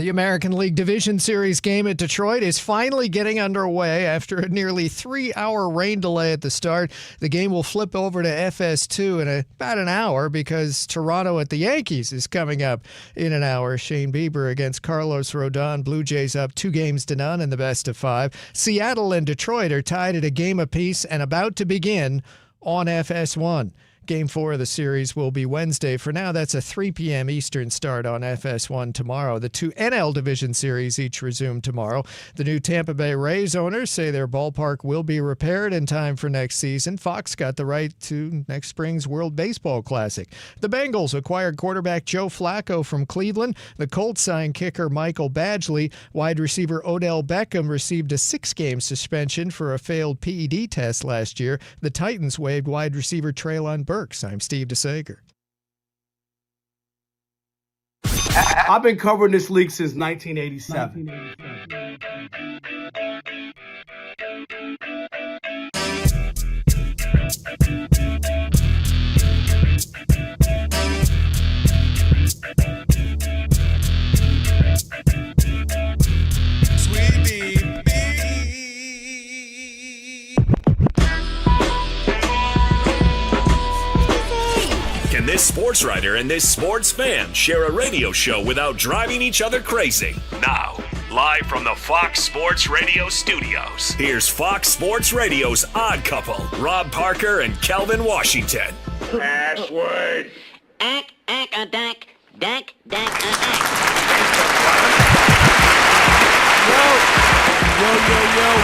The American League Division Series game at Detroit is finally getting underway after a nearly 3-hour rain delay at the start. The game will flip over to FS2 in about an hour because Toronto at the Yankees is coming up in an hour. Shane Bieber against Carlos Rodon. Blue Jays up 2-0 in the best of 5. Seattle and Detroit are tied at a game apiece and about to begin on FS1. Game 4 of the series will be Wednesday. For now, that's a 3 p.m. Eastern start on FS1 tomorrow. The 2 NL Division Series each resume tomorrow. The new Tampa Bay Rays owners say their ballpark will be repaired in time for next season. Fox got the right to next spring's World Baseball Classic. The Bengals acquired quarterback Joe Flacco from Cleveland. The Colts signed kicker Michael Badgley. Wide receiver Odell Beckham received a 6-game suspension for a failed PED test last year. The Titans waived wide receiver Treylon Burks. I'm Steve DeSager. I've been covering this league since 1987. Can this sports writer and this sports fan share a radio show without driving each other crazy? Now, live from the Fox Sports Radio studios, here's Fox Sports Radio's odd couple, Rob Parker and Kelvin Washington. Password. Dank, dank. Yo,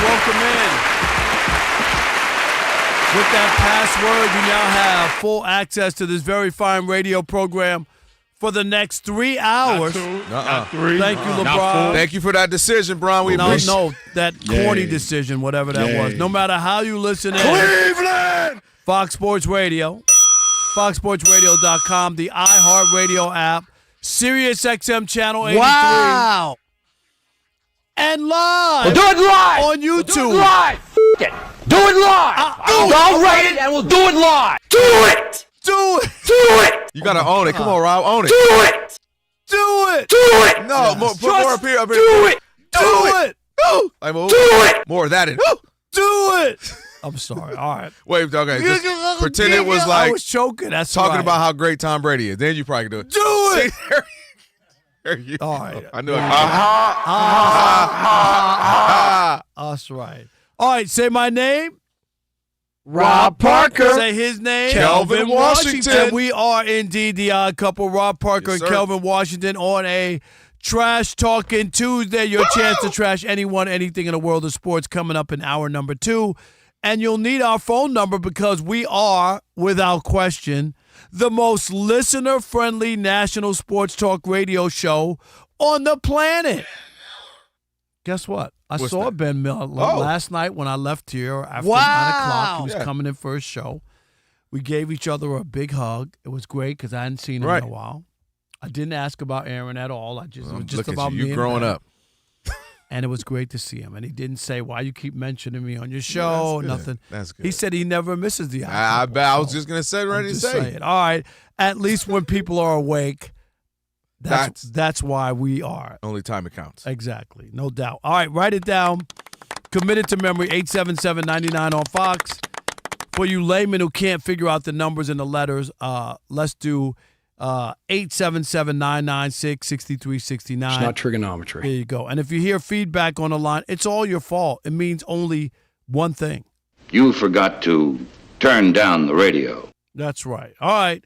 welcome in. With that password, you now have full access to this very fine radio program for the next 3 hours. Not three. Thank you, LeBron. Thank you for that decision, Bron. We appreciate No, that corny decision, whatever that was. No matter how you listen in. Cleveland! Fox Sports Radio, foxsportsradio.com, the iHeartRadio app, Sirius XM Channel 83. Wow. And live. We'll do it live. On YouTube. We'll do it live. It. Do it live. I'll rate it and we'll do it live. Do it. Do it. Do it. You got to own it. Come on, Rob. Own it. Do it. Do it. Do it. No, put more up here. Do it. Do it. Like, Do it. more of that in. Do it. I'm sorry. All right. Wait, okay. Just pretend it was I like was choking. That's talking right. about how great Tom Brady is. Then you probably can do it. Do it. See, there you go. All right. I knew it. That's right. All right. Say my name. Rob Parker. Say his name. Kelvin Washington. And we are indeed the odd couple, Rob Parker Yes, and sir. Kelvin Washington, on a Trash Talking Tuesday. Your chance to trash anyone, anything in the world of sports coming up in hour number 2. And you'll need our phone number because we are, without question, the most listener-friendly national sports talk radio show on the planet. Guess what? I What's saw that? Ben Miller last night when I left here after 9 o'clock. He was coming in for his show. We gave each other a big hug. It was great because I hadn't seen him in a while. I didn't ask about Aaron at all. It was just Look at about you. me You and growing Ben. up. And it was great to see him. And he didn't say, why you keep mentioning me on your show, That's good. nothing. That's good. He said he never misses the I bet. I was just going to say, ready to say. All right. At least when people are awake, that's why we are. Only time it counts. Exactly. No doubt. All right. Write it down. Commit it to memory, 877-99 on Fox. For you laymen who can't figure out the numbers and the letters, let's do 877-996-6369. It's not trigonometry. There you go. And if you hear feedback on the line, it's all your fault. It means only one thing. You forgot to turn down the radio. That's right. All right.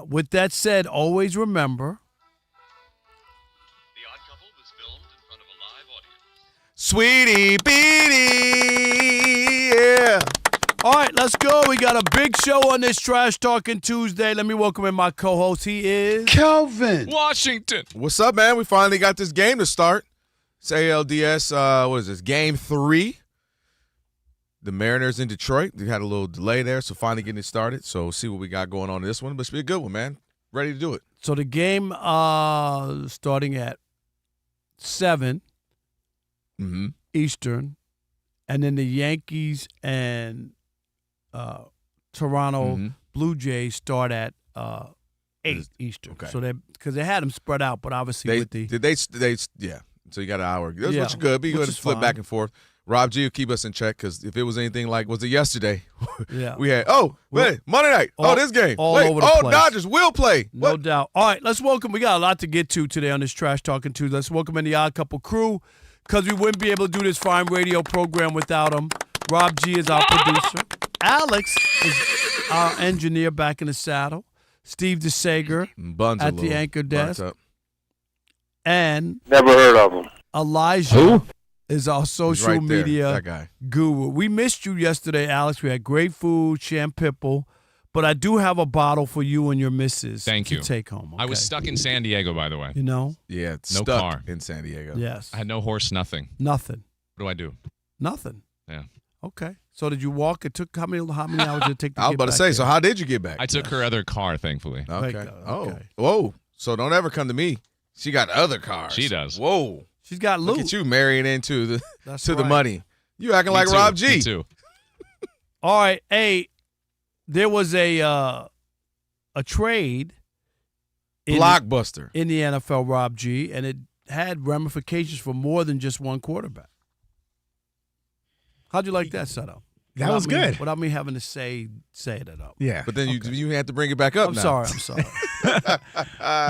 With that said, always remember. The Odd Couple was filmed in front of a live audience. Sweetie Beanie, yeah. All right, let's go. We got a big show on this Trash Talking Tuesday. Let me welcome in my co-host. He is Kelvin Washington. What's up, man? We finally got this game to start. It's ALDS, what is this, Game 3. The Mariners in Detroit. We had a little delay there, so finally getting it started. So we'll see what we got going on in this one. But it's be a good one, man. Ready to do it. So the game starting at 7 Eastern, and then the Yankees and Toronto Blue Jays start at 8 Eastern. Okay. So because they had them spread out, but obviously with the Yeah. So you got an hour. That's Yeah, which is good. Be which good to is flip fine. back and forth. Rob G will keep us in check because if it was anything like was it yesterday, Yeah. we had Monday night. This game. all over the place. Dodgers will play. No doubt. All right, let's welcome. We got a lot to get to today on this Trash Talking Tuesday. Let's welcome in the Odd Couple crew because we wouldn't be able to do this fine radio program without them. Rob G is our producer. Alex is our engineer back in the saddle. Steve DeSager Buns at the anchor desk. And Never heard of him. Elijah is our social right there, media that guy. guru. We missed you yesterday, Alex. We had great food, champipple, but I do have a bottle for you and your missus Thank to you. take home. I was okay? stuck in San Diego, by the way. You know? Yeah, No stuck car. in San Diego. Yes. I had no horse, nothing. Nothing. What do I do? Nothing. Yeah. Okay. So did you walk? It took how many hours did it take to I was get about to back say. there? So how did you get back? I took her other car, thankfully. Okay. Okay. Oh. Whoa. So don't ever come to me. She got other cars. She does. Whoa. She's got loot. Look at you marrying into the That's the right. money. You acting Me like too. Rob G. Me too. All right. Hey, there was a trade Blockbuster. in the NFL, Rob G, and it had ramifications for more than just one quarterback. How'd you like that setup? That was good. Without me having to say it up. Yeah. But then you had to bring it back up I'm now. sorry.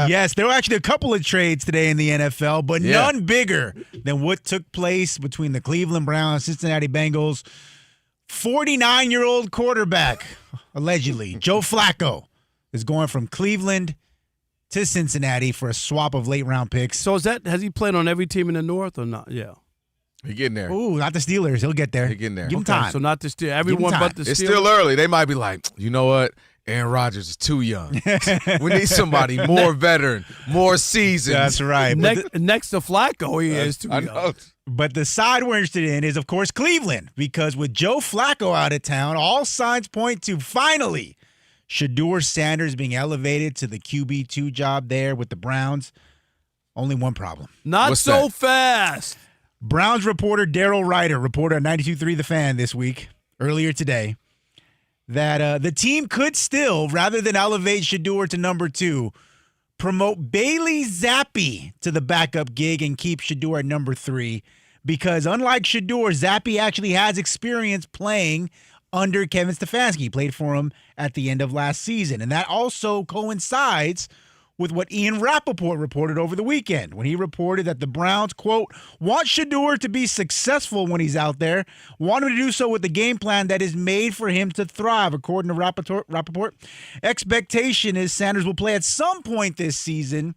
Yes, there were actually a couple of trades today in the NFL, but Yeah. none bigger than what took place between the Cleveland Browns and Cincinnati Bengals. 49-year-old quarterback, allegedly, Joe Flacco, is going from Cleveland to Cincinnati for a swap of late-round picks. So has he played on every team in the North or not? Yeah. He getting there. Ooh, not the Steelers. He'll get there. He getting there. Give him Okay, time. so not the Steelers. Everyone time. but the Steelers. It's still early. They might be like, you know what? Aaron Rodgers is too young. We need somebody more veteran, more seasoned. That's right. Next to Flacco, he is too I young. know. But the side we're interested in is, of course, Cleveland, because with Joe Flacco out of town, all signs point to finally Shedeur Sanders being elevated to the QB2 job there with the Browns. Only one problem. Not What's so that? fast. Browns reporter Daryl Ryder reported on 92.3 The Fan this week, earlier today, that the team could still, rather than elevate Shedeur to number 2, promote Bailey Zappi to the backup gig and keep Shedeur at number 3, because unlike Shedeur, Zappi actually has experience playing under Kevin Stefanski. He played for him at the end of last season, and that also coincides with what Ian Rappaport reported over the weekend when he reported that the Browns, quote, want Shedeur to be successful when he's out there, want him to do so with the game plan that is made for him to thrive, according to Rappaport. Expectation is Sanders will play at some point this season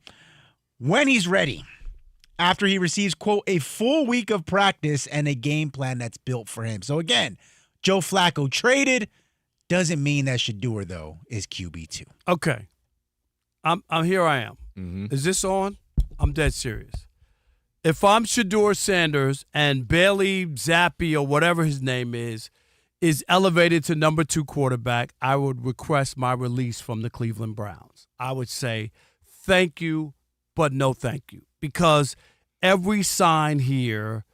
when he's ready, after he receives, quote, a full week of practice and a game plan that's built for him. So again, Joe Flacco traded doesn't mean that Shedeur, though, is QB2. Okay. I'm here I am. Mm-hmm. Is this on? I'm dead serious. If I'm Shedeur Sanders and Bailey Zappi or whatever his name is elevated to number 2 quarterback, I would request my release from the Cleveland Browns. I would say thank you, but no thank you. Because every sign here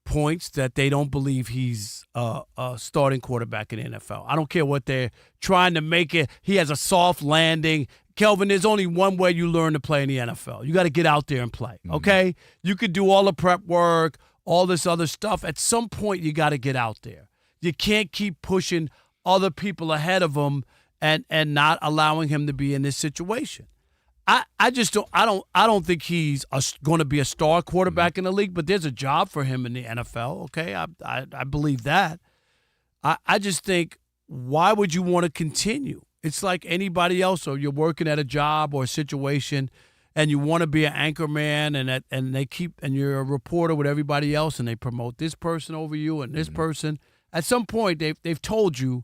points that they don't believe he's a starting quarterback in the NFL. I don't care what they're trying to make it. He has a soft landing. Kelvin, there's only one way you learn to play in the NFL. You got to get out there and play, okay? You could do all the prep work, all this other stuff. At some point, you got to get out there. You can't keep pushing other people ahead of him and not allowing him to be in this situation. I just don't think he's going to be a star quarterback in the league, but there's a job for him in the NFL, okay? I believe that. I just think, why would you want to continue? It's like anybody else, or you're working at a job or a situation and you want to be an anchor man and you're a reporter with everybody else and they promote this person over you and this person. At some point, they've told you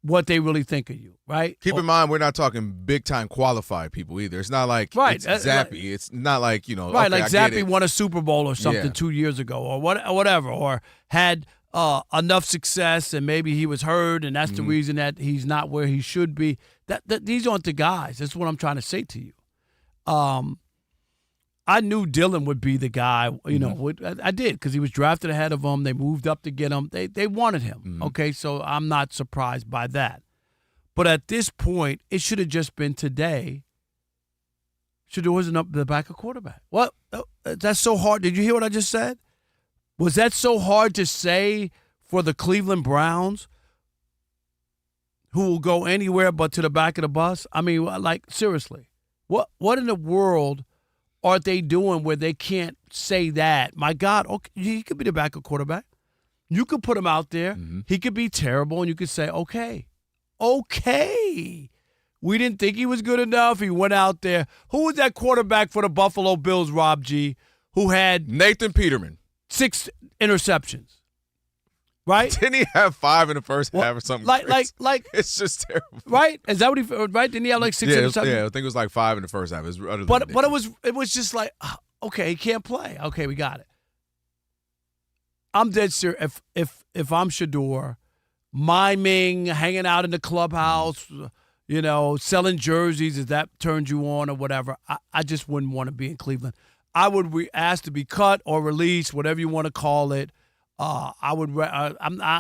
what they really think of you, right? Keep in mind, we're not talking big-time qualified people either. It's not like it's Zappi. It's not like, Right, okay, like I get Zappi it. won a Super Bowl or something Yeah. 2 years ago or whatever, or had enough success and maybe he was hurt and that's the reason that he's not where he should be. That these aren't the guys. That's what I'm trying to say to you. I knew Dylan would be the guy, I did, because he was drafted ahead of him. They moved up to get him. They wanted him, okay? So I'm not surprised by that. But at this point, it should have just been today Shedeur's the backup quarterback. What? That's so hard. Did you hear what I just said? Was that so hard to say for the Cleveland Browns, who will go anywhere but to the back of the bus? I mean, like, seriously, what in the world are they doing where they can't say that? My God, okay, he could be the backup quarterback. You could put him out there. Mm-hmm. He could be terrible, and you could say, okay. We didn't think he was good enough. He went out there. Who was that quarterback for the Buffalo Bills, Rob G., who had Nathan Peterman? 6 interceptions, right? Didn't he have 5 in the first half or something? Like it's just terrible, right? Is that what he? Right? Didn't he have like 6 interceptions? Yeah, I think it was like 5 in the first half. It was but it was just like, okay, he can't play. Okay, we got it. I'm dead serious. If I'm Shedeur, miming, hanging out in the clubhouse, selling jerseys, if that turns you on or whatever, I just wouldn't want to be in Cleveland. I would ask to be cut or released, whatever you want to call it. I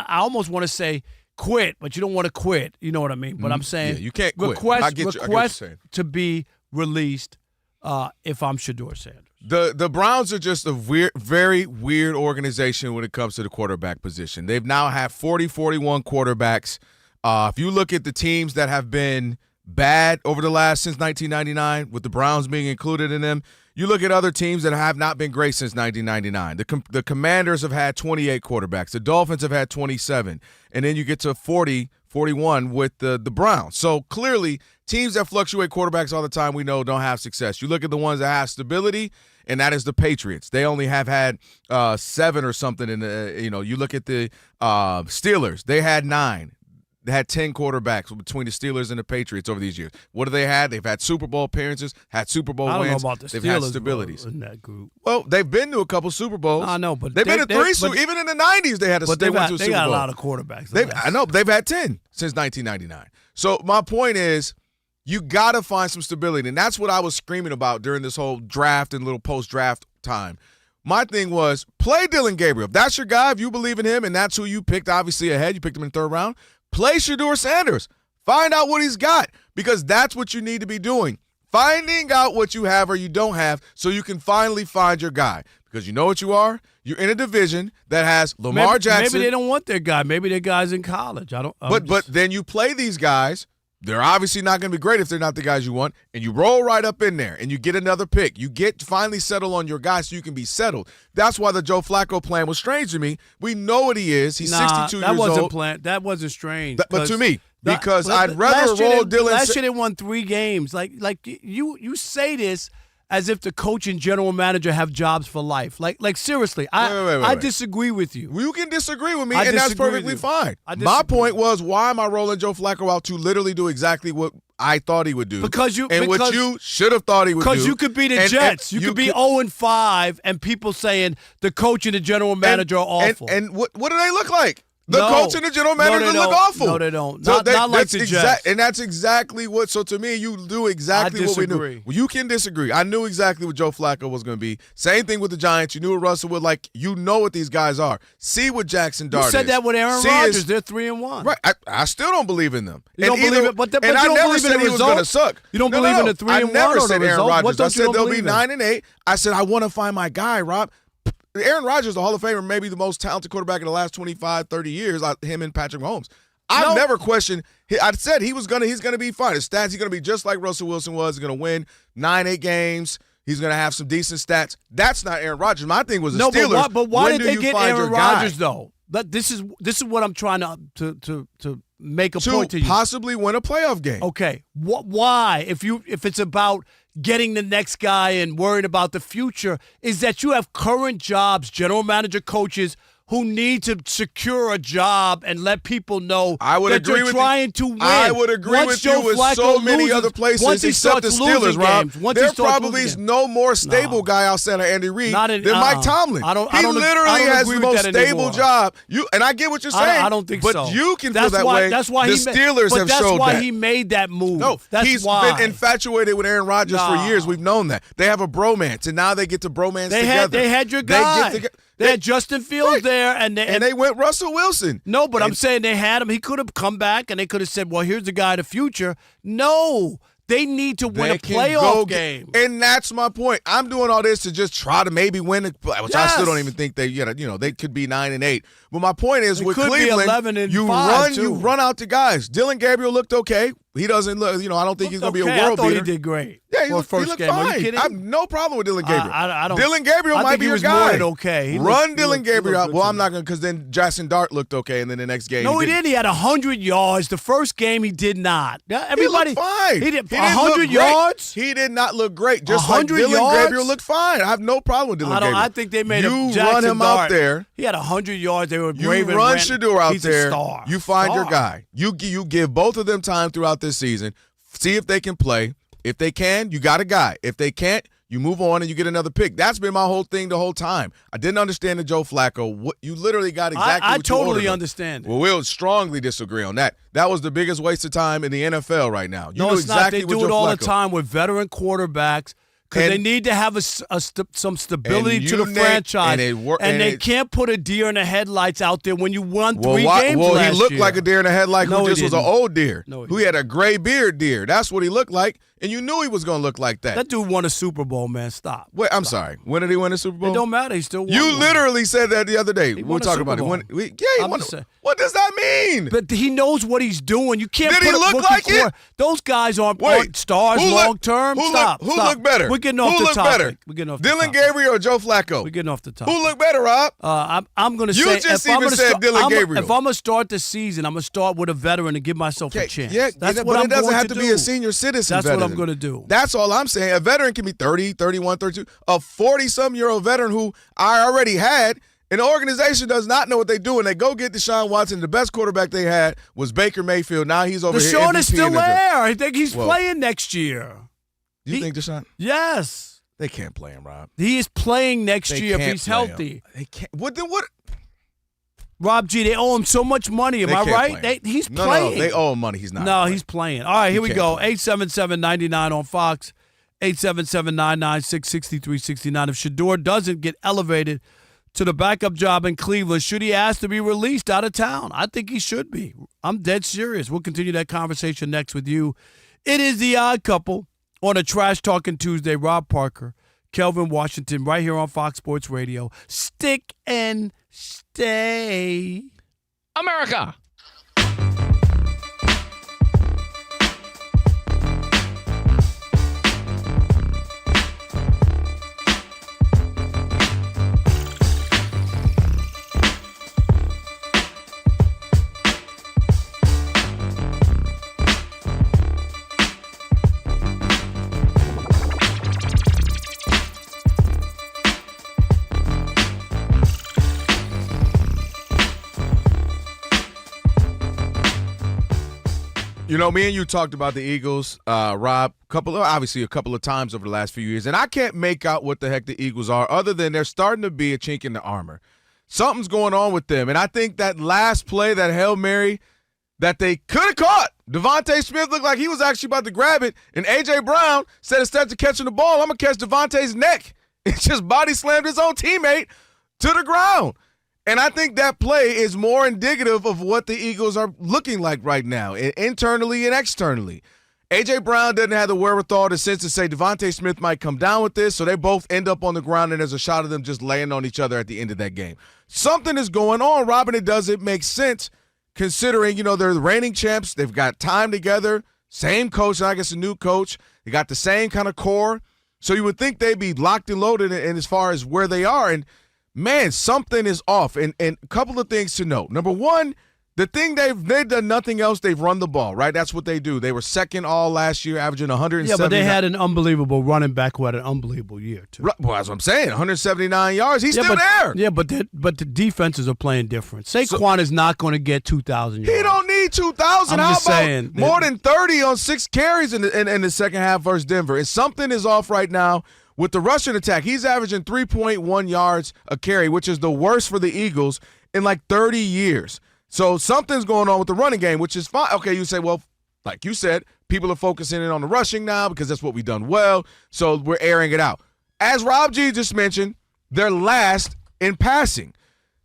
almost want to say quit, but you don't want to quit. You know what I mean? But I'm saying you can't quit. Request to be released if I'm Shedeur Sanders. The Browns are just a very weird organization when it comes to the quarterback position. They've now had 41 quarterbacks. If you look at the teams that have been bad over the since 1999, with the Browns being included in them, you look at other teams that have not been great since 1999. The Commanders have had 28 quarterbacks. The Dolphins have had 27. And then you get to 41 with the Browns. So clearly, teams that fluctuate quarterbacks all the time, we know don't have success. You look at the ones that have stability, and that is the Patriots. They only have had 7 or something. You look at the Steelers. They had 9. They had 10 quarterbacks between the Steelers and the Patriots over these years. What have they had? They've had Super Bowl appearances, had Super Bowl wins. I don't know about the Steelers. They've had stabilities in that group. Well, they've been to a couple Super Bowls. I know, but they've been to 3. Even in the 90s, they had a Super Bowl. They got a lot of quarterbacks. I know. They've had 10 since 1999. So my point is, you got to find some stability, and that's what I was screaming about during this whole draft and little post-draft time. My thing was, play Dylan Gabriel. If that's your guy, if you believe in him, and that's who you picked, obviously, ahead. You picked him in the 3rd round. Play Shedeur Sanders. Find out what he's got, because that's what you need to be doing. Finding out what you have or you don't have so you can finally find your guy. Because you know what you are? You're in a division that has Lamar Jackson. Maybe they don't want their guy. Maybe their guy's in college. But then you play these guys. They're obviously not going to be great if they're not the guys you want, and you roll right up in there, and you get another pick. You finally settle on your guy so you can be settled. That's why the Joe Flacco plan was strange to me. We know what he is. He's 62 years old. That wasn't strange. But to me, because I'd rather roll Dylan. Last year they won 3 games. Like you say this as if the coach and general manager have jobs for life. Like seriously, I disagree with you. You can disagree with me, and that's perfectly fine. My point was, why am I rolling Joe Flacco out to literally do exactly what I thought he would do? Because you should have thought he would do. Because you could be the Jets. You could be 0-5, and people saying the coach and the general manager are awful. And what do they look like? The coach and the general manager look awful. No, they don't. Not like the Jets. And that's exactly what. So to me, you do exactly what we knew. Well, you can disagree. I knew exactly what Joe Flacco was going to be. Same thing with the Giants. You knew what Russell would like. You know what these guys are. See what Jackson Dart is. You said that with Aaron Rodgers. They're 3-1. Right. I still don't believe in them. You don't believe it, but you don't believe in the results. He was going to suck. You don't believe in the 3-1 or the results. I never said Aaron Rodgers. I said they'll be 9-8. I said I want to find my guy, Rob. Aaron Rodgers, the Hall of Famer, maybe the most talented quarterback in the last 25, 30 years, him and Patrick Mahomes. I've never questioned. I said he's going to be fine. His stats, he's going to be just like Russell Wilson was. He's going to win 9-8 games. He's going to have some decent stats. That's not Aaron Rodgers. My thing was the Steelers. But why did they get Aaron Rodgers, though? This is what I'm trying to make a point to you. Possibly win a playoff game. Okay. Why? If it's about getting the next guy and worrying about the future, is that you have current jobs, general manager, coaches who need to secure a job and let people know that they're trying to win. I would agree with you with so many other places except the Steelers, Rob. There probably is no more stable guy outside of Andy Reid than Mike Tomlin. He literally has the most stable job. And I get what you're saying. I don't think so. But you can feel that way. That's why the Steelers have showed that. That's why he made that move. No, he's been infatuated with Aaron Rodgers for years. We've known that. They have a bromance, and now they get to bromance together. They had your guy. They had Justin Fields there, and they went Russell Wilson. No, but I'm saying they had him. He could have come back, and they could have said, well, here's the guy of the future. No, They need to win They a can playoff game. And that's my point. I'm doing all this to just try to maybe win, which I still don't even think they, they could be 9-8. But my point is, It with could be Cleveland, 11-5 you run out the guys. Dylan Gabriel looked okay. He doesn't look, I don't think he's going to be a world I thought beater. he did great. Yeah, he for looked first game. fine. Are you kidding? I have no problem with Dylan Gabriel. I don't. Dylan Gabriel might think be he your was guy. more than okay. He Run looked Dylan Gabriel out. good Well, to I'm me. not going to, because then Jackson Dart looked okay, and then the next game. No, he didn't. He had 100 yards. The first game he did not. Everybody, he looked fine. He did He didn't 100 look yards. great. He did not look great. Just like 100 Dylan yards? Gabriel looked fine. I have no problem with Dylan Gabriel. I think they made you Jackson run him Dart. out there. He had 100 yards. They were You brave and run ran. Shedeur out He's there. A star. You find your Star. guy. You give both of them time throughout this season. See if they can play. If they can, you got a guy. If they can't, you move on and you get another pick. That's been my whole thing the whole time. I didn't understand the Joe Flacco. You literally got exactly I what you ordered totally him. understand it. Well, we'll strongly disagree on that. That was the biggest waste of time in the NFL right now. You No, knew it's exactly not. They what do it Joe all Flacco. the time with veteran quarterbacks because they need to have some stability And to the you franchise. and they can't put a deer in the headlights out there when you won three games Well, last he looked year. like a deer in the headlight No, who he just was an didn't. old deer No, he who had a gray beard deer. That's what he looked like, and you knew he was going to look like that. That dude won a Super Bowl, man. Stop. Wait, I'm sorry. When did he win the Super Bowl? It don't matter. He still won. You one. literally said that the other day. We won were a talking Super about Bowl. it. He I'm won. just saying. What does that mean? But he knows what he's doing. You can't Did put he a look rookie like it? Those guys aren't Wait, stars who long look- term. Who Stop. Who stop. looked better? We're getting off who the looked topic. better? We're getting off the Dylan topic. Gabriel or Joe Flacco? We're getting off the topic. Who looked better, Rob? I'm going to You say just if I'm even gonna said start, Dylan I'm- Gabriel. If I'm gonna start the season, I'm gonna start with a veteran and give myself a chance. Yeah, That's but what I'm it doesn't going have to to do. be a senior citizen That's what veteran. I'm going to do. That's all I'm saying. A veteran can be 30, 31, 32. A 40-some-year-old veteran who I already had, and the organization does not know what they're doing. They go get Deshaun Watson. The best quarterback they had was Baker Mayfield. Now he's over here. Deshaun is MVP still in the- there. I think he's Well, playing next year. You think Deshaun? Yes. They can't play him, Rob. He is playing next They year if can't he's play him. healthy. They can't. What? Then what? Rob G, they owe him so much money. Am They I can't right? play him. He's No, playing. they owe him money. He's not. No, he's playing. All right, here we can't go. play. 877-99 on Fox. 877-996-6369. If Shedeur doesn't get elevated to the backup job in Cleveland, should he ask to be released out of town? I think he should be. I'm dead serious. We'll continue that conversation next with you. It is The Odd Couple on a Trash Talking Tuesday. Rob Parker, Kelvin Washington, right here on Fox Sports Radio. Stick and stay. America. You know, me and you talked about the Eagles, Rob, obviously a couple of times over the last few years, and I can't make out what the heck the Eagles are other than they're starting to be a chink in the armor. Something's going on with them, and I think that last play, that Hail Mary that they could have caught, Devontae Smith looked like he was actually about to grab it, and A.J. Brown said instead of catching the ball, I'm going to catch Devontae's neck. It just body slammed his own teammate to the ground. And I think that play is more indicative of what the Eagles are looking like right now, internally and externally. A.J. Brown doesn't have the wherewithal to sense to say Devontae Smith might come down with this, so they both end up on the ground, and there's a shot of them just laying on each other at the end of that game. Something is going on, Robin. It doesn't make sense considering, they're the reigning champs. They've got time together, same coach, I guess a new coach. They got the same kind of core. So you would think they'd be locked and loaded in as far as where they are, and man, something is off. And a couple of things to note. Number one, the thing they've done nothing else. They've run the ball, right? That's what they do. They were second all last year, averaging 170. Yeah, but they had an unbelievable running back who had an unbelievable year, too. Right, well, that's what I'm saying. 179 yards. He's still there. Yeah, but the defenses are playing different. Saquon is not going to get 2,000 yards. He don't need 2,000. I'm How just about saying, more than 30 on 6 carries in the second half versus Denver? And something is off right now with the rushing attack. He's averaging 3.1 yards a carry, which is the worst for the Eagles in like 30 years. So something's going on with the running game, which is fine. Okay, you say, well, like you said, people are focusing in on the rushing now because that's what we've done well, so we're airing it out. As Rob G just mentioned, they're last in passing.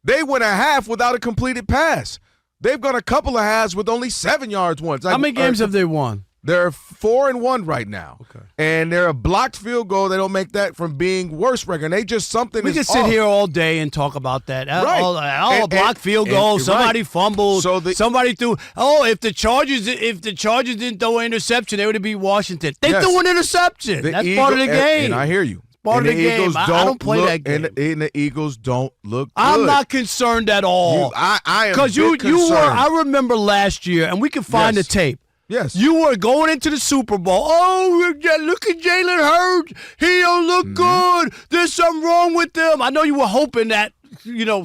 They went a half without a completed pass. They've gone a couple of halves with only 7 yards once. How many games have they won? They're 4-1 right now. Okay. And they're a blocked field goal. They don't make that from being worse record. And they just something We is can sit off. here all day and talk about that. Right. A blocked field goal. Somebody fumbled. So somebody threw. Oh, if the Chargers didn't throw an interception, they would have beat Washington. They threw an interception. That's part of the game. And I hear you. Part of the game. Eagles I don't play that game. And the Eagles don't look good. I'm not concerned at all. I am because you were. I remember last year, and we can find the tape. Yes. You were going into the Super Bowl. Oh, look at Jalen Hurts. He don't look good. There's something wrong with them. I know you were hoping that,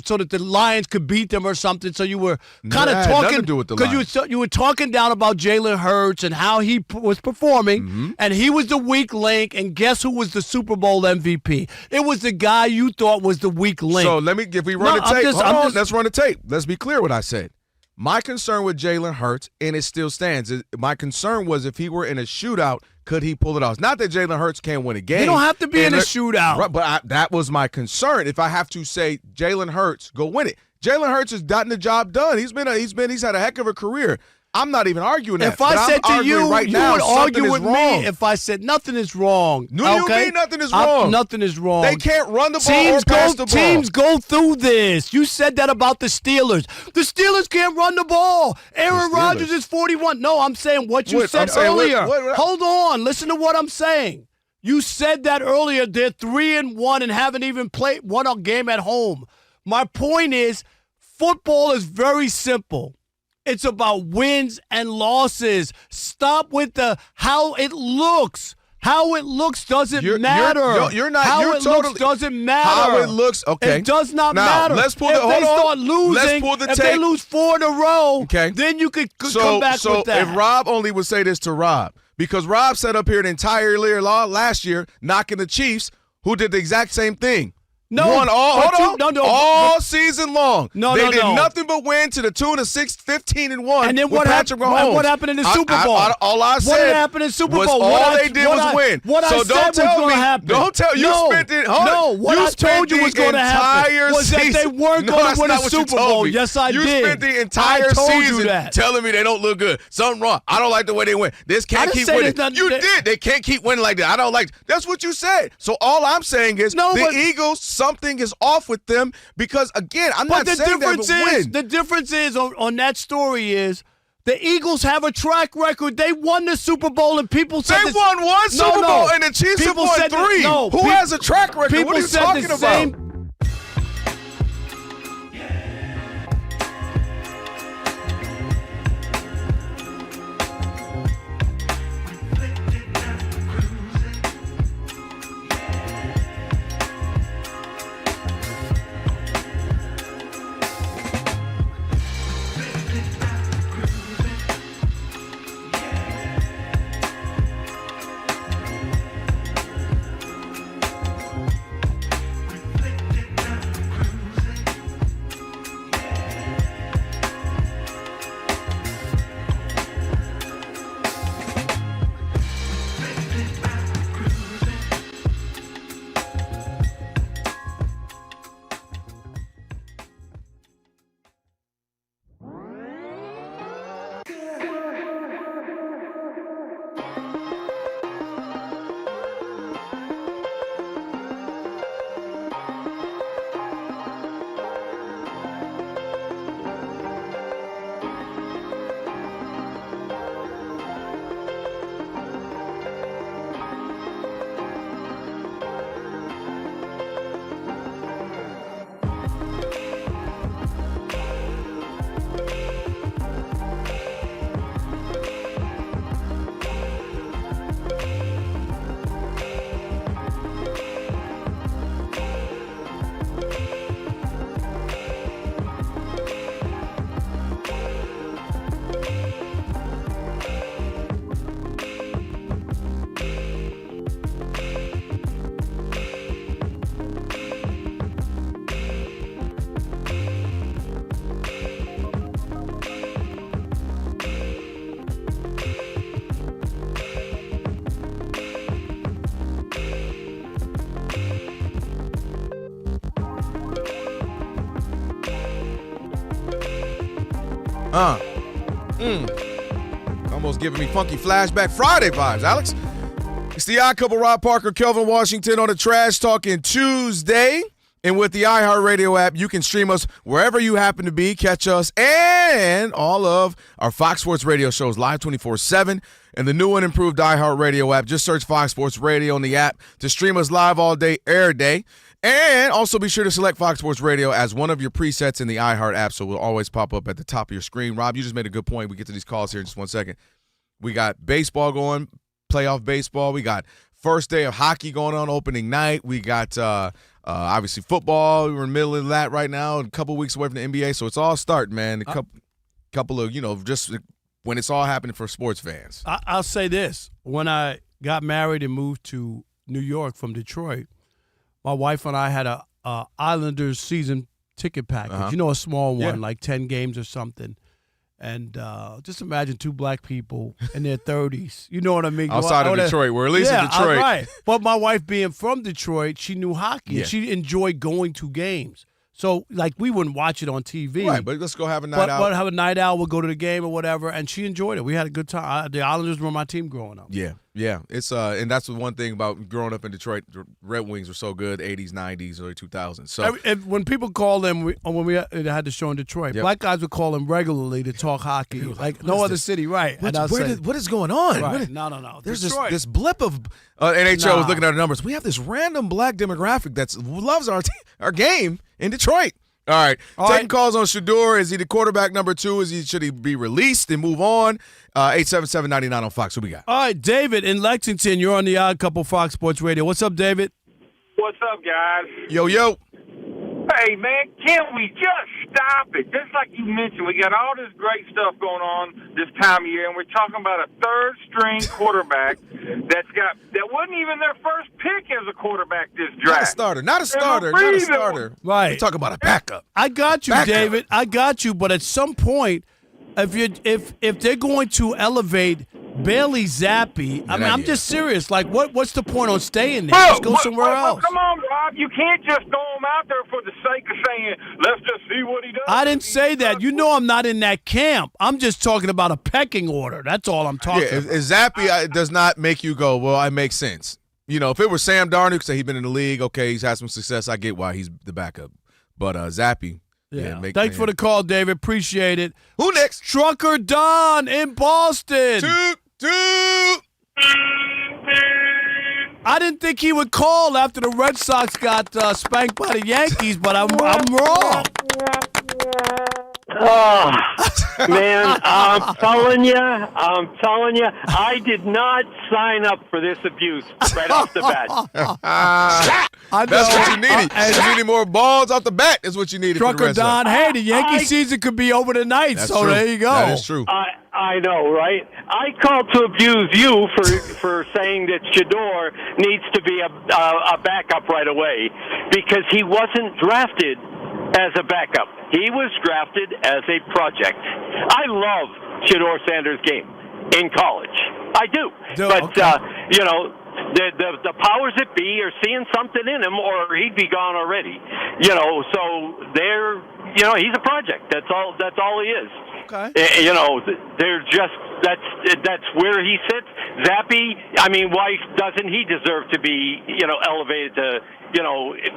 so that the Lions could beat them or something. So you were kind of talking. Nothing to do with the Lions. You were talking down about Jalen Hurts and how he was performing, and he was the weak link. And guess who was the Super Bowl MVP? It was the guy you thought was the weak link. So if we run the tape, let's run the tape. Let's be clear what I said. My concern with Jalen Hurts, and it still stands, my concern was if he were in a shootout, could he pull it off? It's not that Jalen Hurts can't win a game. He don't have to be in a shootout. Right, but that was my concern. If I have to say Jalen Hurts, go win it. Jalen Hurts has gotten the job done. He's had a heck of a career. I'm not even arguing that. If I said to you, right you now, would argue with wrong. me if I said nothing is wrong. No, you mean nothing is wrong. Nothing is wrong. They can't run the ball or pass the ball. Teams go through this. You said that about the Steelers. The Steelers can't run the ball. Aaron Rodgers is 41. No, I'm saying what you said earlier. Hold on. Listen to what I'm saying. You said that earlier. They're 3-1 and haven't even won a game at home. My point is, football is very simple. It's about wins and losses. Stop with the how it looks. How it looks doesn't matter. You're not. How you're it totally, looks doesn't matter. How it looks, okay. It does not now, matter. Let's pull if the. they Hold start on. losing, Let's pull the if tape. they lose 4 in a row, okay, then you could come back with that. So if Rob only would say this to Rob, because Rob sat up here the entire year last year knocking the Chiefs, who did the exact same thing. No, won all season long. They did nothing but win to the tune of 15-1. And then what happened? What happened in the Super Bowl? All I said. What happened in the Super Bowl? All they did was win. What I said was going to happen. Don't tell you spent it. What I told you was going to happen was that they weren't going to win a Super Bowl. Yes, I did. You spent the entire season telling me they don't look good. Something wrong. I don't like the way they win. This can't keep winning. You did. They can't keep winning like that. I don't like. That's what you said. So all I'm saying is the Eagles. Something is off with them because, again, I'm not saying that win. The difference is on that story is the Eagles have a track record. They won the Super Bowl, and people said they won one Super Bowl, and the Chiefs have won 3. Who has a track record? What are you talking about? Come almost giving me funky flashback Friday vibes, Alex. It's the Odd Couple, Rob Parker, Kelvin Washington on a Trash Talking Tuesday. And with the iHeartRadio app, you can stream us wherever you happen to be, catch us and all of our Fox Sports Radio shows live 24/7. And the new and improved iHeartRadio app, just search Fox Sports Radio on the app to stream us live all day, air day. And also be sure to select Fox Sports Radio as one of your presets in the iHeart app, so it will always pop up at the top of your screen. Rob, you just made a good point. We get to these calls here in just 1 second. We got baseball going, playoff baseball. We got first day of hockey going on, opening night. We got obviously football. We're in the middle of that right now, a couple weeks away from the NBA, so it's all starting, man. A couple of, just when it's all happening for sports fans. I'll say this. When I got married and moved to New York from Detroit, my wife and I had a Islanders season ticket package. A small one, like 10 games or something. And just imagine two black people in their 30s. You know what I mean? Outside of Detroit. We're at least in Detroit. Right. But my wife being from Detroit, she knew hockey. And she enjoyed going to games. So, we wouldn't watch it on TV. Right, but let's go have a night out. But have a night out. We'll go to the game or whatever. And she enjoyed it. We had a good time. The Islanders were my team growing up. Yeah. It's and that's the one thing about growing up in Detroit. The Red Wings were so good, 80s, 90s, early 2000s. So when people call them, when we had the show in Detroit, black guys would call them regularly to talk hockey, no other city, right? What is going on? Right. No. There's this blip of NHL was looking at our numbers. We have this random black demographic that loves our game in Detroit. All right. Taking calls on Shedeur. Is he the quarterback number 2? Should he be released and move on? 877-99 on Fox. Who we got? All right, David in Lexington. You're on the Odd Couple Fox Sports Radio. What's up, David? What's up, guys? Yo. Hey, man, can't we just stop it? Just like you mentioned, we got all this great stuff going on this time of year, and we're talking about a third-string quarterback that wasn't even their first pick as a quarterback this draft. Not a starter. Right. We're talking about a backup. I got you, David. I got you. But at some point, if they're going to elevate Bailey Zappi, I'm just serious. What's the point on staying there? Just go somewhere else. Come on, Rob. You can't just throw him out there for the sake of saying, let's just see what he does. I didn't say that. You know I'm not in that camp. I'm just talking about a pecking order. That's all I'm talking about. If Zappi does not make you go, well, it makes sense. If it were Sam Darnold, say he's been in the league, okay, he's had some success, I get why he's the backup. But Zappi. Thanks for the call, David. Appreciate it. Who next? Trucker Don in Boston. Toot. I didn't think he would call after the Red Sox got spanked by the Yankees, but I'm wrong. Oh, man, I'm telling you, I did not sign up for this abuse right off the bat. That's what you needed. You needed more balls off the bat is what you needed. Trucker Don, hey, the Yankee season could be over tonight, so true. There you go. That is true. I know, right? I called to abuse you for saying that Shedeur needs to be a backup right away because he wasn't drafted as a backup. He was drafted as a project. I love Shedeur Sanders' game in college. I do. But, the powers that be are seeing something in him or he'd be gone already. So he's a project. That's all he is. Okay. They're just that's where he sits. Zappi, why doesn't he deserve to be, elevated to,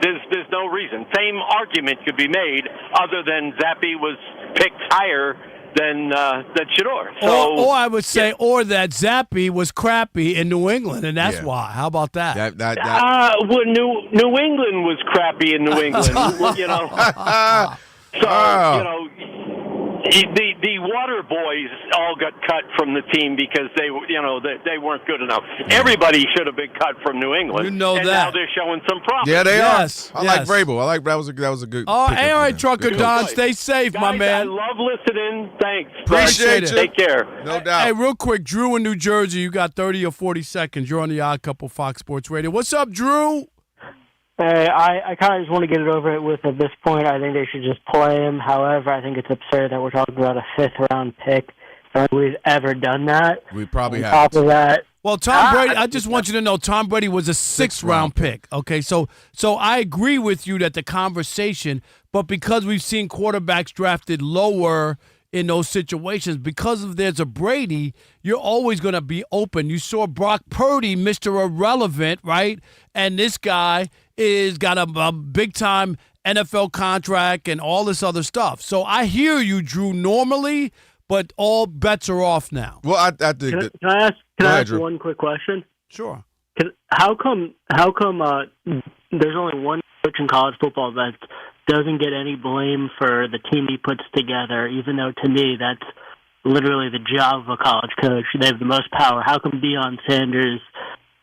there's no reason. Same argument could be made other than Zappi was picked higher than Shedeur. So, or I would say, or that Zappi was crappy in New England, and that's why. How about that? New England was crappy in New England. The water boys all got cut from the team because they weren't good enough. Everybody should have been cut from New England. And that. Now they're showing some promise. Yeah, they are. I like Vrabel. That was a good. All right, Trucker Don, stay safe, guys, my man. I love listening. Thanks. Appreciate you. Take care. No doubt. Hey, real quick, Drew in New Jersey, you got 30 or 40 seconds. You're on the Odd Couple Fox Sports Radio. What's up, Drew? Hey, I kind of just want to get it over with at this point. I think they should just play him. However, I think it's absurd that we're talking about a fifth-round pick. I don't think we've ever done that. We probably have. On top of that, well, Tom Brady, I just want you to know Tom Brady was a sixth-round pick. Okay, so I agree with you that the conversation, but because we've seen quarterbacks drafted lower in those situations. Because if there's a Brady, you're always going to be open. You saw Brock Purdy, Mr. Irrelevant, right? And this guy is got a big-time NFL contract and all this other stuff. So I hear you, Drew, normally, but all bets are off now. Well, I think Can I ask one quick question? Sure. How come there's only one coach in college football that doesn't get any blame for the team he puts together, even though to me that's literally the job of a college coach? They have the most power. How come Deion Sanders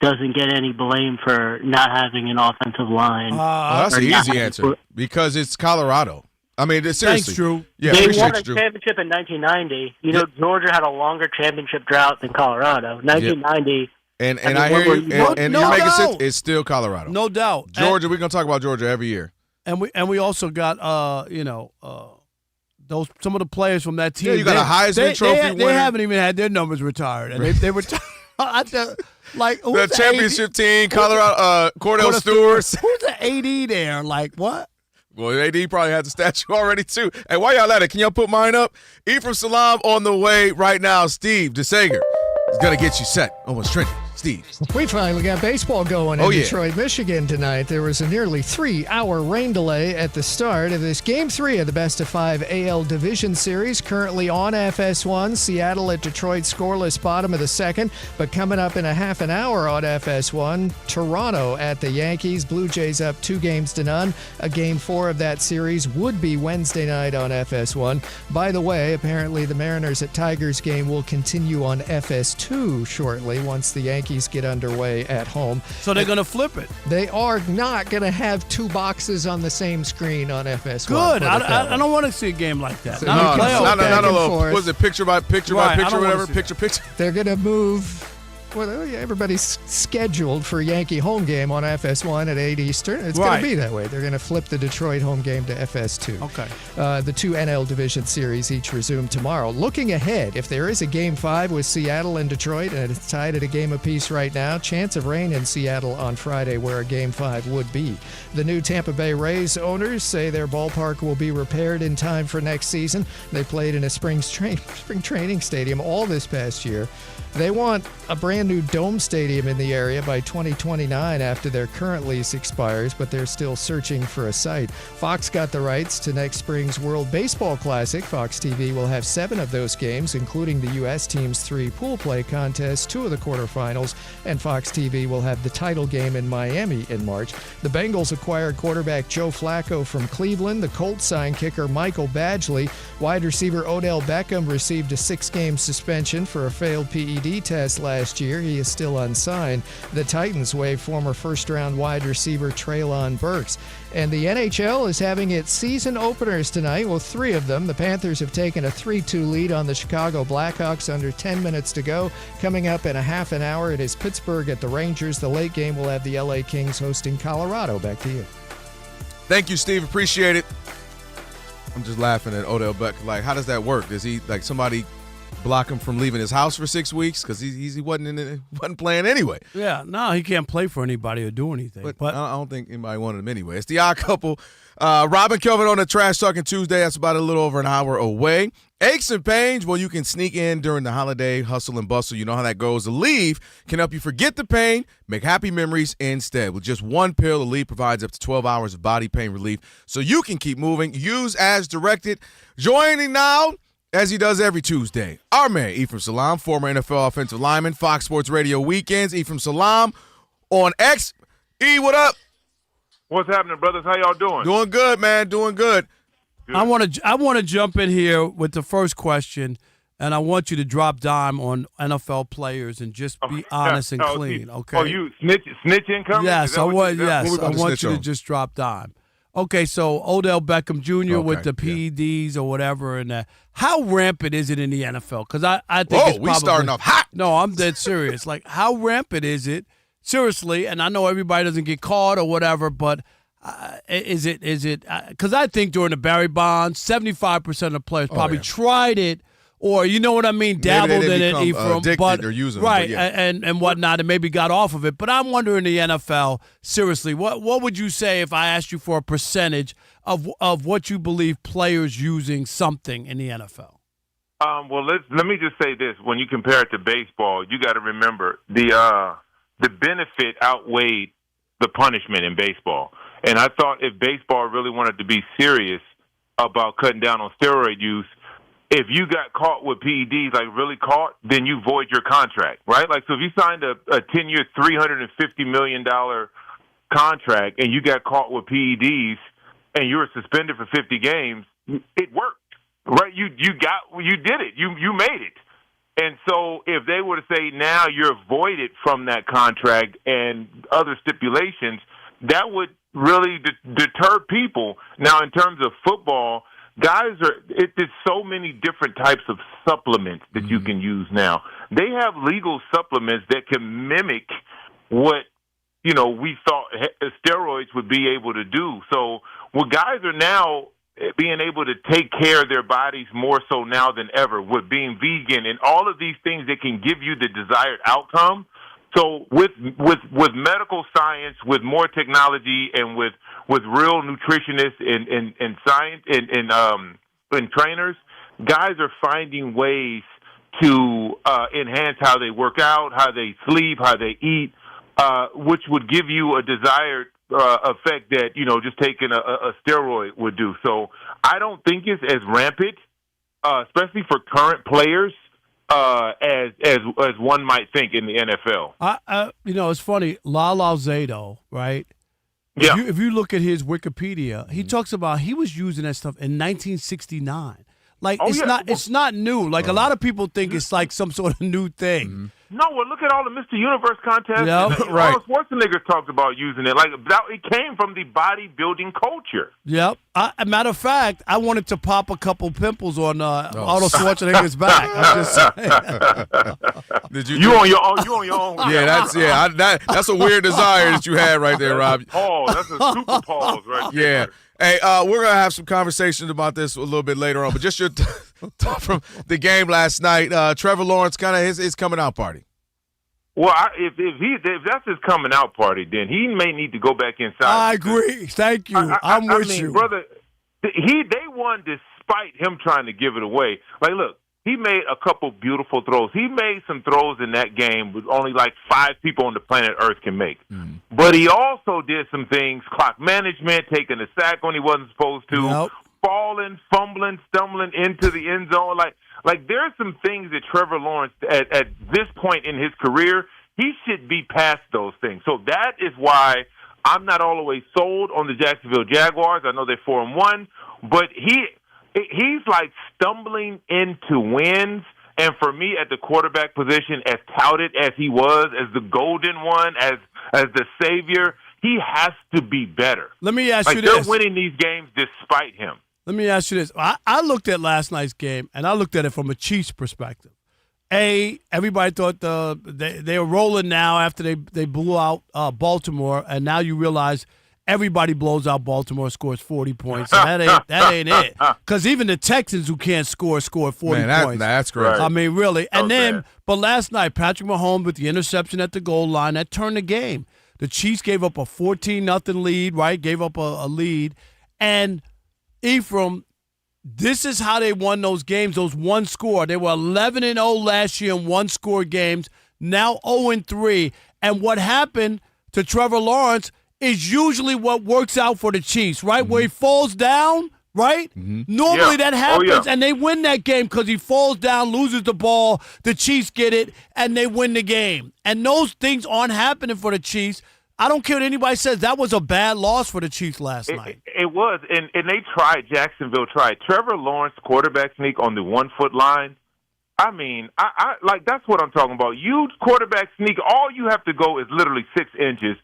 doesn't get any blame for not having an offensive line? That's an easy answer because it's Colorado. I mean, seriously. Thanks, Drew. Yeah, they appreciate won a you, Drew. championship in 1990. You know, Georgia had a longer championship drought than Colorado. 1990. And I hear you, and you're making sense. It's still Colorado. No doubt. Georgia, we're going to talk about Georgia every year. And we also got those some of the players from that team. Yeah, you got a Heisman Trophy winner. They haven't even had their numbers retired, and they were like the championship team, Colorado, Cordell Stewart. Who's the AD there? Like what? Well, AD probably has a statue already too. Hey, while y'all at it, can y'all put mine up? Ephraim Salaam on the way right now. Steve DeSager is gonna get you set. Oh, it's trending. Steve. We finally got baseball going in Detroit, Michigan tonight. There was a nearly 3-hour rain delay at the start of this Game 3 of the Best-of-5 AL Division Series, currently on FS1. Seattle at Detroit scoreless bottom of the second, but coming up in a half an hour on FS1, Toronto at the Yankees. Blue Jays up 2-0. A Game 4 of that series would be Wednesday night on FS1. By the way, apparently the Mariners at Tigers game will continue on FS2 shortly once the Yankees get underway at home. So they're going to flip it. They are not going to have two boxes on the same screen on FS1. Good. I don't want to see a game like that. No. Was it picture by picture by picture, whatever? Picture. They're going to move. Well, everybody's scheduled for a Yankee home game on FS1 at 8 Eastern. It's going to be that way. They're going to flip the Detroit home game to FS2. Okay. The two NL Division Series each resume tomorrow. Looking ahead, if there is a Game 5 with Seattle and Detroit, and it's tied at a game apiece right now, chance of rain in Seattle on Friday where a Game 5 would be. The new Tampa Bay Rays owners say their ballpark will be repaired in time for next season. They played in a spring training stadium all this past year. They want a brand new dome stadium in the area by 2029 after their current lease expires, but they're still searching for a site. Fox got the rights to next spring's World Baseball Classic. Fox TV will have 7 of those games, including the U.S. team's 3 pool play contests, 2 of the quarterfinals, and Fox TV will have the title game in Miami in March. The Bengals acquired quarterback Joe Flacco from Cleveland. The Colts signed kicker Michael Badgley. Wide receiver Odell Beckham received a 6-game suspension for a failed PED test last year. He is still unsigned. The Titans waived former first-round wide receiver Treylon Burks. And the NHL is having its season openers tonight. Well, 3 of them. The Panthers have taken a 3-2 lead on the Chicago Blackhawks under 10 minutes to go. Coming up in a half an hour, it is Pittsburgh at the Rangers. The late game will have the LA Kings hosting Colorado. Back to you. Thank you, Steve. Appreciate it. I'm just laughing at Odell Beckham. Like, how does that work? Does he, like, somebody block him from leaving his house for 6 weeks because he wasn't playing anyway? Yeah, no, he can't play for anybody or do anything. But I don't think anybody wanted him anyway. It's the Odd Couple. Rob and Kelvin on the Trash Talking Tuesday. That's about a little over an hour away. Aches and pains, well, you can sneak in during the holiday hustle and bustle. You know how that goes. Aleve can help you forget the pain, make happy memories instead. With just one pill, Aleve provides up to 12 hours of body pain relief so you can keep moving. Use as directed. Joining now, as he does every Tuesday, our man, Ephraim Salaam, former NFL offensive lineman, Fox Sports Radio Weekends. Ephraim Salaam on X. E, what up? What's happening, brothers? How y'all doing? Doing good, man. Doing good. I want to jump in here with the first question, and I want you to drop dime on NFL players and just be honest and clean. Okay. Oh, you snitch incoming? Yes, I want. Yes, I want you to just drop dime. Okay, so Odell Beckham Jr. with the PEDs or whatever, and how rampant is it in the NFL? Because I think it's probably, starting off hot. No, I'm dead serious. Like, how rampant is it? Seriously, and I know everybody doesn't get caught or whatever, but is it? Because I think during the Barry Bonds, 75% of the players probably tried it, or you know what I mean, dabbled in it, or using right, them, and whatnot, and maybe got off of it. But I'm wondering the NFL, seriously, what would you say if I asked you for a percentage of what you believe players using something in the NFL? Well, let me just say this: when you compare it to baseball, you got to remember the benefit outweighed the punishment in baseball. And I thought if baseball really wanted to be serious about cutting down on steroid use, if you got caught with PEDs, like really caught, then you void your contract, right? Like, so if you signed a 10-year, $350 million contract and you got caught with PEDs and you were suspended for 50 games, it worked, right? You did it. You made it. And so if they were to say now you're voided from that contract and other stipulations, that would really deter people. Now, in terms of football, guys there's so many different types of supplements that you can use now. They have legal supplements that can mimic what, we thought steroids would be able to do. So guys are now being able to take care of their bodies more so now than ever with being vegan and all of these things that can give you the desired outcome. So with medical science, with more technology, and with real nutritionists and science and trainers, guys are finding ways to enhance how they work out, how they sleep, how they eat, which would give you a desired effect that just taking a steroid would do. So I don't think it's as rampant, especially for current players, as one might think in the NFL. It's funny. Lala Zato, right? Yeah. If you look at his Wikipedia, he talks about he was using that stuff in 1969. Like it's not new. Like a lot of people think it's like some sort of new thing. No, well, look at all the Mr. Universe contests. Yep. Right. Schwarzenegger talked about using it. Like it came from the bodybuilding culture. Yep. Matter of fact, I wanted to pop a couple pimples on Arnold Schwarzenegger's back. I'm just saying. Did you? You on your own? You on your own? Yeah, that's a weird desire that you had right there, Rob. Pause. That's a super pause, right? Yeah. Hey, we're gonna have some conversations about this a little bit later on, but just your thought from the game last night. Trevor Lawrence, kind of his coming out party. Well, if that's his coming out party, then he may need to go back inside. I agree. Thank you. I'm with you, brother. They won despite him trying to give it away. Like, look, he made a couple beautiful throws. He made some throws in that game with only like 5 people on the planet Earth can make. But he also did some things: clock management, taking a sack when he wasn't supposed to, falling, fumbling, stumbling into the end zone. Like there's some things that Trevor Lawrence, at this point in his career, he should be past those things. So that is why I'm not all the way sold on the Jacksonville Jaguars. I know they're 4-1, but he's like stumbling into wins. And for me, at the quarterback position, as touted as he was, as the golden one, as the savior, he has to be better. Let me ask you this. this. They're winning these games despite him. Let me ask you this. I looked at last night's game, and I looked at it from a Chiefs perspective. Everybody thought they were rolling now after they blew out Baltimore, and now you realize everybody blows out Baltimore, scores 40 points. And that ain't it. Because even the Texans, who can't scored 40 points. That's great. I mean, really. And but last night, Patrick Mahomes with the interception at the goal line, that turned the game. The Chiefs gave up a 14-0 lead, right? Gave up a lead. And Ephraim, this is how they won those games, those one score. They were 11-0 last year in one score games, now 0-3. And what happened to Trevor Lawrence is usually what works out for the Chiefs, right? Where he falls down, right? Normally that happens, and they win that game because he falls down, loses the ball, the Chiefs get it, and they win the game. And those things aren't happening for the Chiefs. I don't care what anybody says. That was a bad loss for the Chiefs last night. It was, and they tried. Jacksonville tried. Trevor Lawrence quarterback sneak on the 1-foot line. I mean, I like that's what I'm talking about. You quarterback sneak, all you have to go is literally 6 inches.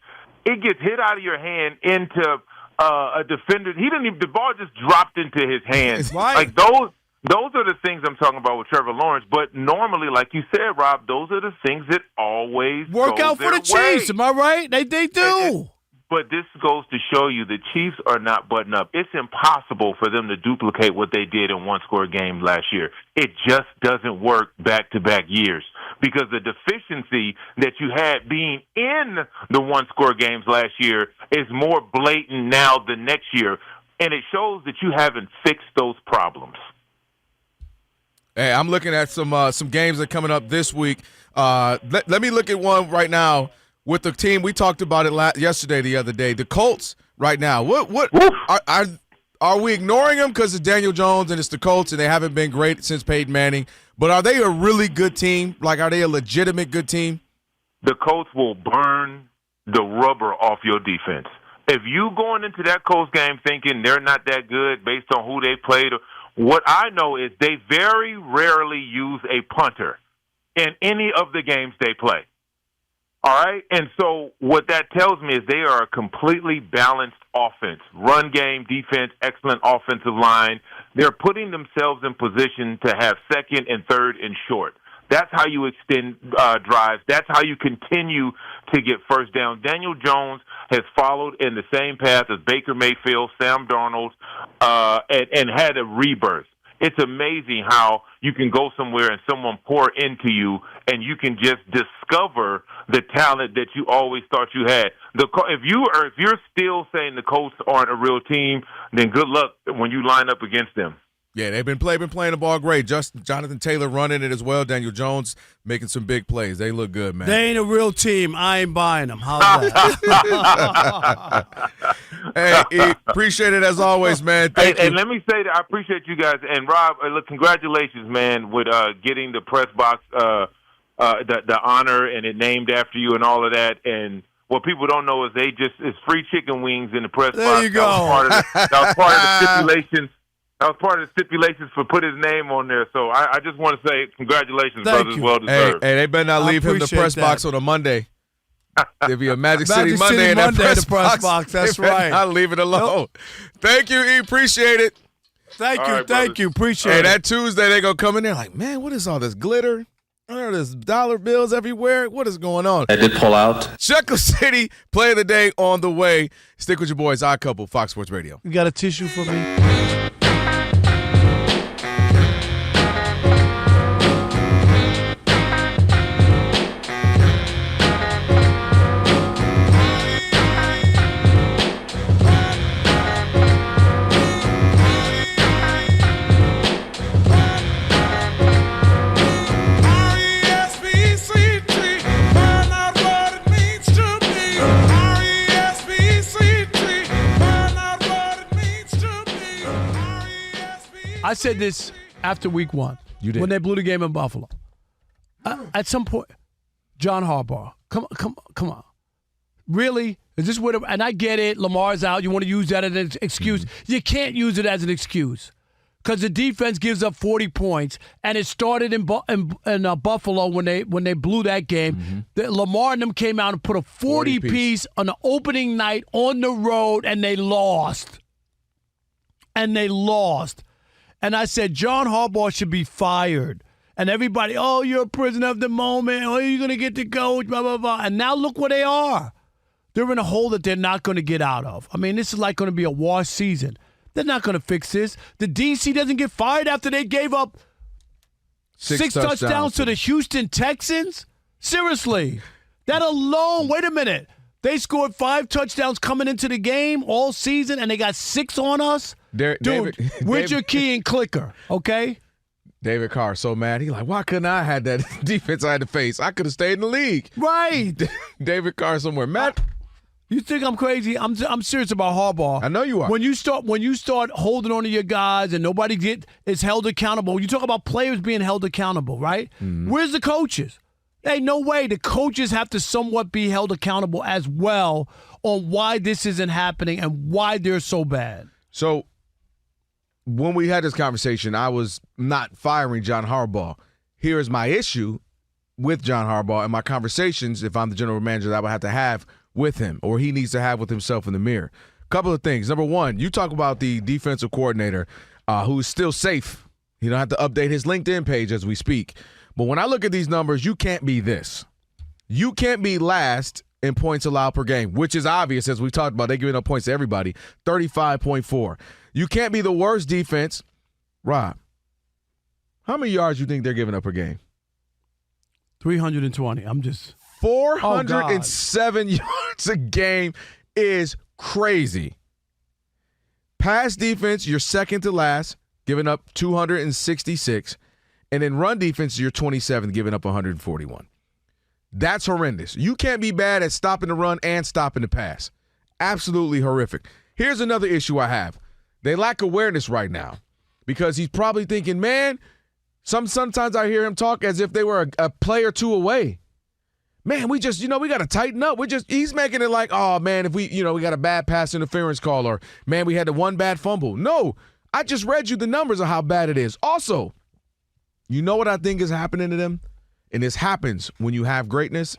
It gets hit out of your hand into a defender. The ball just dropped into his hands. Right. Like those are the things I'm talking about with Trevor Lawrence. But normally, like you said, Rob, those are the things that always work out for the Chiefs. Am I right? They do. But this goes to show you the Chiefs are not buttoned up. It's impossible for them to duplicate what they did in one-score games last year. It just doesn't work back-to-back years because the deficiency that you had being in the one-score games last year is more blatant now than next year, and it shows that you haven't fixed those problems. Hey, I'm looking at some games that are coming up this week. Let me look at one right now with the team. We talked about it the other day. The Colts right now. What are we ignoring them because it's Daniel Jones and it's the Colts and they haven't been great since Peyton Manning? But are they a really good team? Like, are they a legitimate good team? The Colts will burn the rubber off your defense. If you going into that Colts game thinking they're not that good based on who they played, what I know is they very rarely use a punter in any of the games they play. All right? And so what that tells me is they are a completely balanced offense. Run game, defense, excellent offensive line. They're putting themselves in position to have second and third and short. That's how you extend drives. That's how you continue to get first down. Daniel Jones has followed in the same path as Baker Mayfield, Sam Darnold, and had a rebirth. It's amazing how you can go somewhere and someone pour into you, and you can just discover the talent that you always thought you had. If you're still saying the Colts aren't a real team, then good luck when you line up against them. Yeah, they've been playing the ball great. Jonathan Taylor running it as well. Daniel Jones making some big plays. They look good, man. They ain't a real team. I ain't buying them. How's that? Hey, appreciate it as always, man. Thank you. And let me say that I appreciate you guys. And Rob, look, congratulations, man, with getting the press box, the honor, and it named after you and all of that. And what people don't know is it's free chicken wings in the press box. There you go. That was part of the stipulations. That was part of the stipulations for put his name on there. So I just want to say congratulations, brothers. Well deserved. Hey, they better not leave him the press box on a Monday. There'll be a Magic City Monday in that press box. That's right. I'll leave it alone. Nope. Thank you, E. Appreciate it. Thank you. Appreciate it. Hey, that Tuesday they gonna come in there like, man, what is all this glitter? There's dollar bills everywhere. What is going on? I did pull out. Shekel City play of the day on the way. Stick with your boys. Odd Couple, Fox Sports Radio. You got a tissue for me? I said this after week one. You did. When they blew the game in Buffalo. At some point, John Harbaugh, come on. Really? Is this what? And I get it. Lamar's out. You want to use that as an excuse. Mm-hmm. You can't use it as an excuse because the defense gives up 40 points, and it started in Buffalo when they blew that game. Mm-hmm. Lamar and them came out and put a 40 piece on the opening night on the road, and they lost. And I said, John Harbaugh should be fired. And everybody, oh, you're a prisoner of the moment. Oh, you're going to get the coach, blah, blah, blah. And now look where they are. They're in a hole that they're not going to get out of. I mean, this is like going to be a wash season. They're not going to fix this. The DC doesn't get fired after they gave up six touchdowns to the Houston Texans? Seriously. That alone, wait a minute. They scored 5 touchdowns coming into the game all season, and they got 6 on us? Dude, where's your key and clicker, okay? David Carr so mad. He's like, why couldn't I have that defense I had to face? I could have stayed in the league. Right. David Carr somewhere. Matt? You think I'm crazy? I'm serious about Harbaugh. I know you are. When you start holding on to your guys and nobody is held accountable, you talk about players being held accountable, right? Mm-hmm. Where's the coaches? Hey, no way. The coaches have to somewhat be held accountable as well on why this isn't happening and why they're so bad. So when we had this conversation, I was not firing John Harbaugh. Here is my issue with John Harbaugh and my conversations, if I'm the general manager, that I would have to have with him or he needs to have with himself in the mirror. Couple of things. Number one, you talk about the defensive coordinator who is still safe. You don't have to update his LinkedIn page as we speak. But when I look at these numbers, you can't be this. You can't be last in points allowed per game, which is obvious as we talked about. They're giving up points to everybody, 35.4. You can't be the worst defense. Rob, how many yards do you think they're giving up per game? 320. 407 yards a game is crazy. Pass defense, you're second to last, giving up 266. And in run defense, you're 27th, giving up 141. That's horrendous. You can't be bad at stopping the run and stopping the pass. Absolutely horrific. Here's another issue I have. They lack awareness right now because he's probably thinking, man, sometimes I hear him talk as if they were a play or two away. Man, we just, we got to tighten up. He's making it like, oh, man, if we got a bad pass interference call or, man, we had the one bad fumble. No, I just read you the numbers of how bad it is. Also, you know what I think is happening to them? And this happens when you have greatness.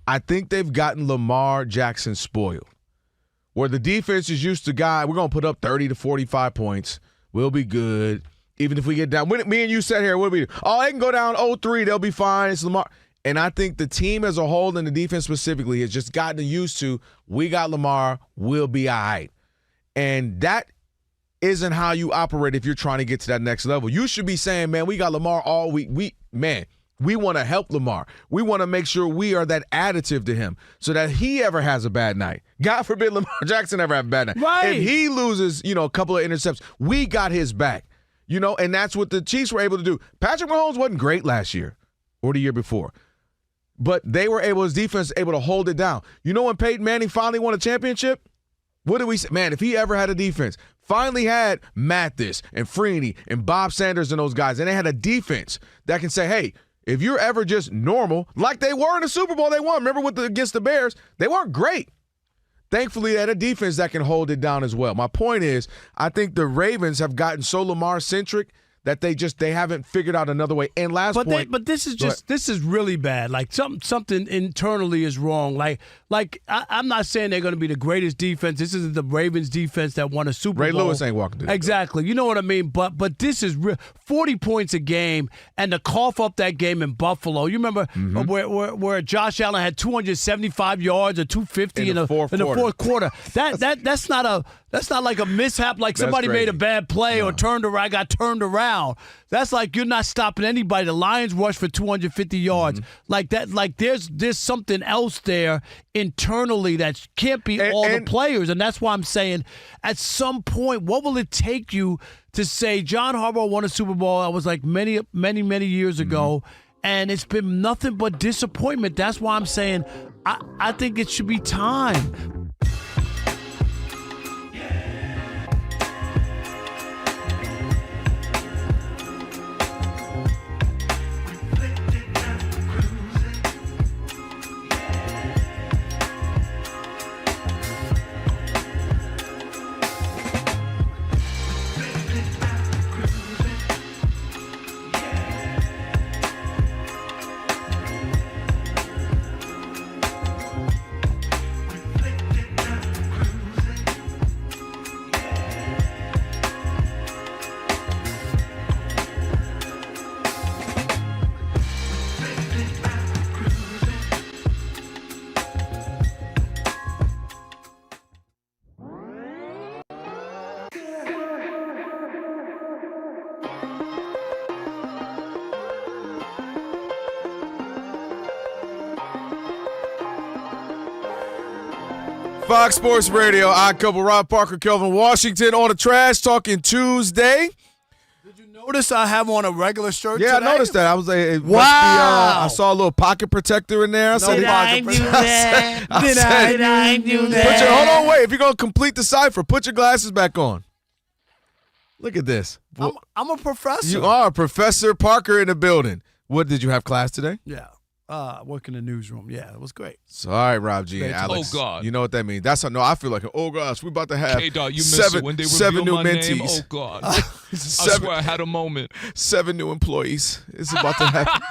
I think they've gotten Lamar Jackson spoiled. Where the defense is used to, we're going to put up 30 to 45 points. We'll be good. Even if we get down. When me and you sat here, what do we do? Oh, they can go down 0-3. They'll be fine. It's Lamar. And I think the team as a whole and the defense specifically has just gotten used to, we got Lamar, we'll be all right. And that isn't how you operate if you're trying to get to that next level. You should be saying, man, we got Lamar all week. We want to help Lamar. We want to make sure we are that additive to him so that he ever has a bad night. God forbid Lamar Jackson ever have a bad night. Right. If he loses, a couple of interceptions, we got his back. And that's what the Chiefs were able to do. Patrick Mahomes wasn't great last year or the year before. But they were his defense able to hold it down. When Peyton Manning finally won a championship? What did we say? Man, if he ever had a defense, finally had Mathis and Freeney and Bob Sanders and those guys, and they had a defense that can say, hey, if you're ever just normal, like they were in the Super Bowl they won, remember against the Bears, they weren't great. Thankfully, they had a defense that can hold it down as well. My point is, I think the Ravens have gotten so Lamar-centric that they haven't figured out another way. And But this is really bad. Like something internally is wrong. I'm not saying they're going to be the greatest defense. This isn't the Ravens defense that won a Super Bowl. Ray Lewis ain't walking through. Exactly. You know what I mean? But this is 40 points a game, and to cough up that game in Buffalo. You remember where Josh Allen had 275 yards or 250 in the fourth quarter. That's not like a mishap, like somebody made a bad play or got turned around. That's like you're not stopping anybody. The Lions rushed for 250 yards. Like that. Like there's something else there internally that can't be all the players, and that's why I'm saying at some point, what will it take you to say John Harbaugh won a Super Bowl? I was like many years ago. And it's been nothing but disappointment. That's why I'm saying I think it should be time. Fox Sports Radio, Odd Couple, Rob Parker, Kelvin Washington on the Trash Talking Tuesday. Did you notice I have on a regular shirt Yeah, today? I noticed that. I was like, wow. I saw a little pocket protector in there. Did I do that? Hold on, wait. If you're going to complete the cipher, put your glasses back on. Look at this. I'm a professor. You are Professor Parker in the building. What, did you have class today? Yeah. Work in the newsroom. Yeah, it was great. So, all right, Rob G and Alex. Oh, God. You know what that means. I feel like, oh, gosh, we're about to have seven new my mentees. Name? Oh, God. I swear I had a moment. 7 new employees. It's about to happen.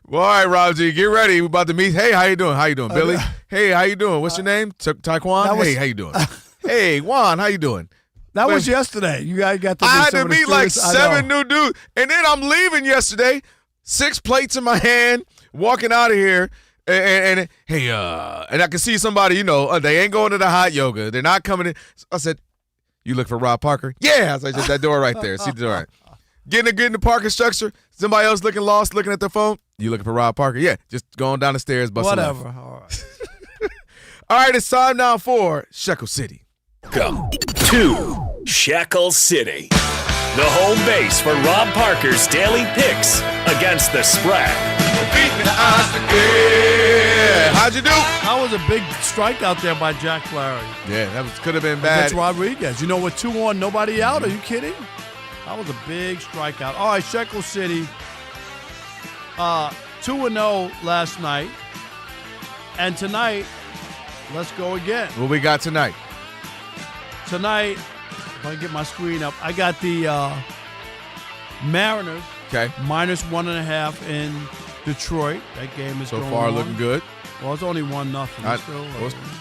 Well, all right, Rob G, get ready. We're about to meet. Hey, how you doing? Billy? Hey, how you doing? What's your name? Taekwon? Hey, how you doing? Hey, Juan, how you doing? That was yesterday. You guys got to I had to meet like 7 new dudes. And then I'm leaving yesterday, 6 plates in my hand, walking out of here, and hey, and I can see somebody, they ain't going to the hot yoga. They're not coming in. I said, you look for Rob Parker? Yeah. I said, that door right there. See the door right. Getting in the parking structure. Somebody else looking lost, looking at their phone. You looking for Rob Parker? Yeah. Just going down the stairs, busting whatever. Left. All right. All right, it's time now for Shekel City. Welcome to Shekel City. the home base for Rob Parker's daily picks against the spread. How'd you do? That was a big strikeout there by Jack Flaherty. Yeah, that could have been bad. That's Rodriguez. You know, with 2 on, nobody out. Are you kidding? That was a big strikeout. All right, Shekel City, 2-0 last night. And tonight, let's go again. What we got tonight? Tonight, if I can get my screen up, I got the Mariners. Okay. Minus 1.5 in Detroit. That game is so going far on. looking good. Well, it's only 1-0.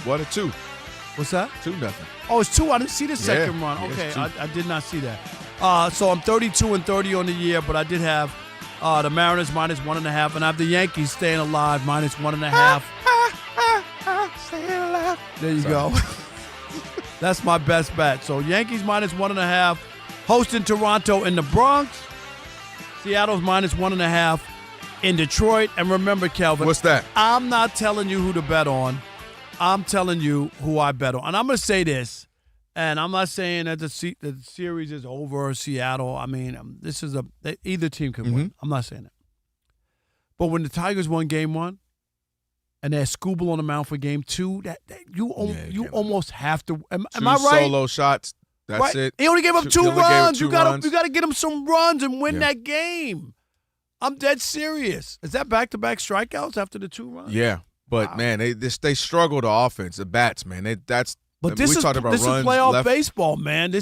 What a 2? What's that? 2-0. Oh, it's 2. I didn't see the second run. Yeah, Okay, I did not see that. So I'm 32-30 on the year, but I did have the Mariners minus 1.5, and I have the Yankees staying alive minus 1.5. Staying alive. There you go. That's my best bet. So Yankees minus 1.5, hosting Toronto in the Bronx. Seattle's minus 1.5 in Detroit. And remember, Kelvin. What's that? I'm not telling you who to bet on. I'm telling you who I bet on. And I'm going to say this, and I'm not saying that the series is over, Seattle. I mean, this is either team can win. I'm not saying that. But when the Tigers won Game 1, and they had Skubal on the mound for Game 2, you almost have to. Am I right? Solo shots. That's right? it. He only gave up 2 runs. You got to get him some runs and win Yeah. that game. I'm dead serious. Is that back-to-back strikeouts after the 2 runs? Yeah, but man, they struggle to offense. The bats, man. This is playoff baseball, man.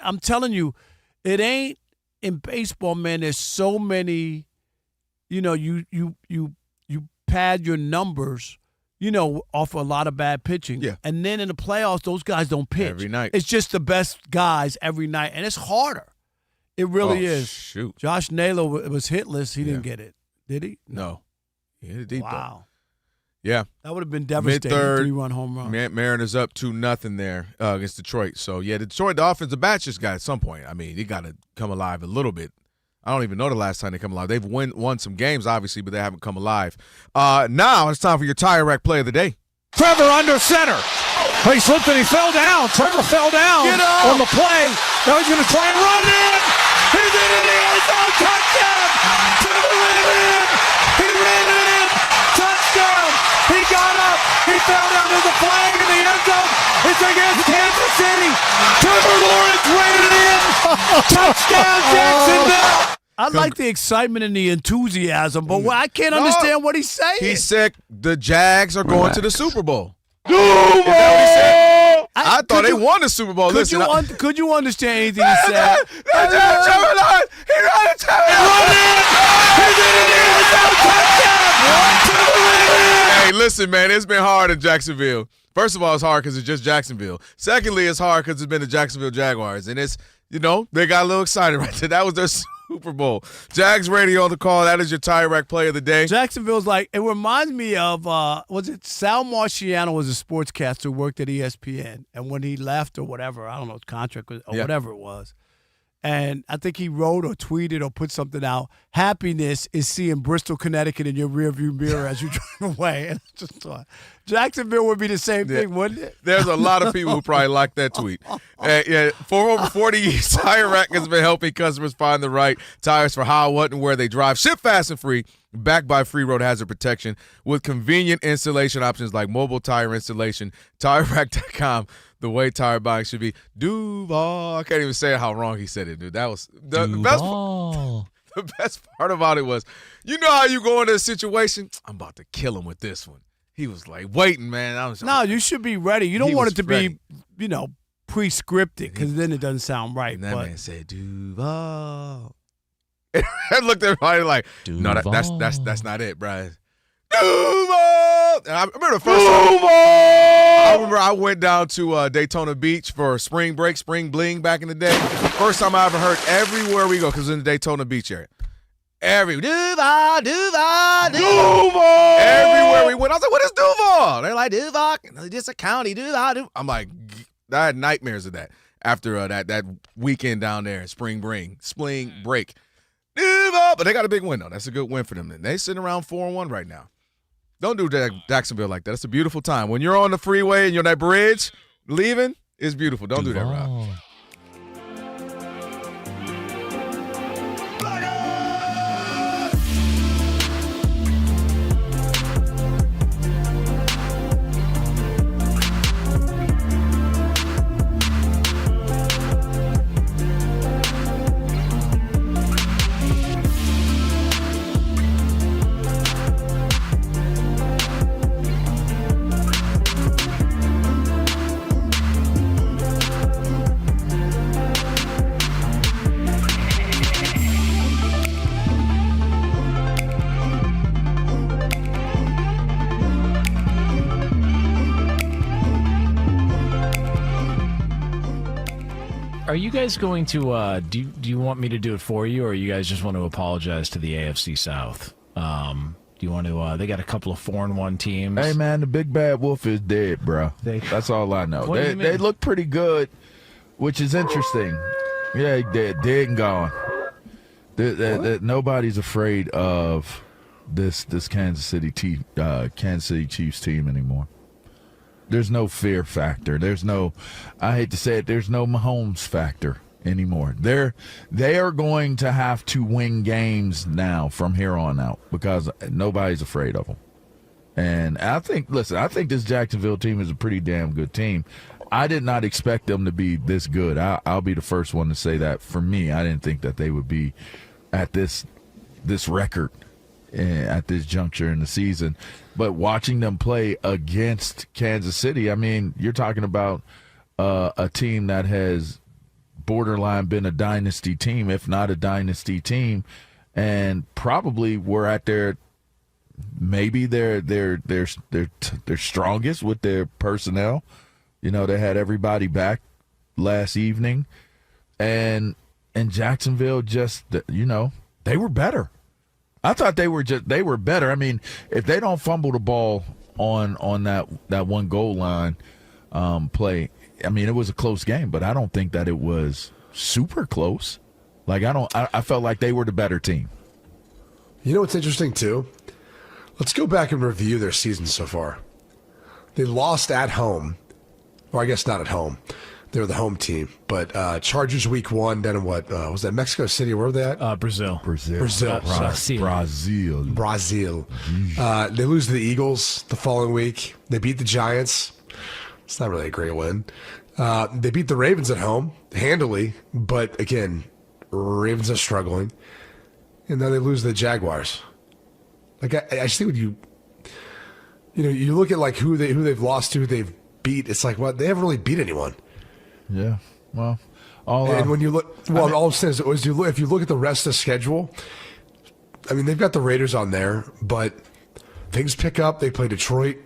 I'm telling you, it ain't in baseball, man. There's so many. You know, you pad your numbers, off a lot of bad pitching. Yeah. And then in the playoffs, those guys don't pitch. Every night. It's just the best guys every night. And it's harder. It really is. Shoot. Josh Naylor was hitless. He didn't get it. Did he? No. He hit it deep, wow. though. Yeah. That would have been devastating. Mid-third, 3-run home run. Mariners up 2-0 there against Detroit. So, yeah, Detroit, the offensive bats just got at some point. I mean, he got to come alive a little bit. I don't even know the last time they come alive. They've won some games, obviously, but they haven't come alive. Now it's time for your Tire Rack play of the day. Trevor under center. He slipped and he fell down. Trevor fell down on the play. Now he's going to try and run in. He did it in the end zone. Touchdown. Trevor ran it in. He ran it in. Touchdown. He got up. He fell down. There's a flag in the end zone. It's against Kansas City. Trevor Lawrence ran it in. Touchdown, Jacksonville. I like the excitement and the enthusiasm, but I can't understand what he's saying. He said the Jags are going to the Super Bowl. I thought they won the Super Bowl. Listen, could you understand anything he said? Hey, listen, man, it's been hard in Jacksonville. First of all, it's hard because it's just Jacksonville. Secondly, it's hard because it's been the Jacksonville Jaguars, and it's they got a little excited right there. That was their Super Bowl. Jags Radio on the call. That is your Tire Rack play of the day. Jacksonville's it reminds me of, was it Sal Marciano was a sportscaster who worked at ESPN, and when he left or whatever, I don't know, his contract was, or whatever it was, and I think he wrote or tweeted or put something out, happiness is seeing Bristol, Connecticut in your rearview mirror as you drive away. And I just thought, Jacksonville would be the same thing, wouldn't it? There's a lot of people who probably like that tweet. For over 40 years, Tire Rack has been helping customers find the right tires for how, what, and where they drive. Ship fast and free, backed by free road hazard protection with convenient installation options like mobile tire installation. TireRack.com, the way tire buying should be. Duval. I can't even say how wrong he said it, dude. That was the best part about it was, how you go into a situation, I'm about to kill him with this one. He was waiting, man. You should be ready. You don't want it to be, pre-scripted because then it doesn't sound right. And that man said, Duval. I looked at everybody no, that's not it, bro. Duval. And I remember the first time. I remember I went down to Daytona Beach for spring break, spring bling back in the day. First time I ever heard everywhere we go, because in the Daytona Beach area. Duval. Everywhere we went, I was like, what is Duval? They're like, Duval, just a county, Duval. I'm like, I had nightmares of that after that weekend down there in spring break. Duval. But they got a big win, though. That's a good win for them. They sitting around 4-1 right now. Don't do Jacksonville like that. It's a beautiful time. When you're on the freeway and you're on that bridge leaving, it's beautiful. Don't do that, Rob. you guys going to? Do you want me to do it for you, or you guys just want to apologize to the AFC South? Do you want to? They got a couple of 4-1 teams. Hey man, the big bad wolf is dead, bro. That's all I know. They look pretty good, which is interesting. Yeah, he dead and gone. Nobody's afraid of this Kansas City Chiefs team anymore. There's no fear factor. There's no, I hate to say it, there's no Mahomes factor anymore. They are going to have to win games now from here on out because nobody's afraid of them. And I think this Jacksonville team is a pretty damn good team. I did not expect them to be this good. I'll be the first one to say that. For me, I didn't think that they would be at this record at this juncture in the season. But watching them play against Kansas City, I mean, you're talking about a team that has borderline been a dynasty team, if not a dynasty team, and probably were at their strongest with their personnel. You know, they had everybody back last evening, and Jacksonville just, you know, they were better. I thought they were better. I mean, if they don't fumble the ball on that one goal line play, I mean, it was a close game, but I don't think that it was super close. Like I felt like they were the better team. You know what's interesting too? Let's go back and review their season so far. They lost at home, or I guess not at home. They were the home team, but Chargers week 1. Then in what was that? Mexico City? Where were they at? Brazil. Brazil. They lose to the Eagles the following week. They beat the Giants. It's not really a great win. They beat the Ravens at home handily, but again, Ravens are struggling. And then they lose to the Jaguars. Like I just think when you look at like who they've lost to, who they've beat. It's like, well, they haven't really beat anyone. Yeah. Well, when you look, all I'm saying is if you look at the rest of the schedule, I mean, they've got the Raiders on there, but things pick up. They play Detroit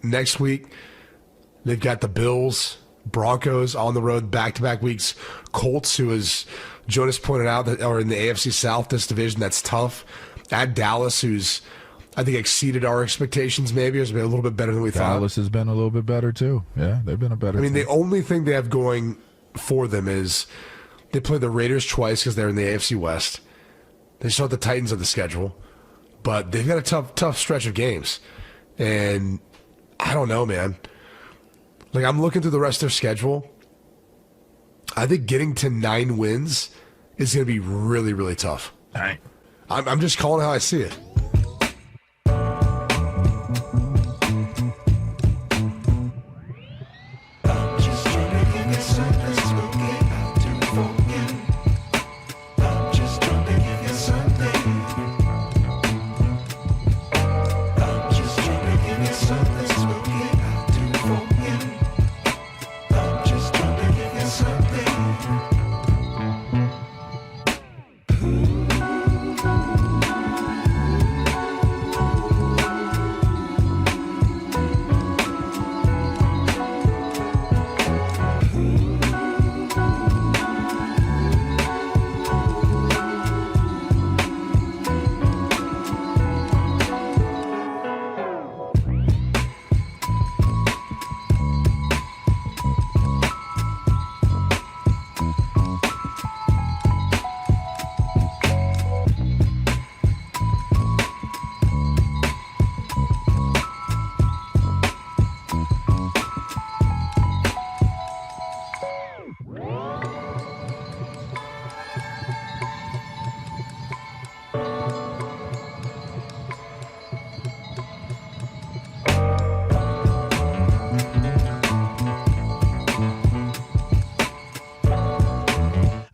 next week. They've got the Bills, Broncos on the road back-to-back weeks. Colts, who, as Jonas pointed out, that are in the AFC South, this division that's tough. At Dallas, who's, I think, exceeded our expectations maybe. Has been a little bit better than we thought. Dallas has been a little bit better too. Yeah, they've been a better team. The only thing they have going for them is they play the Raiders twice because they're in the AFC West. They still have the Titans on the schedule. But they've got a tough stretch of games. And I don't know, man. Like, I'm looking through the rest of their schedule. I think getting to 9 wins is going to be really, really tough. All right. I'm just calling how I see it.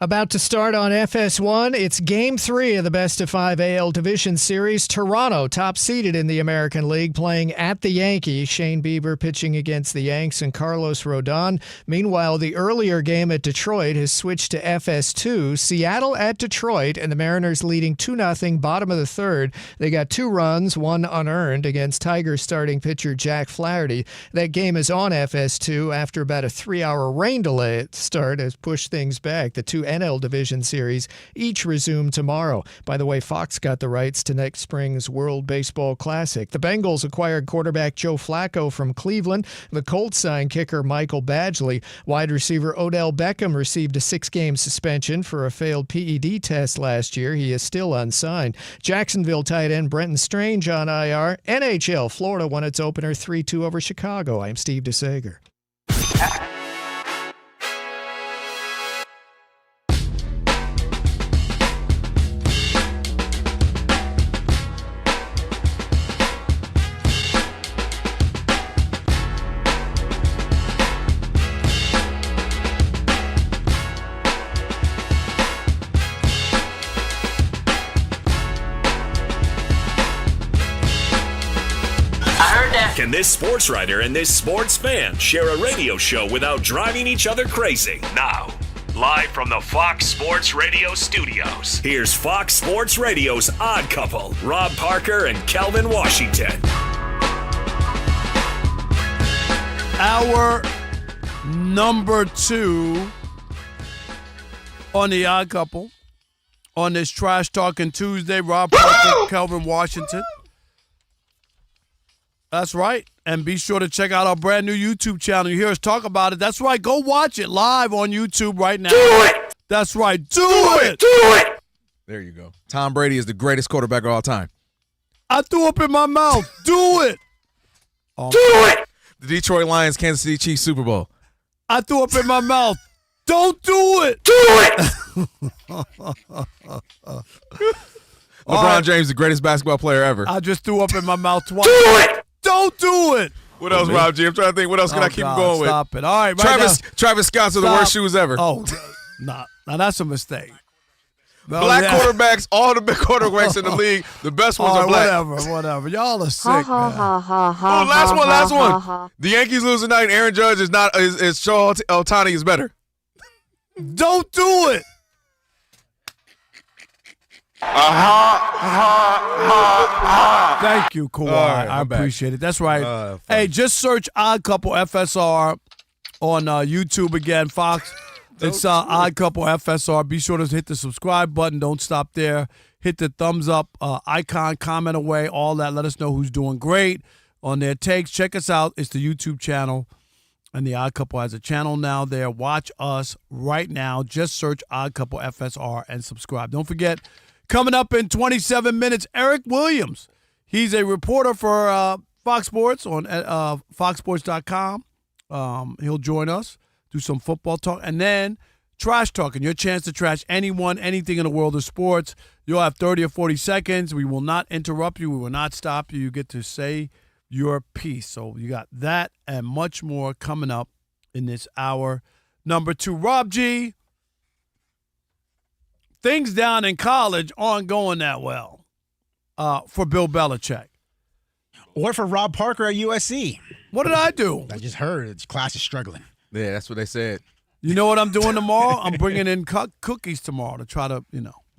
About to start on FS1, it's Game 3 of the best-of-5 AL Division Series. Toronto, top-seeded in the American League, playing at the Yankees. Shane Bieber pitching against the Yanks and Carlos Rodon. Meanwhile, the earlier game at Detroit has switched to FS2. Seattle at Detroit, and the Mariners leading 2-0, bottom of the third. They got 2 runs, 1 unearned, against Tigers starting pitcher Jack Flaherty. That game is on FS2 after about a 3-hour rain delay at the start has pushed things back. The 2 NL Division Series each resume tomorrow. By the way, Fox got the rights to next spring's World Baseball Classic. The Bengals acquired quarterback Joe Flacco from Cleveland. The Colts signed kicker Michael Badgley. Wide receiver Odell Beckham received a 6-game suspension for a failed PED test last year. He is still unsigned. Jacksonville tight end Brenton Strange on IR. NHL, Florida won its opener 3-2 over Chicago. I'm Steve DeSager. Can this sports writer and this sports fan share a radio show without driving each other crazy? Now, live from the Fox Sports Radio studios, here's Fox Sports Radio's Odd Couple, Rob Parker and Kelvin Washington. Our number 2 on the Odd Couple on this Trash Talking Tuesday, Rob Parker, Kelvin Washington. That's right. And be sure to check out our brand new YouTube channel. You hear us talk about it. That's right. Go watch it live on YouTube right now. Do it. That's right. Do it. Do it. There you go. Tom Brady is the greatest quarterback of all time. I threw up in my mouth. Do it. Do it. The Detroit Lions, Kansas City Chiefs Super Bowl. I threw up in my mouth. Don't do it. Do it. LeBron James, the greatest basketball player ever. I just threw up in my mouth twice. Do it. Don't do it. What else, Rob G? I'm trying to think. What else can I keep going with? Stop it. All right, Travis Scott's are the worst shoes ever. Oh, nah. Now that's a mistake. No, black quarterbacks, all the big quarterbacks in the league, the best ones are black. Whatever. Y'all are sick, man. Last one. The Yankees lose tonight. Aaron Judge is not. Is Shohei Ohtani is better. Don't do it. Thank you, Kawhi. Right, I appreciate it. That's right. Hey, just search Odd Couple FSR on YouTube again, Fox. It's Odd Couple FSR. Be sure to hit the subscribe button. Don't stop there. Hit the thumbs up icon, comment away, all that. Let us know who's doing great on their takes. Check us out. It's the YouTube channel. And the Odd Couple has a channel now there. Watch us right now. Just search Odd Couple FSR and subscribe. Don't forget, coming up in 27 minutes, Eric Williams. He's a reporter for Fox Sports on foxsports.com. He'll join us, do some football talk, and then trash talking, your chance to trash anyone, anything in the world of sports. You'll have 30 or 40 seconds. We will not interrupt you. We will not stop you. You get to say your piece. So you got that and much more coming up in this hour. Number 2, Rob G. Things down in college aren't going that well for Bill Belichick. Or for Rob Parker at USC. What did I do? I just heard his class is struggling. Yeah, that's what they said. You know what I'm doing tomorrow? I'm bringing in cookies tomorrow to try to,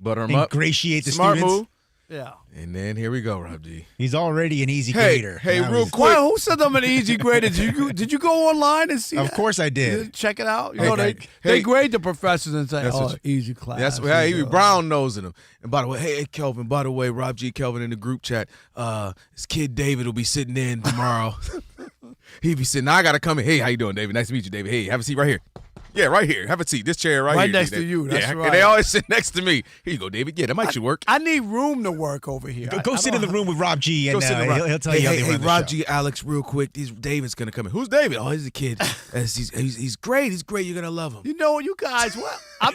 butter them up. Ingratiate the Smart students. Move. Yeah. And then here we go, Rob G. He's already an easy grader. Hey, Now real he's- quick. Who said I'm an easy grader? Did you go online and see Of that? course I did. Check it out. You Hey, know, hey, they hey. grade the professors and say, That's what easy class. That's hey, he brown nosing him. And by the way, hey Kelvin, by the way, Rob G. Kelvin in the group chat, his kid David will be sitting in tomorrow. He'd be sitting. I gotta come in. Hey, how you doing, David? Nice to meet you, David. Hey, have a seat right here. Yeah, right here. Have a seat. This chair right here. next to David. you. That's yeah, right. And they always sit next to me. Here you go, David. Yeah, that might should work. I need room to work over here. Go sit in the room with Rob G. and Go sit around. he'll tell you how they run the Rob show. G, Alex, real quick. David's gonna come in. Who's David? Oh, he's a kid. He's great. He's great. You're gonna love him. You know, you guys, I'm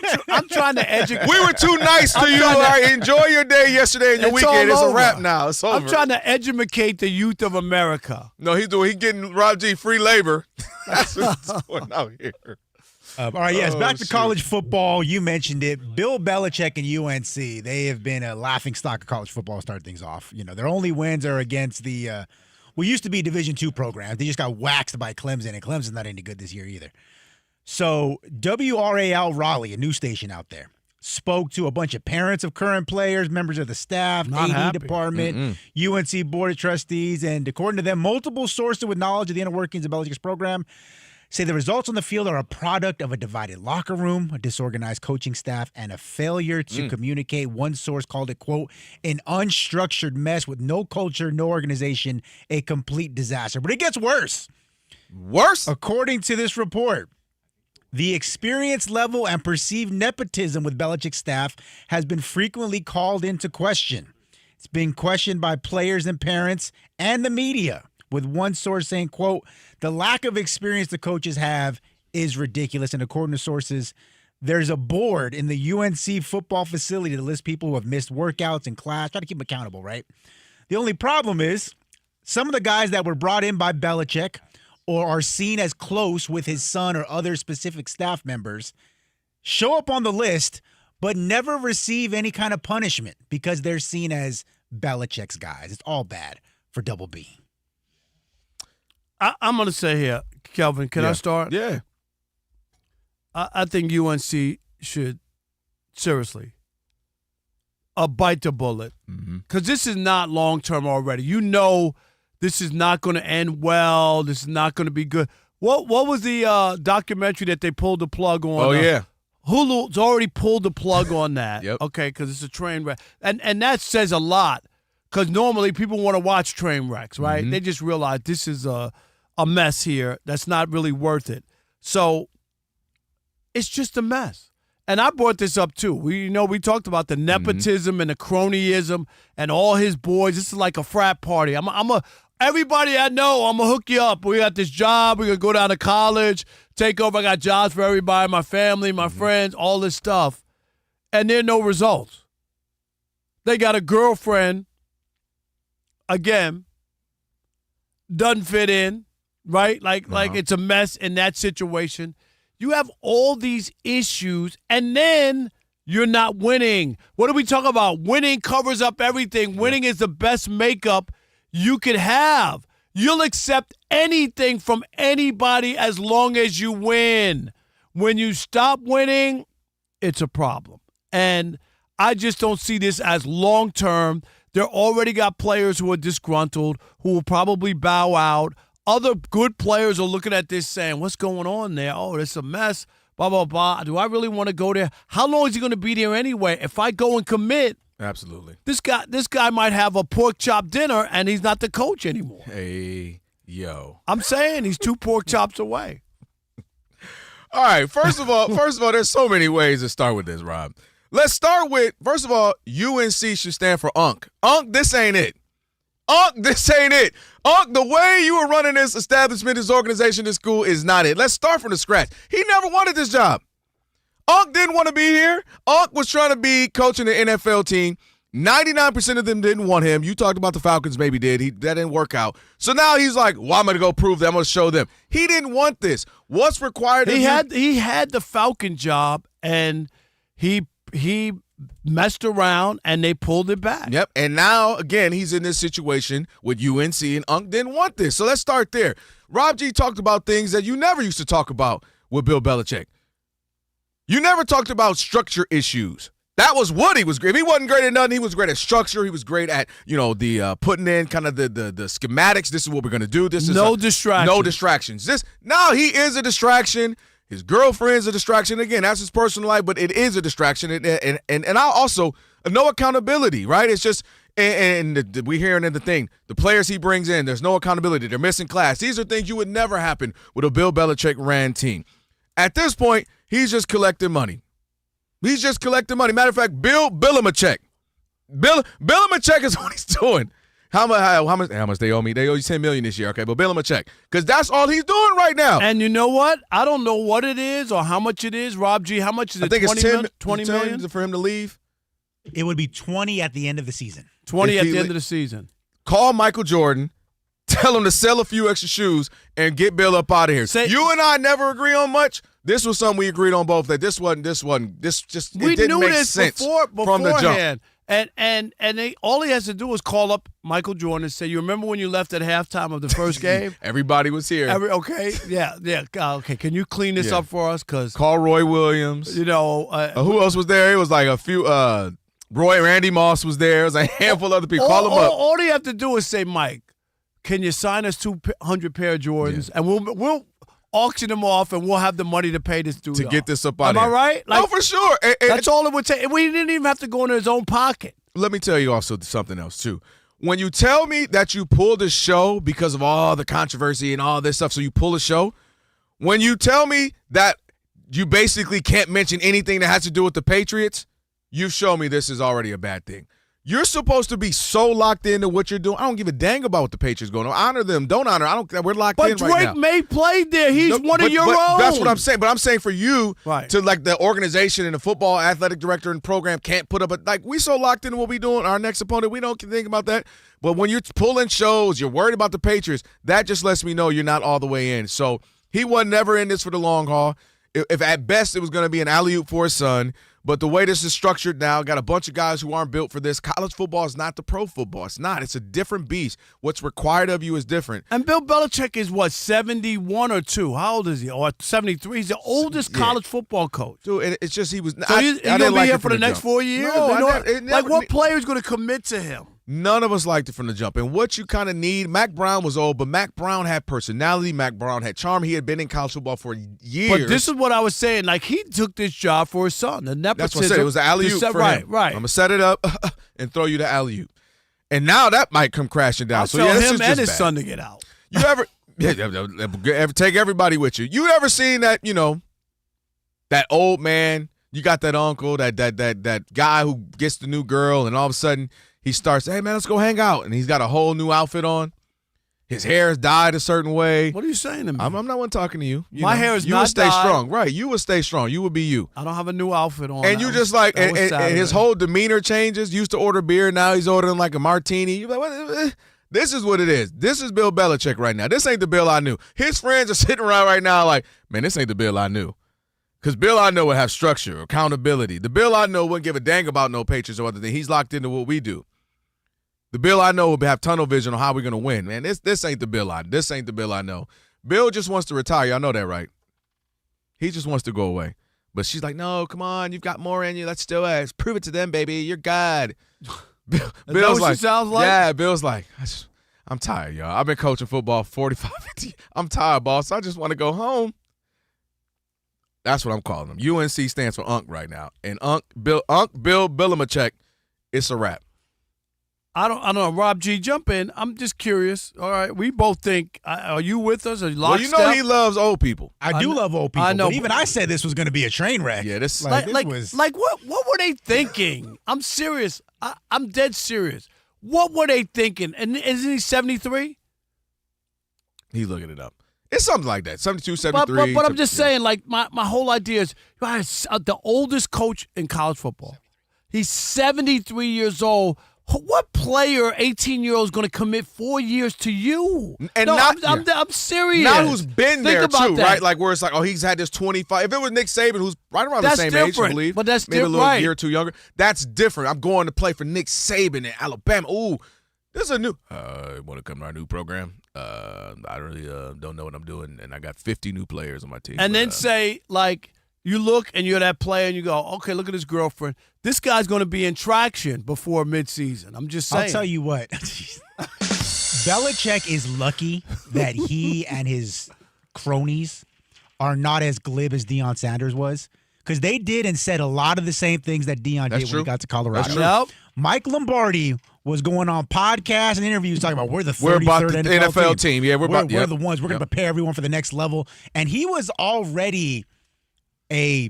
trying to educate. We were too nice to you. All right, enjoy your day yesterday and your It's weekend. all It's a over. wrap now. It's over. I'm trying to educate the youth of America. No, he's getting Rob G free labor. That's what's going out here. All right, yes, back to college football. You mentioned it. Bill Belichick and UNC, they have been a laughingstock of college football to start things off. Their only wins are against the used to be Division II programs. They just got waxed by Clemson, and Clemson's not any good this year either. So WRAL Raleigh, a news station out there, spoke to a bunch of parents of current players, members of the staff, AD department, UNC Board of Trustees, and according to them, multiple sources with knowledge of the inner workings of Belichick's program say the results on the field are a product of a divided locker room, a disorganized coaching staff, and a failure to communicate. One source called it, quote, an unstructured mess with no culture, no organization, a complete disaster. But it gets worse. Worse? According to this report, the experience level and perceived nepotism with Belichick's staff has been frequently called into question. It's being questioned by players and parents and the media, with one source saying, quote, the lack of experience the coaches have is ridiculous. And according to sources, there's a board in the UNC football facility that lists people who have missed workouts and class. Try to keep them accountable, right? The only problem is some of the guys that were brought in by Belichick or are seen as close with his son or other specific staff members show up on the list but never receive any kind of punishment because they're seen as Belichick's guys. It's all bad for Double B. I'm going to say here, Kelvin, can I start? Yeah. I think UNC should, seriously, bite the bullet. Because this is not long-term already. This is not going to end well. This is not going to be good. What was the documentary that they pulled the plug on? Oh, yeah. Hulu's already pulled the plug on that. Yep. Okay, because it's a train wreck. And that says a lot. Because normally people want to watch train wrecks, right? They just realize this is a mess here that's not really worth it. So it's just a mess. And I brought this up too. We talked about the nepotism and the cronyism and all his boys. This is like a frat party. Everybody I know, I'm going to hook you up. We got this job. We're going to go down to college, take over. I got jobs for everybody, my family, my friends, all this stuff. And there are no results. They got a girlfriend, again, doesn't fit in, right? Like it's a mess in that situation. You have all these issues, and then you're not winning. What do we talk about? Winning covers up everything. Winning is the best makeup you could have. You'll accept anything from anybody as long as you win. When you stop winning, it's a problem. And I just don't see this as long-term. They're already got players who are disgruntled, who will probably bow out. Other good players are looking at this saying, what's going on there? Oh, it's a mess, blah, blah, blah. Do I really want to go there? How long is he going to be there anyway? If I go and commit, absolutely, this guy might have a pork chop dinner and he's not the coach anymore. Hey, yo. I'm saying he's 2 pork chops away. All right, first of all, there's so many ways to start with this, Rob. Let's start with, first of all, UNC should stand for UNC. UNC, this ain't it. UNC, this ain't it. UNC, the way you were running this establishment, this organization, this school is not it. Let's start from the scratch. He never wanted this job. UNC didn't want to be here. UNC was trying to be coaching the NFL team. 99% of them didn't want him. You talked about the Falcons maybe did. That didn't work out. So now he's like, well, I'm going to go prove that. I'm going to show them. He didn't want this. What's required of you? He had the Falcon job, and he messed around, and they pulled it back. Yep, and now, again, he's in this situation with UNC, and UNC didn't want this. So let's start there. Rob G talked about things that you never used to talk about with Bill Belichick. You never talked about structure issues. That was what he was great. If he wasn't great at nothing, he was great at structure. He was great at, the putting in kind of the schematics. This is what we're going to do. This is no distractions. No distractions. Now he is a distraction. His girlfriend's a distraction. Again, that's his personal life, but it is a distraction. And I also, no accountability, right? It's just, and we're hearing in the thing, the players he brings in, there's no accountability. They're missing class. These are things you would never happen with a Bill Belichick ran team. At this point, he's just collecting money. He's just collecting money. Matter of fact, Bill Belichick. Bill Belichick is what he's doing. How much they owe me? They owe you $10 million this year, okay? But Bill Belichick, because that's all he's doing right now. And you know what? I don't know what it is or how much it is. Rob G, how much is it? I think it's 20 million for him to leave. It would be 20 at the end of the season. 20 at the end of the season. Call Michael Jordan, tell him to sell a few extra shoes, and get Bill up out of here. You and I never agree on much, This was something we agreed on both. That this wasn't. We it didn't knew make this sense beforehand. from the jump. And all he has to do is call up Michael Jordan and say, "You remember when you left at halftime of the first game? Everybody was here. Okay, yeah. Okay, can you clean this up for us? Because call Roy Williams. You know, who else was there? It was like a few. Randy Moss was there. It was a handful of other people. Call them up. All you have to do is say, Mike, can you sign us 200 pair of Jordans, and we'll auction them off, and we'll have the money to pay this dude to get this up out Am of I here. right? No, for sure. That's all it would take. We didn't even have to go into his own pocket. Let me tell you also something else, too. When you tell me that you pulled a show because of all the controversy and all this stuff, so you pull a show, when you tell me that you basically can't mention anything that has to do with the Patriots, you've shown me this is already a bad thing. You're supposed to be so locked into what you're doing. I don't give a dang about what the Patriots going on. Honor them. Don't honor. I don't. We're locked in right now. But Drake May played there. He's one of your own. That's what I'm saying. But I'm saying for you to like the organization and the football athletic director and program can't put up we so locked into what we doing. Our next opponent, we don't think about that. But when you're pulling shows, you're worried about the Patriots. That just lets me know you're not all the way in. So he was never in this for the long haul. If at best it was going to be an alley-oop for his son. But the way this is structured now, got a bunch of guys who aren't built for this. College football is not the pro football. It's not. It's a different beast. What's required of you is different. And Bill Belichick is, 71 or 2? How old is he? Or 73? He's the oldest college football coach. Dude, it's just he was not. So he's going to be here for the next 4 years? No, what player is going to commit to him? None of us liked it from the jump. And what you kind of need, Mac Brown was old, but Mac Brown had personality. Mac Brown had charm. He had been in college football for years. But this is what I was saying. Like, he took this job for his son. That's what I said. It was the alley-oop for him. Right. I'm going to set it up and throw you the alley-oop. And now that might come crashing down. I'll so tell yeah, this him is and just his bad. son to get out. You ever take everybody with you? You ever seen that, that old man, you got that uncle, that guy who gets the new girl, and all of a sudden he starts, hey, man, let's go hang out. And he's got a whole new outfit on. His hair is dyed a certain way. What are you saying to me? I'm not one talking to you. My hair is you not would stay dyed. strong. Right. You would stay strong. You would be you. I don't have a new outfit on. And you just like, and his whole demeanor changes. Used to order beer. Now he's ordering like a martini. You're like, what? This is what it is. This is Bill Belichick right now. This ain't the Bill I knew. His friends are sitting around right now like, man, this ain't the Bill I knew. Because Bill I know would have structure, accountability. The Bill I know wouldn't give a dang about no Patriots or other thing. He's locked into what we do. The Bill I know will have tunnel vision on how we're gonna win, man. This ain't the Bill I know. Bill just wants to retire. Y'all know that, right? He just wants to go away. But she's like, no, come on, you've got more in you. Let's do it. Prove it to them, baby. You're God. Bill's what she sounds like? Yeah, Bill's like, I'm tired, y'all. I've been coaching football 45, 50. I'm tired, boss. I just want to go home. That's what I'm calling him. UNC stands for Unc right now. And Bill Belichick, it's a wrap. I don't know. Rob G, jump in. I'm just curious. All right, we both think. Are you with us? Are you Well, you know he loves old people. I do love old people. I know. But even I said this was going to be a train wreck. Yeah, this Like what were they thinking? I'm serious. I'm dead serious. What were they thinking? And isn't he 73? He's looking it up. It's something like that. 72, 73. But I'm just saying, like, my whole idea is the oldest coach in college football. He's 73 years old. What player, 18-year-old, is going to commit 4 years to you? And no, not, I'm serious. Not who's been Think there, about too, that. right? Like, where it's like, oh, he's had this 25. If it was Nick Saban, who's right around That's the same age, I different, believe. but that's maybe a little right. year or two younger. That's different. I'm going to play for Nick Saban in Alabama. Ooh, this is a new. Want to come to our new program? I really don't know what I'm doing, and I got 50 new players on my team. And then say, like, you look and you're that player and you go, okay, look at his girlfriend. This guy's going to be in traction before midseason. I'm just saying. I'll tell you what. Belichick is lucky that he and his cronies are not as glib as Deion Sanders was. Because they did and said a lot of the same things that Deion did when he got to Colorado. That's true. Yep. Mike Lombardi was going on podcasts and interviews talking about we're the 33rd We're about the NFL team. Yeah, we're the ones. We're going to prepare everyone for the next level. And he was already a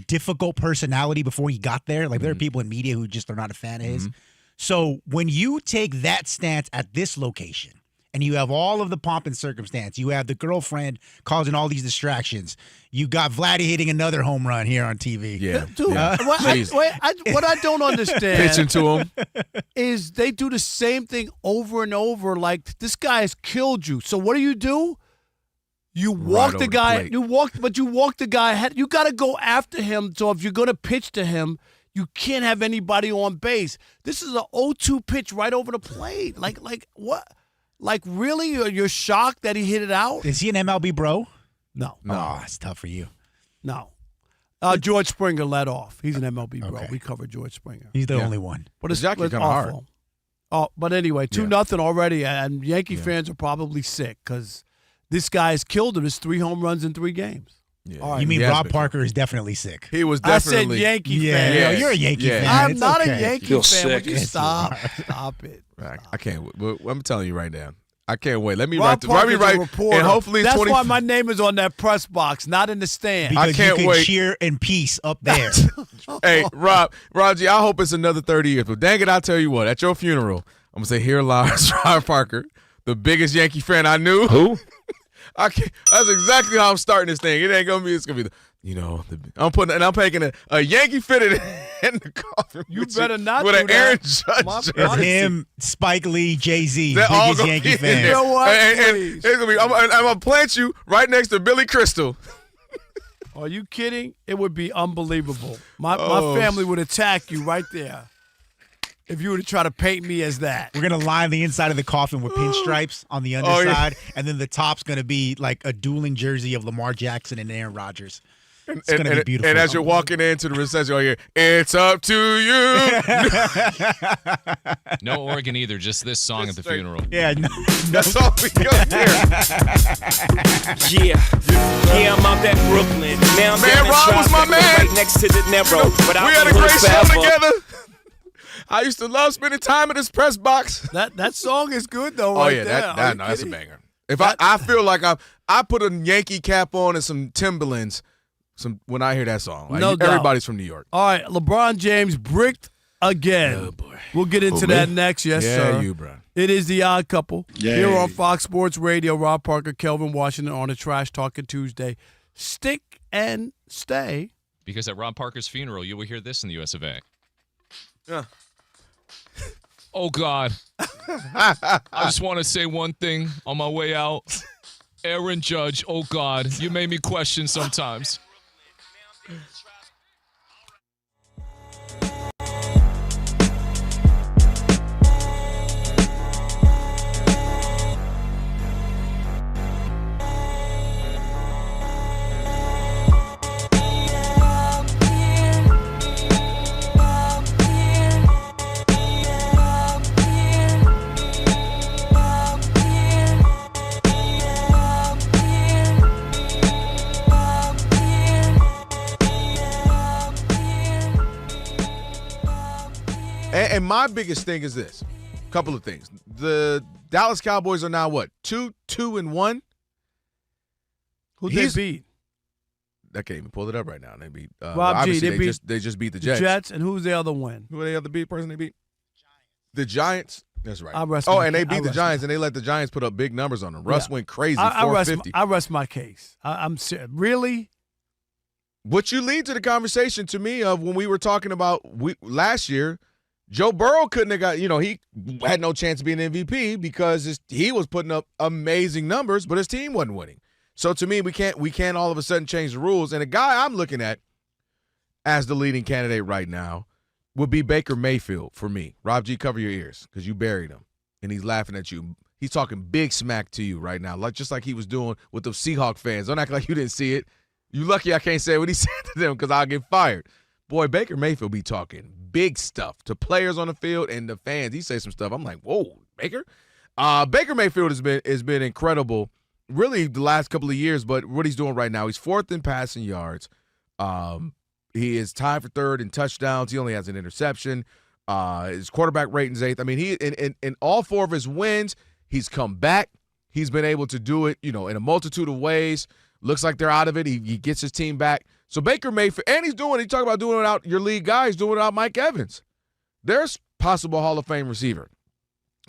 difficult personality before he got there. Like, there are people in media who just are not a fan of his. So when you take that stance at this location and you have all of the pomp and circumstance, you have the girlfriend causing all these distractions, you got Vladdy hitting another home run here on TV. Yeah. Dude, what I don't understand Pitching to him. is they do the same thing over and over. Like, this guy has killed you. So what do? You Right walk the over the guy. plate. You walk the guy ahead. You got to go after him. So if you're going to pitch to him, you can't have anybody on base. This is an 0-2 pitch right over the plate. Like what? Like really? You're shocked that he hit it out? Is he an MLB bro? No. Oh, it's tough for you. No. George Springer led off. He's an MLB bro. We covered George Springer. He's the only one. But it's Jackie kind of hard. awful. Oh, but anyway, 2-0 already, and Yankee fans are probably sick because this guy has killed him. It's 3 home runs in 3 games. Yeah. All right. You mean He has Rob been. Parker is definitely sick? He was definitely. I said Yankee Yeah, fan. yeah, you're a Yankee fan. I'm It's not okay. a Yankee Feel fan. Would sick. you Yes, you stop? are. Stop it. I can't. But I'm telling you right now, I can't wait. Let me Rob write. Parker's Let me a write. reporter. And hopefully, that's 20. why my name is on that press box, not in the stand. Because I can't you can wait. cheer in peace up there. Hey, Rob G, I hope it's another 30 years. But dang it, I'll tell you what. At your funeral, I'm gonna say, here lies Rob Parker, the biggest Yankee fan I knew. Who? I can't, that's exactly how I'm starting this thing. It ain't gonna be. It's gonna be I'm taking a Yankee fitted in the coffin. You better not with do an that. Aaron Judge. My- jersey. It's him, Spike Lee, Jay-Z, They're all biggest gonna Yankee be in fan. there. You know what? And Please. it's gonna be. I'm gonna plant you right next to Billy Crystal. Are you kidding? It would be unbelievable. My Oh. family would attack you right there if you were to try to paint me as that. We're going to line the inside of the coffin with pinstripes on the yeah. underside, and then the top's going to be like a dueling jersey of Lamar Jackson and Aaron Rodgers. It's going to be beautiful. And as you're walking into the reception, you hear, "It's up to you." No organ either, just this song at the funeral. Yeah, no, That's all we got here. Yeah, I'm out at Brooklyn. Now I'm Man, down in Rob was my Tribeca, man. right next to the Narrow. But We had a great show together. I used to love spending time in this press box. That song is good though. Oh right yeah, there. Are you that's a kidding? banger. If I feel like I put a Yankee cap on and some Timberlands, when I hear that song, like, No doubt. everybody's from New York. All right, LeBron James bricked again. Oh boy, We'll get into that next. Yes, yeah, sir. you, bro. It is the Odd Couple Yay. here on Fox Sports Radio. Rob Parker, Kelvin Washington on a Trash Talking Tuesday. Stick and stay. Because at Rob Parker's funeral, you will hear this in the US of A. Yeah. Oh, God. I just want to say one thing on my way out. Aaron Judge, oh, God, you made me question sometimes. And my biggest thing is this: a couple of things. The Dallas Cowboys are now what 2-2-1. Who they beat? I can't even pull it up right now. They beat Rob G. obviously They beat they just beat the The Jets. Jets, and who's the other win? Who are the other person they beat? The Giants. That's right. I rest Oh, my and they ca- beat I the rest Giants, and they let the Giants put up big numbers on them. Russ Yeah. went crazy, I rest 450. I rest my case. I'm serious. Really? What you lead to the conversation to me of when we were talking about last year, Joe Burrow couldn't have got, he had no chance of being MVP because he was putting up amazing numbers, but his team wasn't winning. So to me, we can't all of a sudden change the rules. And the guy I'm looking at as the leading candidate right now would be Baker Mayfield for me. Rob G, cover your ears because you buried him, and he's laughing at you. He's talking big smack to you right now, just like he was doing with the Seahawk fans. Don't act like you didn't see it. You lucky I can't say what he said to them because I'll get fired. Boy, Baker Mayfield be talking big stuff to players on the field and the fans. He says some stuff. I'm like, whoa, Baker? Baker Mayfield has been incredible really the last couple of years, but what he's doing right now, he's 4th in passing yards. He is tied for 3rd in touchdowns. He only has an interception. His quarterback rating's 8th. I mean, he in all 4 of his wins, he's come back. He's been able to do it, in a multitude of ways. Looks like they're out of it. He gets his team back. So Baker Mayfield, and he talk about doing it without your lead guy. He's doing it without Mike Evans. There's possible Hall of Fame receiver.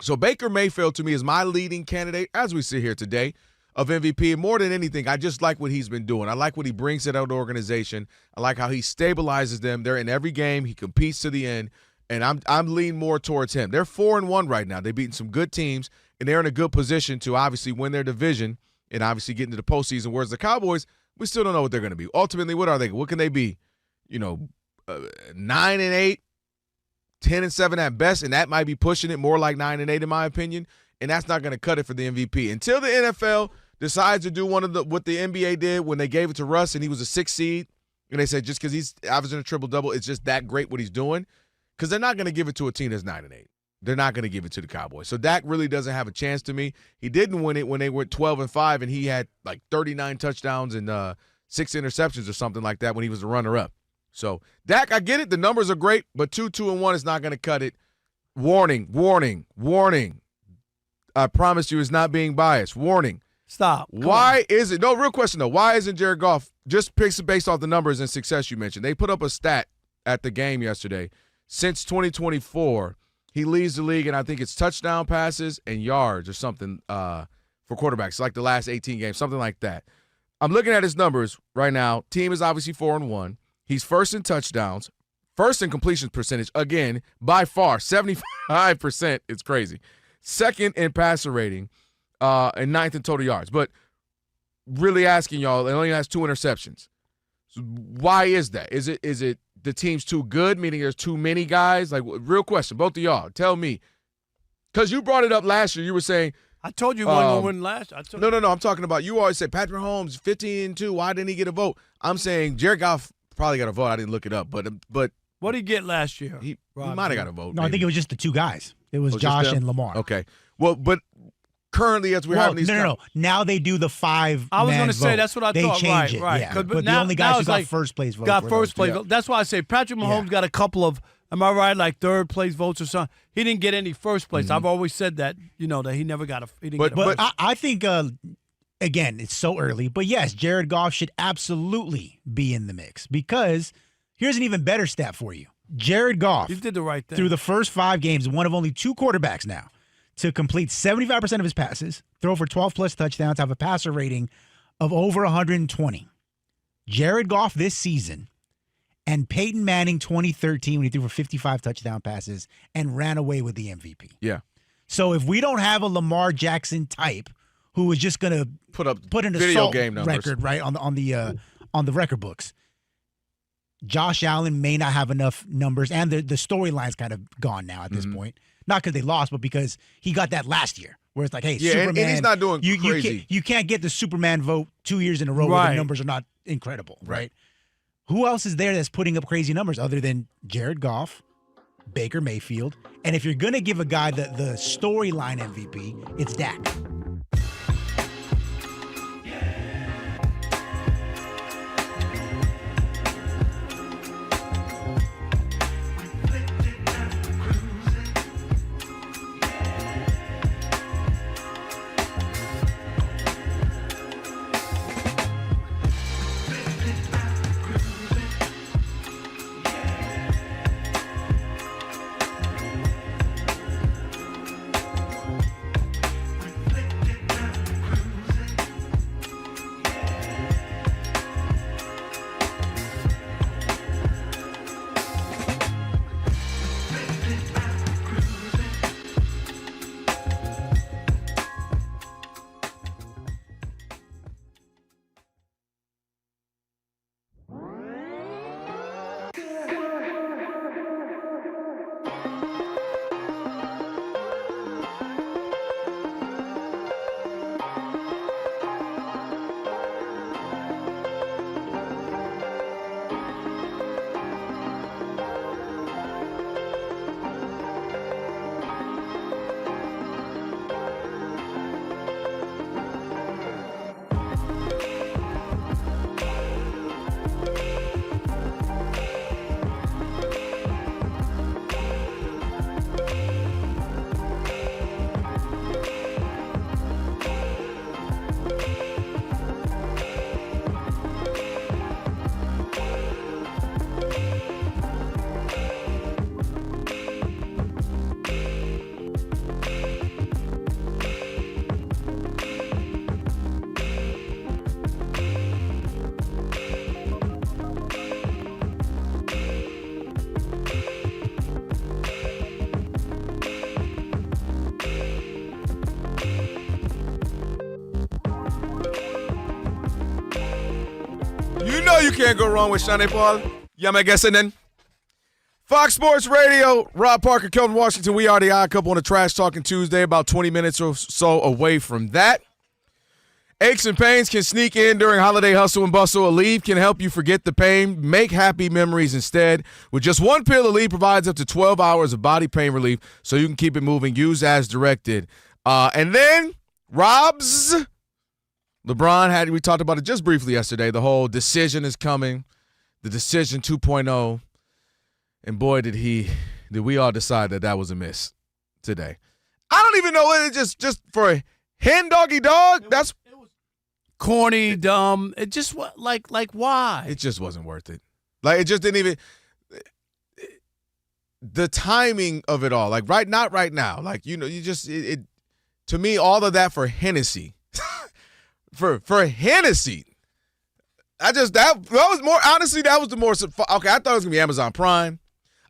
So Baker Mayfield, to me, is my leading candidate, as we sit here today, of MVP. And more than anything, I just like what he's been doing. I like what he brings to that organization. I like how he stabilizes them. They're in every game. He competes to the end. And I'm leaning more towards him. They're 4-1 right now. They've beaten some good teams, and they're in a good position to obviously win their division and obviously getting to the postseason. Whereas the Cowboys, we still don't know what they're going to be. Ultimately, what are they? What can they be? 9-8, 10-7 at best, and that might be pushing it more like 9-8 in my opinion. And that's not going to cut it for the MVP until the NFL decides to do what the NBA did when they gave it to Russ and he was a 6th seed, and they said just because he's averaging a triple-double, it's just that great what he's doing. Because they're not going to give it to a team that's 9-8. They're not going to give it to the Cowboys. So Dak really doesn't have a chance to me. He didn't win it when they went 12-5, and he had like 39 touchdowns and 6 interceptions or something like that when he was the runner-up. So Dak, I get it. The numbers are great, but 2-1 is not going to cut it. Warning, warning, warning. I promise you it's not being biased. Warning. Stop. Why is it – no, real question, though. Why isn't Jared Goff, just based off the numbers and success you mentioned, they put up a stat at the game yesterday. Since 2024, he leads the league, and I think it's touchdown passes and yards or something for quarterbacks, like the last 18 games, something like that. I'm looking at his numbers right now. Team is obviously 4-1. He's first in touchdowns, first in completion percentage, again, by far, 75%. It's crazy. Second in passer rating, and 9th in total yards. But really asking y'all, it only has 2 interceptions. So why is that? Is it the team's too good, meaning there's too many guys? Like, real question, both of y'all, tell me. Because you brought it up last year. You were saying – I told you one going to win last. No. I'm talking about – you always said Patrick Mahomes, 15-2. Why didn't he get a vote? I'm saying Jared Goff probably got a vote. I didn't look it up. But what did he get last year? He might have got a vote. No, maybe. I think it was just the 2 guys. It was Josh and Lamar. Okay. Well, but currently as we're having these – No. Now they do the 5-man I was going to say, vote. that's what I they thought. Change it. Right. Yeah. But the now, only guys who got like, first place vote. Got first place vote. That's why I say Patrick Mahomes got a couple of, am I right, like third place votes or something. He didn't get any first place. I've always said that, that he never got he didn't get a But I think, again, it's so early. But, yes, Jared Goff should absolutely be in the mix because here's an even better stat for you. Jared Goff, he did the right thing. Through the first 5 games, one of only 2 quarterbacks now to complete 75% of his passes, throw for 12-plus touchdowns, have a passer rating of over 120. Jared Goff this season and Peyton Manning 2013 when he threw for 55 touchdown passes and ran away with the MVP. Yeah. So if we don't have a Lamar Jackson type who was just going to put an video assault game numbers, record right on the record books, Josh Allen may not have enough numbers, and the storyline's kind of gone now at this point. Not because they lost, but because he got that last year, where it's like, hey, Superman. And he's not doing crazy. You can't get the Superman vote 2 years in a row where the numbers are not incredible, right? Who else is there that's putting up crazy numbers other than Jared Goff, Baker Mayfield? And if you're going to give a guy the storyline MVP, it's Dak. you can't go wrong with Shane Paul. Yeah, my guess, and then Fox Sports Radio, Rob Parker, Kelvin Washington. We are the Odd Couple on a Trash Talking Tuesday, about 20 minutes or so away from that. Aches and pains can sneak in during holiday hustle and bustle. Aleve can help you forget the pain, make happy memories instead. With just one pill, Aleve provides up to 12 hours of body pain relief so you can keep it moving. Use as directed. And then, Rob's LeBron we talked about it just briefly yesterday. The whole decision is coming, the decision 2.0. And boy, did we all decide that was a miss today. I don't even know it just for a hen doggy dog. That's corny, dumb. It just like why? It just wasn't worth it. Like it just didn't even. The timing of it all, like not right now. Like you just it to me, all of that for Hennessy, for Hennessy. That was more honestly. That was the more okay. I thought it was gonna be Amazon Prime.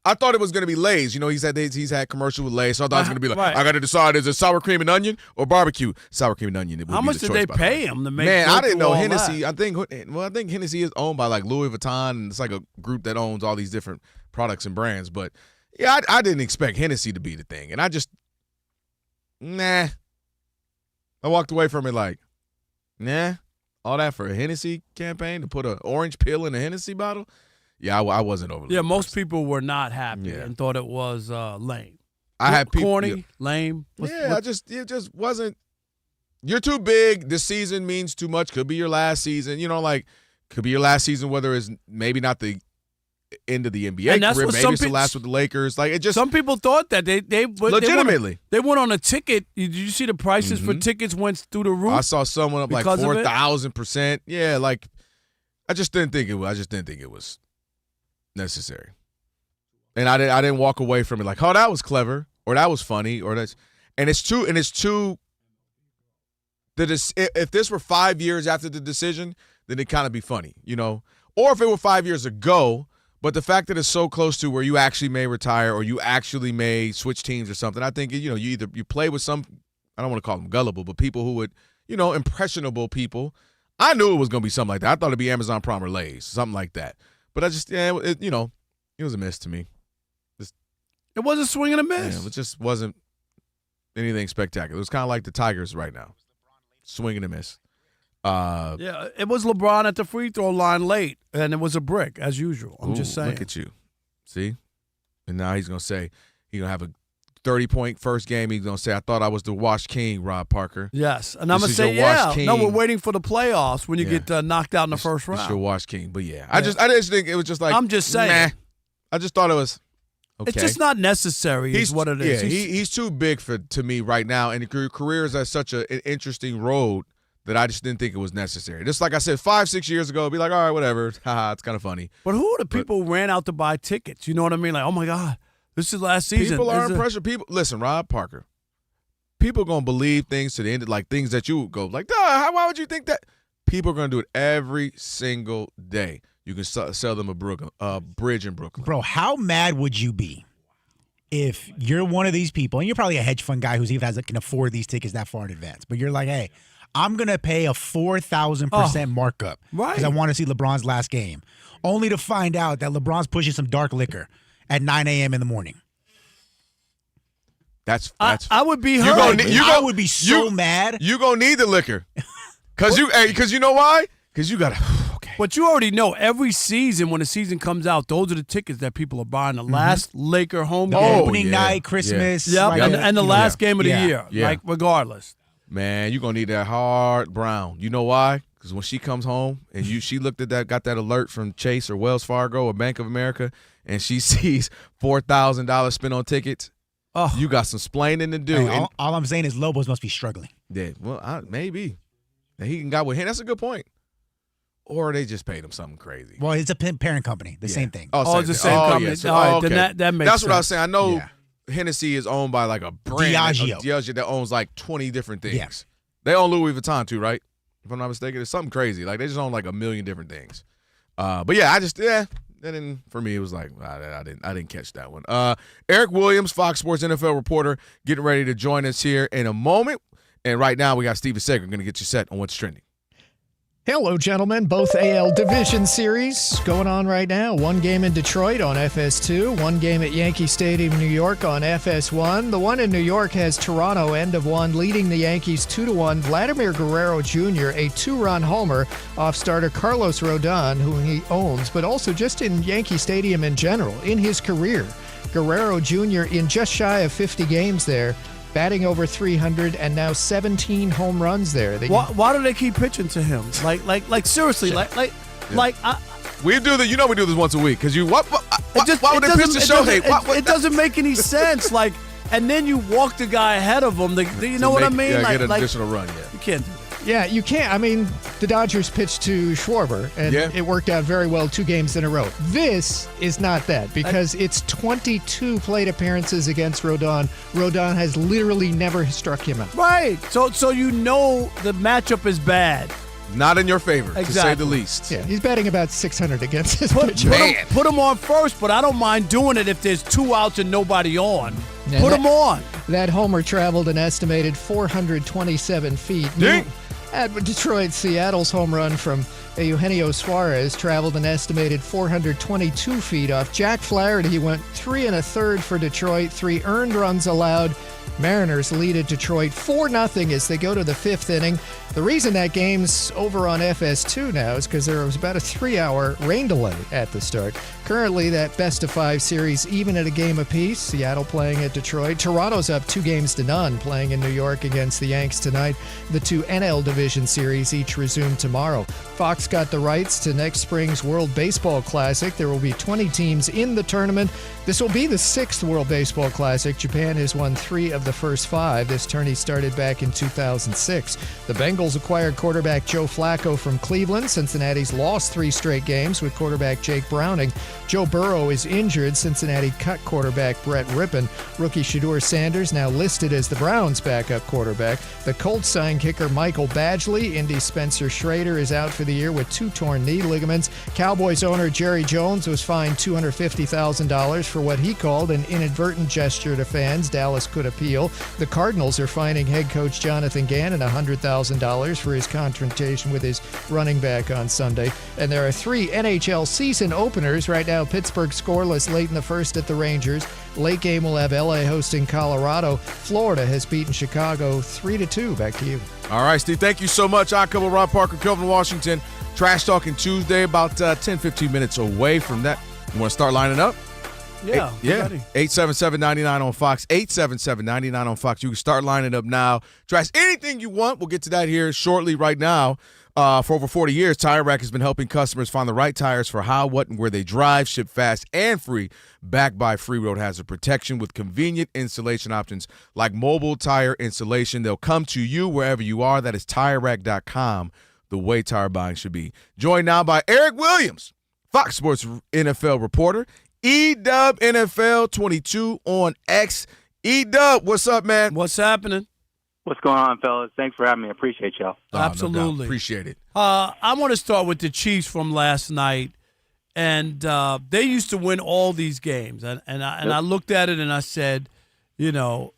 I thought it was going to be Lay's. You know, he's had commercial with Lay's, so I thought it was going to be like, I got to decide, is it sour cream and onion or barbecue? Sour cream and onion. How much did they pay him to make? Man, I didn't know Hennessy. I think Hennessy is owned by like Louis Vuitton, and it's like a group that owns all these different products and brands. But yeah, I didn't expect Hennessy to be the thing, and I just I walked away from it like, all that for a Hennessy campaign to put an orange pill in a Hennessy bottle. Yeah, I wasn't overly. Yeah, most people were not happy and thought it was lame. I had people corny, lame. It just wasn't. You're too big. This season means too much. Could be your last season. You know, like could be your last season. Whether it's maybe not the end of the NBA career, maybe it's the last with the Lakers. Like it just. Some people thought that they legitimately they went on a ticket. Did you see the prices for tickets went through the roof? I saw someone up like 4,000%. Yeah, like I just didn't think it was necessary, and I didn't walk away from it like, oh, that was clever or that was funny or that's, and it's too. If this were 5 years after the decision, then it'd kind of be funny, you know, or if it were 5 years ago. But the fact that it's so close to where you actually may retire or you actually may switch teams or something, I think you play with some. I don't want to call them gullible, but people who would impressionable people. I knew it was going to be something like that. I thought it'd be Amazon Prime or Lay's, something like that. But I just, it was a miss to me. It was a swing and a miss. Yeah, it just wasn't anything spectacular. It was kind of like the Tigers right now. Swing and a miss. It was LeBron at the free throw line late, and it was a brick, as usual. I'm just saying. Look at you. See? And now he's going to say he's going to have a 30-point first game. He's going to say, I thought I was the Wash King, Rob Parker. Yes. And I'm going to say, no, we're waiting for the playoffs when you get knocked out in the first round. It's your Wash King. But, I just think it was just like, I'm just saying. Nah. I just thought it was okay. It's just not necessary is what it is. Yeah, he's too big to me right now, and your career is at such an interesting road that I just didn't think it was necessary. Just like I said 5-6 years ago, be like, all right, whatever. Haha, it's kind of funny. But who are the people who ran out to buy tickets? You know what I mean? Like, oh, my God. This is last season. People are under pressure. People, listen, Rob Parker. People are gonna believe things to the end, like things that you go like, why would you think that? People are gonna do it every single day. You can sell them a bridge in Brooklyn. Bro, how mad would you be if you're one of these people, and you're probably a hedge fund guy who's even can afford these tickets that far in advance, but you're like, hey, I'm gonna pay a 4,000% markup because I want to see LeBron's last game, only to find out that LeBron's pushing some dark liquor at 9 a.m. in the morning. I would be hurt. I would be so mad. You gonna need the liquor, cause you know why? Cause you gotta. Okay. But you already know every season when the season comes out, those are the tickets that people are buying. The last Laker home game, opening night, Christmas, and the last game of the year. Yeah. Like regardless. Man, you're gonna need that hard brown. You know why? Because when she comes home and she looked at that, got that alert from Chase or Wells Fargo or Bank of America, and she sees $4,000 spent on tickets. Oh, you got some splaining to do. Hey, all I'm saying is Lobos must be struggling. Yeah, well, maybe. He got with him. That's a good point. Or they just paid him something crazy. Well, it's a parent company. The same thing. Oh, it's the same company. Yeah. All right, then that makes That's sense. what I was saying. I know Hennessy is owned by like a brand. Diageo that owns like 20 different things. Yeah. They own Louis Vuitton too, right? If I'm not mistaken. It's something crazy. Like they just own like a million different things. But yeah, then for me, it was like I didn't catch that one. Eric Williams, Fox Sports NFL reporter, getting ready to join us here in a moment. And right now, we got Steven Sager going to get you set on what's trending. Hello, gentlemen. Both AL Division Series going on right now. One game in Detroit on FS2, one game at Yankee Stadium, New York on FS1. The one in New York has Toronto end of one, leading the Yankees 2-1. Vladimir Guerrero Jr., a two-run homer off starter Carlos Rodon, who he owns, but also just in Yankee Stadium in general, in his career. Guerrero Jr. in just shy of 50 games there, batting over 300 and now 17 home runs there. Why do they keep pitching to him? Like seriously, we do that. You know, we do this once a week because why would they pitch to Shohei? It doesn't make any sense. And then you walk the guy ahead of him. You know what I mean? Yeah, get an additional run. Yeah, you can't do that. Yeah, you can't. I mean, the Dodgers pitched to Schwarber, and it worked out very well 2 games in a row. This is not that because it's 22 plate appearances against Rodon. Rodon has literally never struck him out. Right. So you know the matchup is bad. Not in your favor, to say the least. Yeah, he's batting about 600 against his pitcher. Put him on first, but I don't mind doing it if there's 2 outs and nobody on. Put him on. That homer traveled an estimated 427 feet. At Detroit, Seattle's home run from Eugenio Suarez traveled an estimated 422 feet off Jack Flaherty. He went 3 1/3 for Detroit, 3 earned runs allowed. Mariners lead at Detroit 4-0 as they go to the 5th inning. The reason that game's over on FS2 now is because there was about a 3-hour rain delay at the start. Currently, that best-of-5 series even at a game apiece. Seattle playing at Detroit. Toronto's up 2-0 playing in New York against the Yanks tonight. The 2 NL Division series each resume tomorrow. Fox got the rights to next spring's World Baseball Classic. There will be 20 teams in the tournament. This will be the 6th World Baseball Classic. Japan has won 3 of the first 5. This tourney started back in 2006. The Bengals acquired quarterback Joe Flacco from Cleveland. Cincinnati's lost 3 straight games with quarterback Jake Browning. Joe Burrow is injured. Cincinnati cut quarterback Brett Rippon. Rookie Shedeur Sanders now listed as the Browns' backup quarterback. The Colts signed kicker Michael Badgley. Indy's Spencer Schrader is out for the year with 2 torn knee ligaments. Cowboys owner Jerry Jones was fined $250,000 for what he called an inadvertent gesture to fans. Dallas could appeal. The Cardinals are fining head coach Jonathan Gannon $100,000 for his confrontation with his running back on Sunday. And there are 3 NHL season openers right now. Pittsburgh scoreless late in the first at the Rangers. Late game will have LA hosting Colorado. Florida has beaten Chicago 3-2. Back to you. All right, Steve, thank you so much. I cover Rob Parker, Kelvin Washington. Trash Talking Tuesday, about 10-15 minutes away from that. You want to start lining up? Yeah. 877-99 on Fox. 877-99 on Fox. You can start lining up now. Trash anything you want. We'll get to that here shortly right now. For over 40 years, Tire Rack has been helping customers find the right tires for how, what, and where they drive. Ship fast and free. Backed by free road hazard protection with convenient installation options like mobile tire installation. They'll come to you wherever you are. That is TireRack.com, the way tire buying should be. Joined now by Eric Williams, Fox Sports NFL reporter. E-Dub NFL 22 on X. E-Dub, what's up, man? What's happening? What's going on, fellas? Thanks for having me. I appreciate y'all. Absolutely. No, appreciate it. I want to start with the Chiefs from last night. And they used to win all these games. And I looked at it and I said, Trevor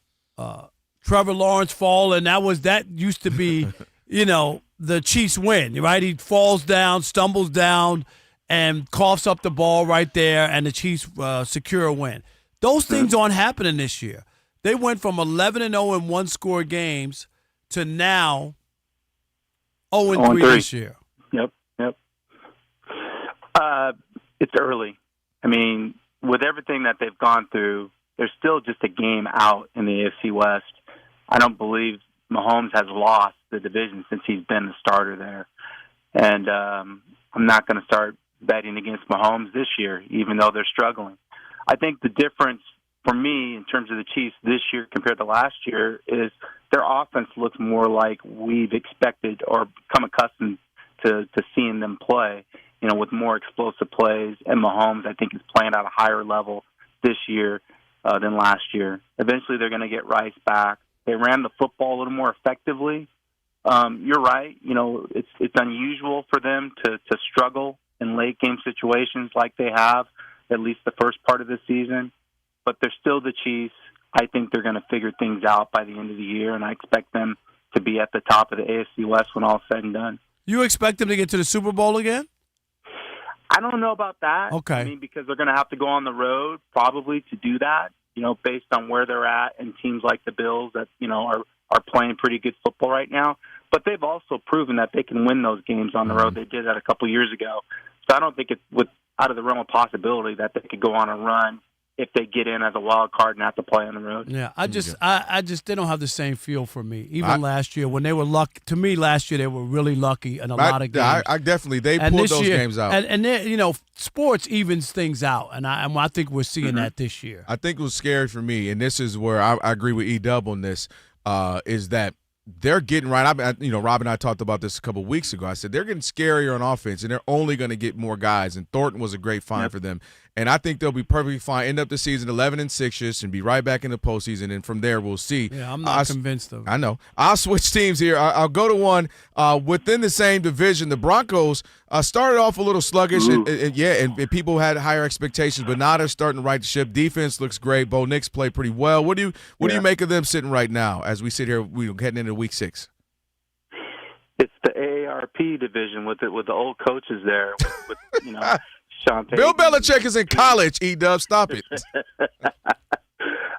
Lawrence falling, that used to be, the Chiefs win, right? He falls down, stumbles down, and coughs up the ball right there, and the Chiefs secure a win. Those things aren't happening this year. They went from 11-0 in one-score games to now 0-3 this year. Yep. It's early. I mean, with everything that they've gone through, there's still just a game out in the AFC West. I don't believe Mahomes has lost the division since he's been the starter there. And I'm not going to start betting against Mahomes this year, even though they're struggling. I think the difference for me in terms of the Chiefs this year compared to last year is their offense looks more like we've expected or become accustomed to seeing them play, with more explosive plays. And Mahomes, I think, is playing at a higher level this year than last year. Eventually, they're going to get Rice back. They ran the football a little more effectively. You're right. It's unusual for them to struggle in late game situations like they have, at least the first part of the season. But they're still the Chiefs. I think they're going to figure things out by the end of the year, and I expect them to be at the top of the AFC West when all is said and done. You expect them to get to the Super Bowl again? I don't know about that. Okay. I mean, because they're going to have to go on the road probably to do that, based on where they're at and teams like the Bills that, are playing pretty good football right now. But they've also proven that they can win those games on the road. They did that a couple years ago. So I don't think it's out of the realm of possibility that they could go on a run if they get in as a wild card and have to play on the road. Yeah, I just they don't have the same feel for me. Even last year when they were lucky, to me last year they were really lucky in a lot of games. I definitely they pulled those games out. And sports evens things out, and I think we're seeing that this year. I think it was scary for me, and this is where I agree with E-Dub on this, is that they're getting right. Rob and I talked about this a couple of weeks ago. I said they're getting scarier on offense, and they're only going to get more guys. And Thornton was a great find for them. And I think they'll be perfectly fine. End up the season 11-6 and be right back in the postseason. And from there, we'll see. Yeah, I'm not convinced of it. I know. I'll switch teams here. I'll go to one within the same division. The Broncos started off a little sluggish, and people had higher expectations, but now they're starting to right the ship. Defense looks great. Bo Nix played pretty well. What do you make of them sitting right now as we sit here heading into Week 6? It's the AARP division with the old coaches there. With Sean Payton. Bill Belichick is in college, E-Dub. Stop it.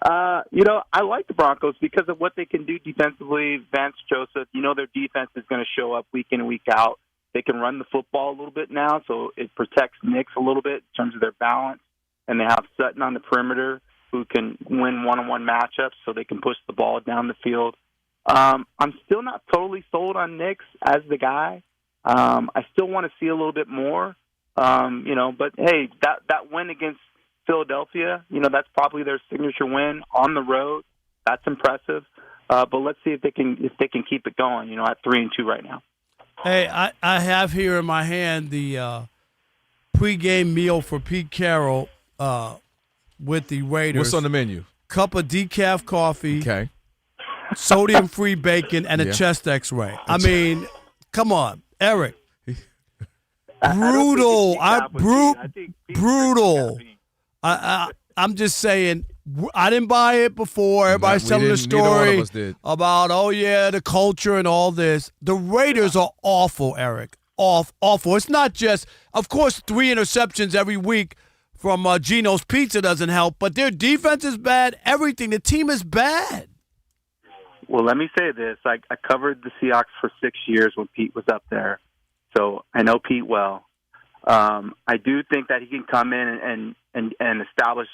I like the Broncos because of what they can do defensively. Vance Joseph, their defense is going to show up week in and week out. They can run the football a little bit now, so it protects Nix a little bit in terms of their balance. And they have Sutton on the perimeter who can win one-on-one matchups so they can push the ball down the field. I'm still not totally sold on Nix as the guy. I still want to see a little bit more. But hey, that win against Philadelphia, that's probably their signature win on the road. That's impressive. But let's see if they can keep it going. At 3-2 right now. Hey, I have here in my hand the pregame meal for Pete Carroll with the Raiders. What's on the menu? Cup of decaf coffee. Okay. Sodium-free bacon and a chest X-ray. I mean, come on, Eric. Brutal. Brutal. I'm just saying, I didn't buy it before. Everybody's telling the story about, the culture and all this. The Raiders are awful, Eric. Awful. It's not just, of course, 3 interceptions every week from Gino's Pizza doesn't help, but their defense is bad. Everything. The team is bad. Well, let me say this. I covered the Seahawks for 6 years when Pete was up there. So I know Pete well. I do think that he can come in and establish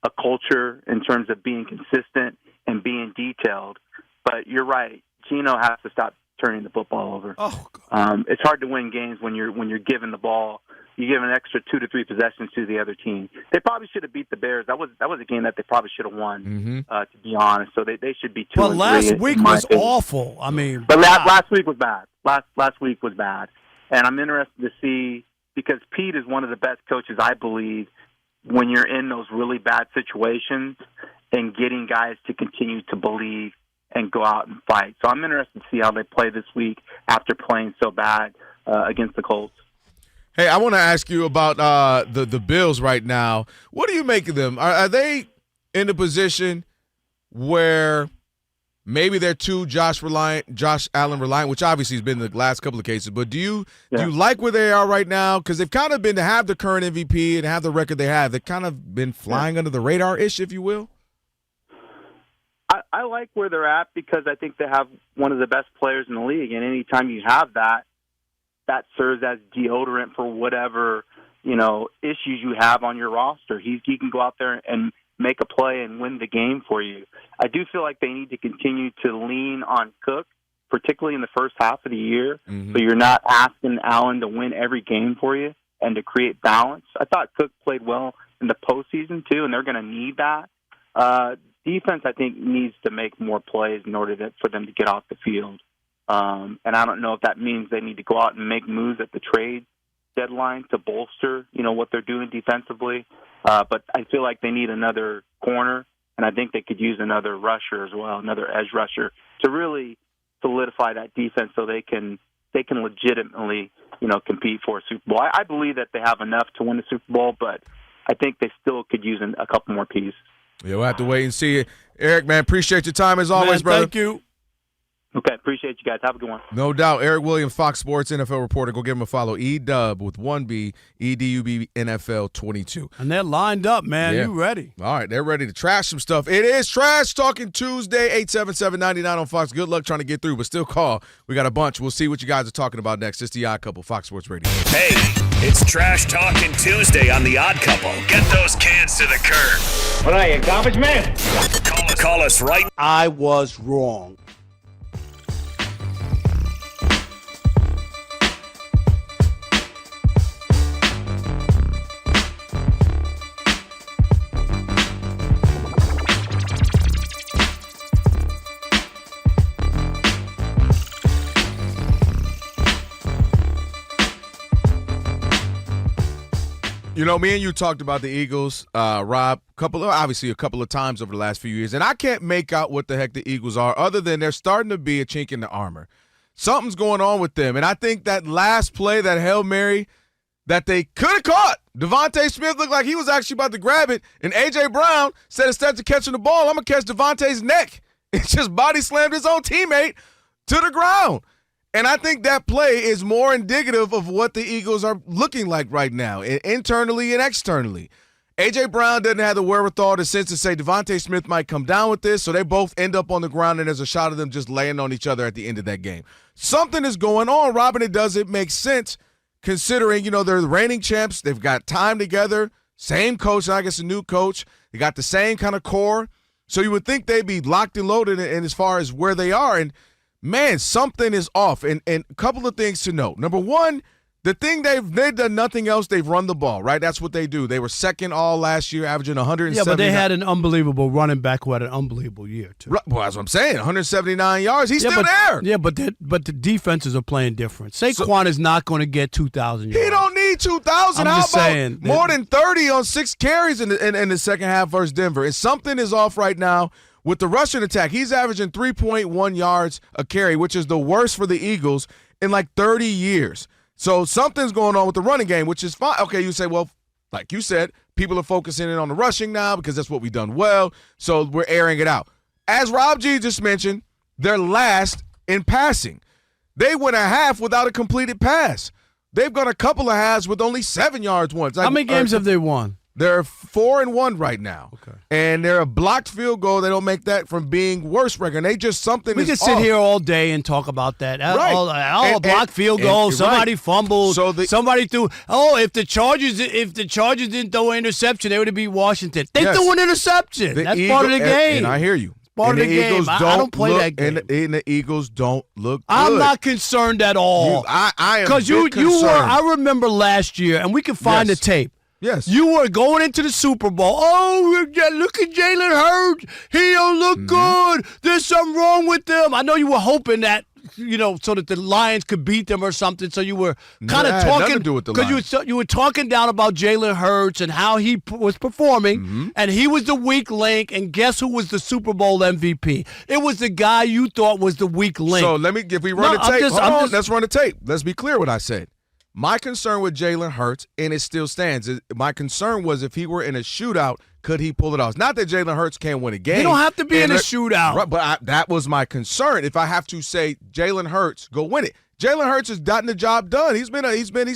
a culture in terms of being consistent and being detailed. But you're right. Gino has to stop turning the football over. Oh, God. It's hard to win games when you're giving the ball. You give an extra 2 to 3 possessions to the other team. They probably should have beat the Bears. That was a game that they probably should have won. To be honest, so they should be 2-3. But last week was awful. I mean, but last week was bad. Last week was bad, and I'm interested to see because Pete is one of the best coaches I believe when you're in those really bad situations and getting guys to continue to believe and go out and fight. So I'm interested to see how they play this week after playing so bad against the Colts. Hey, I want to ask you about the Bills right now. What do you make of them? Are they in a position where maybe they're too Josh Allen reliant, which obviously has been the last couple of cases. But do you like where they are right now? Because they've kind of been to have the current MVP and have the record they have. They've kind of been flying under the radar-ish, if you will. I like where they're at because I think they have one of the best players in the league. And anytime you have that serves as deodorant for whatever, issues you have on your roster. He can go out there and make a play and win the game for you. I do feel like they need to continue to lean on Cook, particularly in the first half of the year, so you're not asking Allen to win every game for you and to create balance. I thought Cook played well in the postseason, too, and they're going to need that. Defense, I think, needs to make more plays in order for them to get off the field. And I don't know if that means they need to go out and make moves at the trade deadline to bolster, what they're doing defensively. But I feel like they need another corner, and I think they could use another rusher as well, another edge rusher, to really solidify that defense so they can legitimately, compete for a Super Bowl. I believe that they have enough to win the Super Bowl, but I think they still could use a couple more pieces. Yeah, we'll have to wait and see. Eric, man, appreciate your time as always, brother. Thank you. Okay, appreciate you guys. Have a good one. No doubt. Eric Williams, Fox Sports NFL reporter. Go give him a follow. EDub with 1B, EDUB NFL 22. And they're lined up, man. Yeah. You ready? All right, they're ready to trash some stuff. It is Trash Talking Tuesday, 877-99 on Fox. Good luck trying to get through, but still call. We got a bunch. We'll see what you guys are talking about next. It's the Odd Couple, Fox Sports Radio. Hey, it's Trash Talking Tuesday on the Odd Couple. Get those cans to the curb. What are you, garbage man? Call us right. I was wrong. You know, me and you talked about the Eagles, Rob, obviously a couple of times over the last few years, and I can't make out what the heck the Eagles are other than they're starting to be a chink in the armor. Something's going on with them, and I think that last play, that Hail Mary that they could have caught, Devontae Smith looked like he was actually about to grab it, and A.J. Brown said instead of catching the ball, I'm going to catch Devontae's neck. It just body slammed his own teammate to the ground. And I think that play is more indicative of what the Eagles are looking like right now, internally and externally. A.J. Brown doesn't have the wherewithal to sense to say Devontae Smith might come down with this, so they both end up on the ground, and there's a shot of them just laying on each other at the end of that game. Something is going on, Robin. It doesn't make sense considering, you know, they're the reigning champs. They've got time together, same coach, I guess a new coach. They got the same kind of core. So you would think they'd be locked and loaded in as far as where they are, and man, something is off. And a couple of things to note. Number one, the thing they've done nothing else. They've run the ball, right? That's what they do. They were second all last year, averaging 179. Yeah, but they had an unbelievable running back who had an unbelievable year, too. Right, well, that's what I'm saying. 179 yards. He's still there. Yeah, but the defenses are playing different. Saquon is not going to get 2,000 yards. He don't need 2,000. I'm How just about saying, more than 30 on 6 carries in the second half versus Denver? And something is off right now with the rushing attack. He's averaging 3.1 yards a carry, which is the worst for the Eagles in like 30 years. So something's going on with the running game, which is fine. Okay, you say, well, like you said, people are focusing in on the rushing now because that's what we've done well, so we're airing it out. As Rob G just mentioned, they're last in passing. They went a half without a completed pass. They've gone a couple of halves with only 7 yards once. How many games have they won? They're 4-1 right now. Okay. And they're a blocked field goal. They don't make that from being worst record. They just something We is can sit off. here all day and talk about that. Right. All blocked field goals. Somebody fumbled. Somebody threw. If the Chargers didn't throw an interception, they would have beat Washington. They threw an interception. That's part of the game. And I hear you. Part of the game. I don't play that game. And the Eagles don't look good. I'm not concerned at all. I am because you were. I remember last year, and we can find the tape. Yes. You were going into the Super Bowl. Oh, look at Jalen Hurts. He don't look good. There's something wrong with them. I know you were hoping that, so that the Lions could beat them or something. So you were kind of talking. Nothing to do with the Lions. You were talking down about Jalen Hurts and how he was performing, and he was the weak link. And guess who was the Super Bowl MVP? It was the guy you thought was the weak link. So if we run the tape, let's run the tape. Let's be clear what I said. My concern with Jalen Hurts, and it still stands, my concern was if he were in a shootout, could he pull it off? It's not that Jalen Hurts can't win a game. He don't have to be in a shootout. Right, but that was my concern. If I have to say Jalen Hurts, go win it. Jalen Hurts has gotten the job done. He's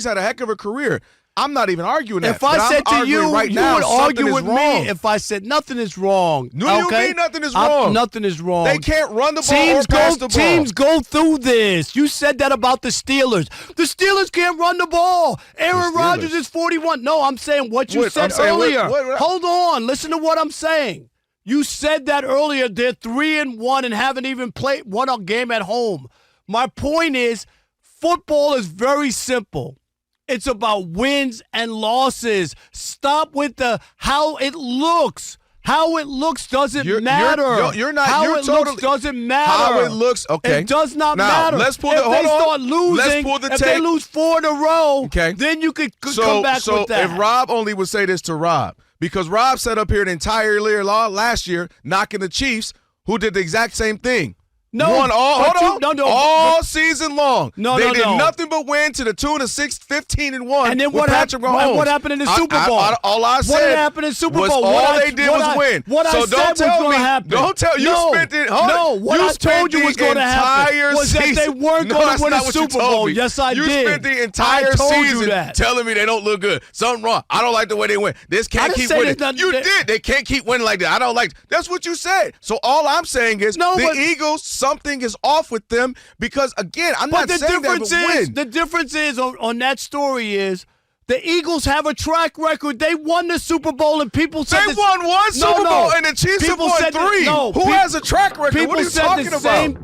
had a heck of a career. I'm not even arguing that. If I said to you, you would argue with me if I said nothing is wrong. No, you mean nothing is wrong. Nothing is wrong. They can't run the ball or pass the ball. Teams go through this. You said that about the Steelers. The Steelers can't run the ball. Aaron Rodgers is 41. No, I'm saying what you said earlier. Hold on. Listen to what I'm saying. You said that earlier. They're 3-1 and haven't even played one game at home. My point is, football is very simple. It's about wins and losses. Stop with the how it looks. How it looks doesn't matter. You're not. How you're it totally, looks doesn't matter. How it looks. Okay. It does not now, matter. Let's pull if the. Hold they on. start losing, Let's pull the if tape. they lose 4 in a row, okay, then you could come back with that. If Rob only would say this to Rob, because Rob set up here the entire year last year, knocking the Chiefs, who did the exact same thing. No, won all season long. They did nothing but win to the tune of 15-1. And then what happened in the Super Bowl? All I said what happened in the Super Bowl? all they did was win. win. What so I said was going to happen. Don't tell you spent it. What I told you was going to happen was that they weren't going to win a Super Bowl. Yes, I did. You spent the entire season telling me they don't look good. Something wrong. I don't like the way they win. This can't keep winning. You did. They can't keep winning like that. I don't like it. That's what you said. So all I'm saying is the Eagles, something is off with them because, again, I'm not saying that, but win. The difference is on that story is the Eagles have a track record. They won the Super Bowl, and people said they won one Super Bowl, and the Chiefs have won 3. Who has a track record? What are you talking about?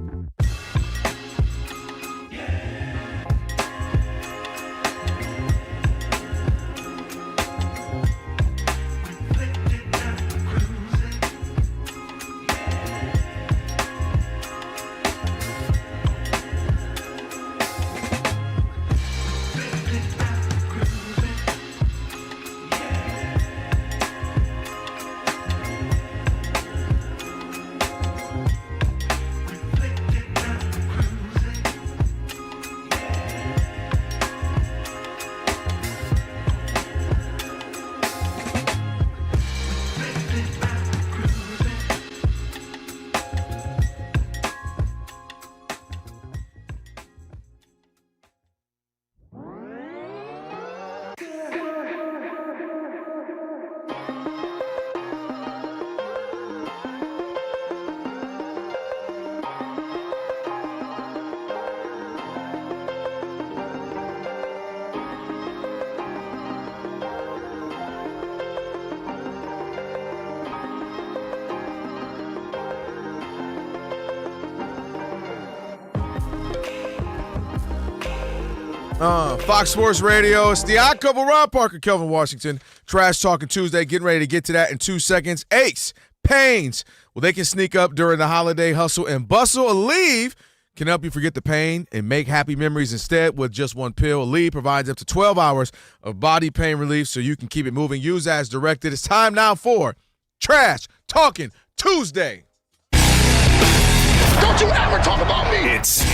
Fox Sports Radio. It's the Odd Couple. Rob, Parker, Kelvin Washington. Trash Talking Tuesday. Getting ready to get to that in 2 seconds. Aches, pains. Well, they can sneak up during the holiday hustle and bustle. Aleve can help you forget the pain and make happy memories instead with just one pill. Aleve provides up to 12 hours of body pain relief so you can keep it moving. Use as directed. It's time now for Trash Talking Tuesday. Don't you ever talk about me. It's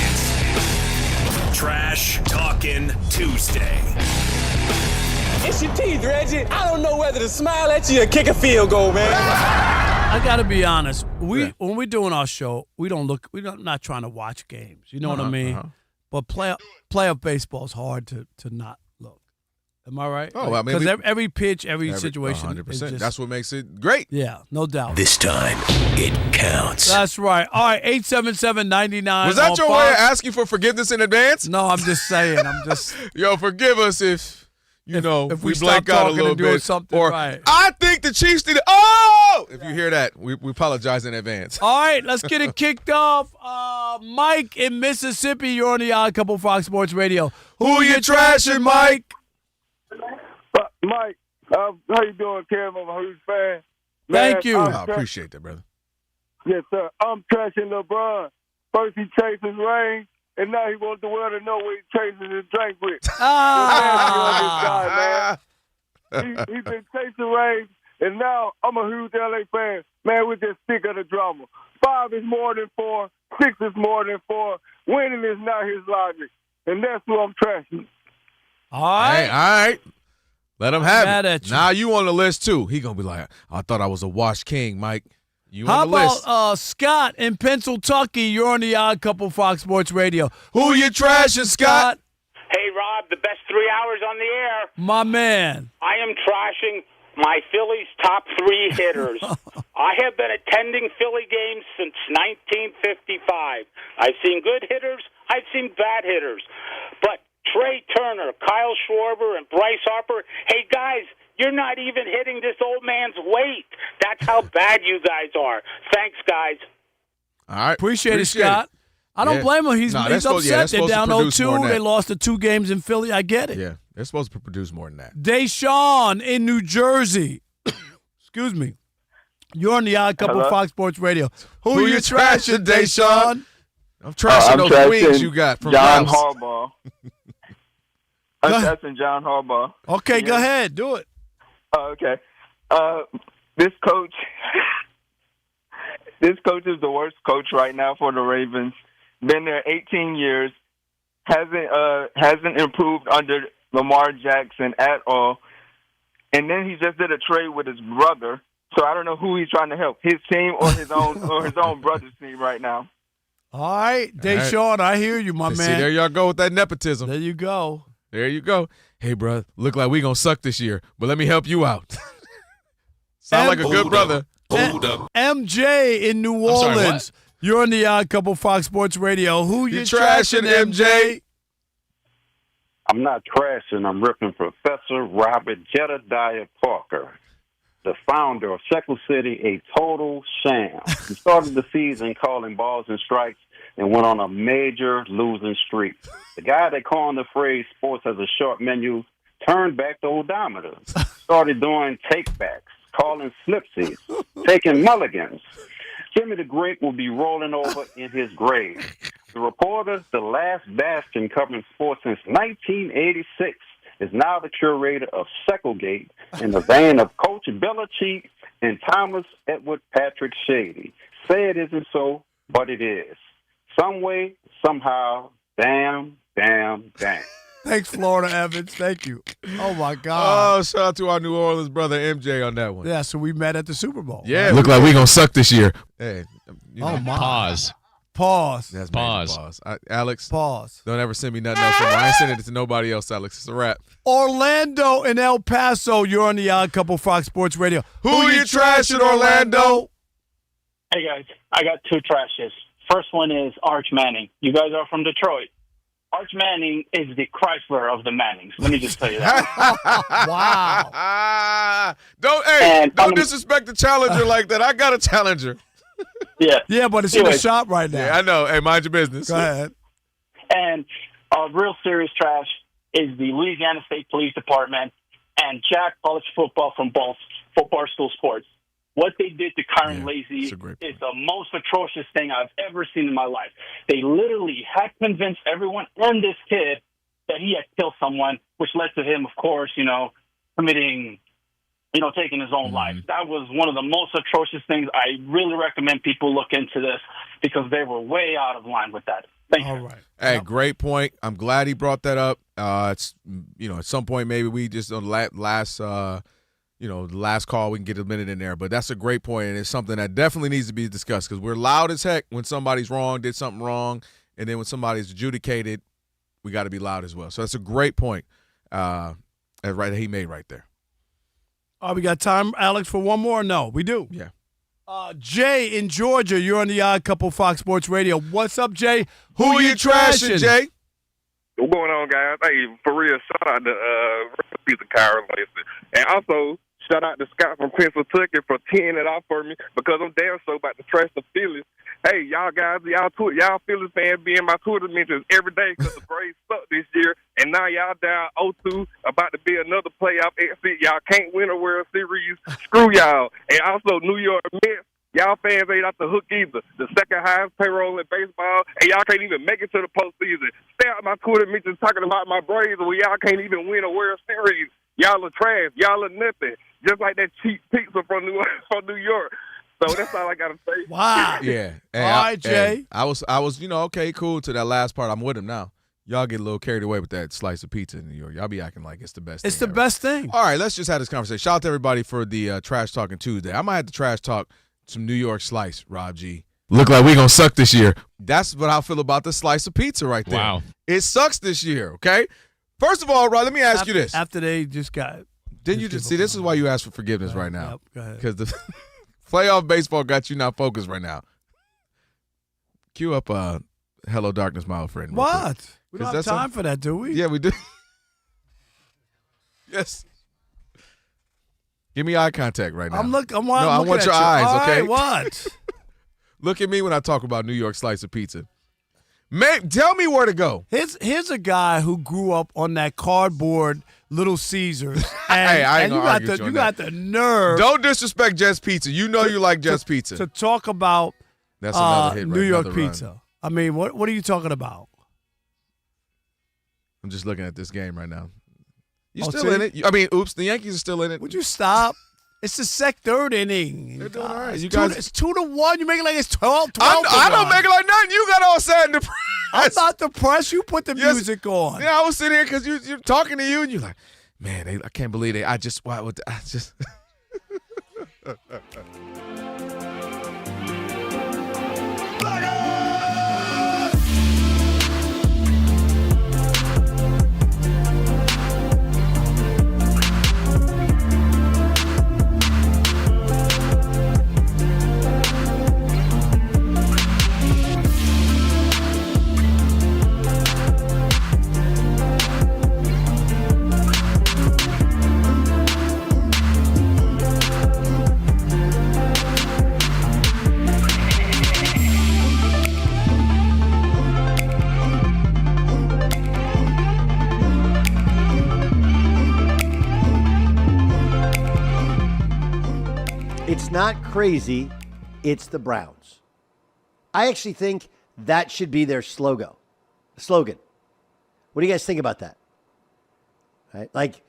Trash Talking Tuesday. It's your teeth, Reggie. I don't know whether to smile at you or kick a field goal, man. I gotta be honest. When we're doing our show, we're not trying to watch games. You know what I mean? But playoff baseball is hard to not look. Am I right? Oh, because every pitch, every situation, 100%. That's what makes it great. Yeah, no doubt. This time, it counts. That's right. All right, 877-99. Was that your way of asking for forgiveness in advance? No, I'm just saying. Yo, forgive us if we blank out a little bit. Something or right. I think the Chiefs need to. Oh! If you hear that, we apologize in advance. All right, let's get it kicked off. Mike in Mississippi, you're on the Odd Couple Fox Sports Radio. Who you trashing, Mike? Mike, how you doing, Kevin? I'm a huge fan. Thank you. I appreciate that, brother. Yes, sir. I'm trashing LeBron. First he chased his ring, and now he wants the world to know what he chases his drink with. He's been chasing rings, and now I'm a huge LA fan. Man, we're just sick of the drama. 5 is more than 4. 6 is more than 4. Winning is not his logic, and that's who I'm trashing. All right. Hey, all right. Let him have Mad it. at you. Now you on the list, too. He going to be like, I thought I was a washed king, Mike. You How on the list. about Scott in Pennsylvania? You're on the Odd Couple Fox Sports Radio. Who you trashing, Scott? Hey, Rob, the best 3 hours on the air. My man. I am trashing my Phillies' top 3 hitters. I have been attending Philly games since 1955. I've seen good hitters. I've seen bad hitters. But Trey Turner, Kyle Schwarber, and Bryce Harper, hey, guys, you're not even hitting this old man's weight. That's how bad you guys are. Thanks, guys. All right. Appreciate it, Scott. I don't blame him. He's upset. They're down 0-2. They lost the 2 games in Philly. I get it. Yeah, they're supposed to produce more than that. Deshaun in New Jersey. Excuse me. You're on the Odd Couple Fox Sports Radio. Who you trashing, Deshaun? I'm trashing those wings you got from John Ralph's. Harbaugh. I'm trashing John Harbaugh. Okay, go ahead. Do it. Okay. This coach is the worst coach right now for the Ravens. Been there 18 years. Hasn't improved under Lamar Jackson at all. And then he just did a trade with his brother So I don't know who he's trying to help, his team or his own brother's team right now. All right, Deshaun, I hear you, my man. See, there y'all go with that nepotism. There you go. There you go. Hey, bro, look like we gonna suck this year, but let me help you out. Sound like a good brother. MJ in New sorry, Orleans. You're on the Odd Couple Fox Sports Radio. Who you trashing, MJ? I'm not trashing. I'm ripping Professor Robert Jedediah Parker, the founder of Second City, a total sham. He started the season calling balls and strikes and went on a major losing streak. The guy that coined the phrase sports as a short menu turned back the odometer, started doing take-backs, calling slipsies, taking mulligans. Jimmy the Great will be rolling over in his grave. The reporter, the last bastion covering sports since 1986, is now the curator of Secklegate in the vein of Coach Belichick and Thomas Edward Patrick Shady. Say it isn't so, but it is. Some way, somehow, damn. Thanks, Florida Evans. Thank you. Oh, my God. Oh, shout out to our New Orleans brother, MJ, on that one. Yeah, so we met at the Super Bowl. Yeah. Look like we going to suck this year. Hey, Oh, my. Pause. That's Pause. Pause. Alex. Pause. Don't ever send me nothing else anymore. I ain't sending it to nobody else, Alex. It's a wrap. Orlando and El Paso. You're on the Odd Couple Fox Sports Radio. Who you trashing, Orlando? Hey, guys. I got two trashes. First one is Arch Manning. You guys are from Detroit. Arch Manning is the Chrysler of the Mannings. Let me just tell you that. Wow. Don't disrespect the challenger like that. I got a challenger. Yeah. Yeah, but it's in the shop right now. Yeah, I know. Hey, mind your business. Go ahead. And a real serious trash is the Louisiana State Police Department and Jack College football from both Barstool Sports. What they did to Kyron Lazy is the most atrocious thing I've ever seen in my life. They literally had convinced everyone and this kid that he had killed someone, which led to him, of course, committing, taking his own life. That was one of the most atrocious things. I really recommend people look into this because they were way out of line with that. Thank you. All right. Hey, great point. I'm glad he brought that up. It's at some point maybe we just on the last call we can get a minute in there. But that's a great point, and it's something that definitely needs to be discussed because we're loud as heck when somebody's wrong, did something wrong, and then when somebody's adjudicated, we got to be loud as well. So that's a great point that he made right there. We got time, Alex, for one more? No, we do. Yeah. Jay in Georgia, you're on the Odd Couple Fox Sports Radio. What's up, Jay? Who you trashing, Jay? What's going on, guys? Hey, for real, shout out to piece of Kyron Lacy. And also, shout out to Scott from Pennsylvania for teeing it off for me because I'm damn so about to trash the Phillies. Hey, y'all guys, y'all Phillies fans be in my Twitter mentions every day because the Braves suck this year. And now y'all down 0-2, about to be another playoff exit. Y'all can't win a World Series. Screw y'all. And also, New York Mets. Y'all fans ain't off the hook either. The second highest payroll in baseball, and y'all can't even make it to the postseason. Stay out my Twitter mentions talking about my Braves where y'all can't even win a World Series. Y'all are trash. Y'all are nothing. Just like that cheap pizza from New York. So that's all I gotta say. Wow. Yeah. Hey, all right, Jay. I was okay, cool to that last part. I'm with him now. Y'all get a little carried away with that slice of pizza in New York. Y'all be acting like it's the best It's thing the ever. best thing. All right, let's just have this conversation. Shout out to everybody for the Trash Talking Tuesday. I might have to trash talk some New York slice, Rob G. Look like we gonna suck this year. That's what I feel about the slice of pizza right there. Wow. It sucks this year, okay? First of all, Rob, let me ask you this. After they just got Didn't you just see, this is why you asked for forgiveness right now. Yep, go ahead. Because the playoff baseball got you not focused right now. Cue up Hello Darkness, my old friend. real quick. What? We don't have time for that, do we? Yeah, we do. Yes. Give me eye contact right now. I want your at eyes, you. All okay? right, what? Look at me when I talk about New York slice of pizza. Man, tell me where to go. Here's a guy who grew up on that cardboard Little Caesars. And, Hey, I ain't and gonna argue with you you on got that. the nerve. Don't disrespect Jess Pizza. You know you like Jess Pizza. To talk about That's another hit, right? New York Another run. pizza. I mean, what are you talking about? I'm just looking at this game right now. You Oh, still see? in it? The Yankees are still in it. Would you stop? It's the third inning. They're doing all right. It's You two- guys- it's 2-1. You make it like it's 12 I don't make it like nothing. You got all sad and depressed. I'm not depressed. You put the music on. Yeah, I was sitting here because you're talking to you and you're like, man, I can't believe they. It's not crazy, it's the Browns. I actually think that should be their slogan. What do you guys think about that? Right? Like,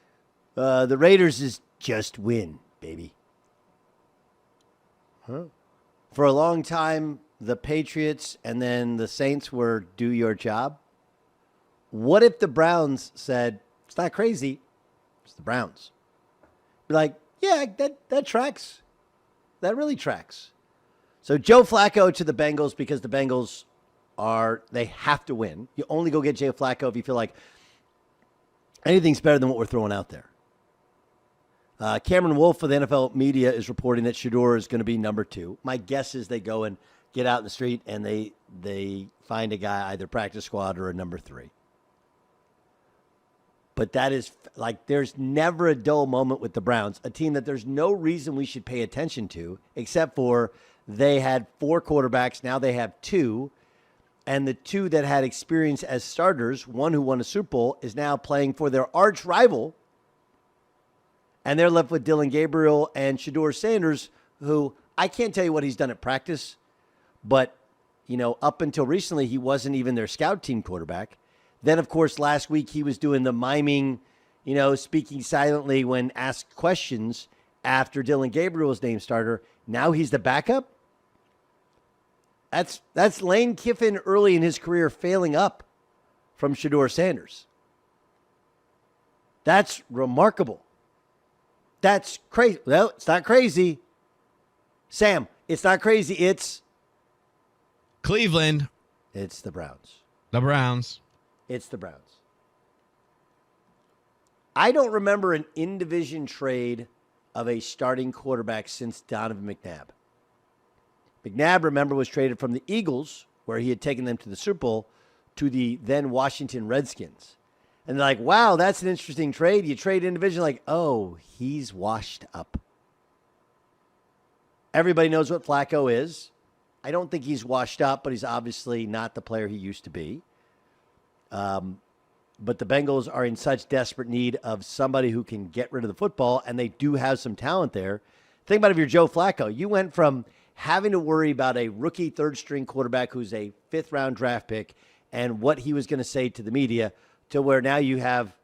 the Raiders is just win, baby. Huh? For a long time, the Patriots and then the Saints were do your job. What if the Browns said, it's not crazy, it's the Browns? Be like, yeah, that tracks. That really tracks. So Joe Flacco to the Bengals because the Bengals they have to win. You only go get Joe Flacco if you feel like anything's better than what we're throwing out there. Cameron Wolfe of the NFL media is reporting that Shedeur is going to be number 2. My guess is they go and get out in the street and they find a guy, either practice squad or a number 3. But that is like, there's never a dull moment with the Browns, a team that there's no reason we should pay attention to, except for they had 4 quarterbacks. Now they have 2. And the 2 that had experience as starters, one who won a Super Bowl, is now playing for their arch rival. And they're left with Dylan Gabriel and Shedeur Sanders, who I can't tell you what he's done at practice, but, up until recently, he wasn't even their scout team quarterback. Then, of course, last week he was doing the miming, speaking silently when asked questions after Dylan Gabriel was named starter. Now he's the backup? That's Lane Kiffin early in his career failing up from Shedeur Sanders. That's remarkable. That's crazy. Well, it's not crazy. Sam, it's not crazy. It's Cleveland. It's the Browns. The Browns. It's the Browns. I don't remember an in-division trade of a starting quarterback since Donovan McNabb. McNabb, remember, was traded from the Eagles, where he had taken them to the Super Bowl, to the then Washington Redskins. And they're like, wow, that's an interesting trade. You trade in division, like, oh, he's washed up. Everybody knows what Flacco is. I don't think he's washed up, but he's obviously not the player he used to be. But the Bengals are in such desperate need of somebody who can get rid of the football, and they do have some talent there. Think about if you're Joe Flacco. You went from having to worry about a rookie third-string quarterback who's a fifth-round draft pick and what he was going to say to the media to where now you have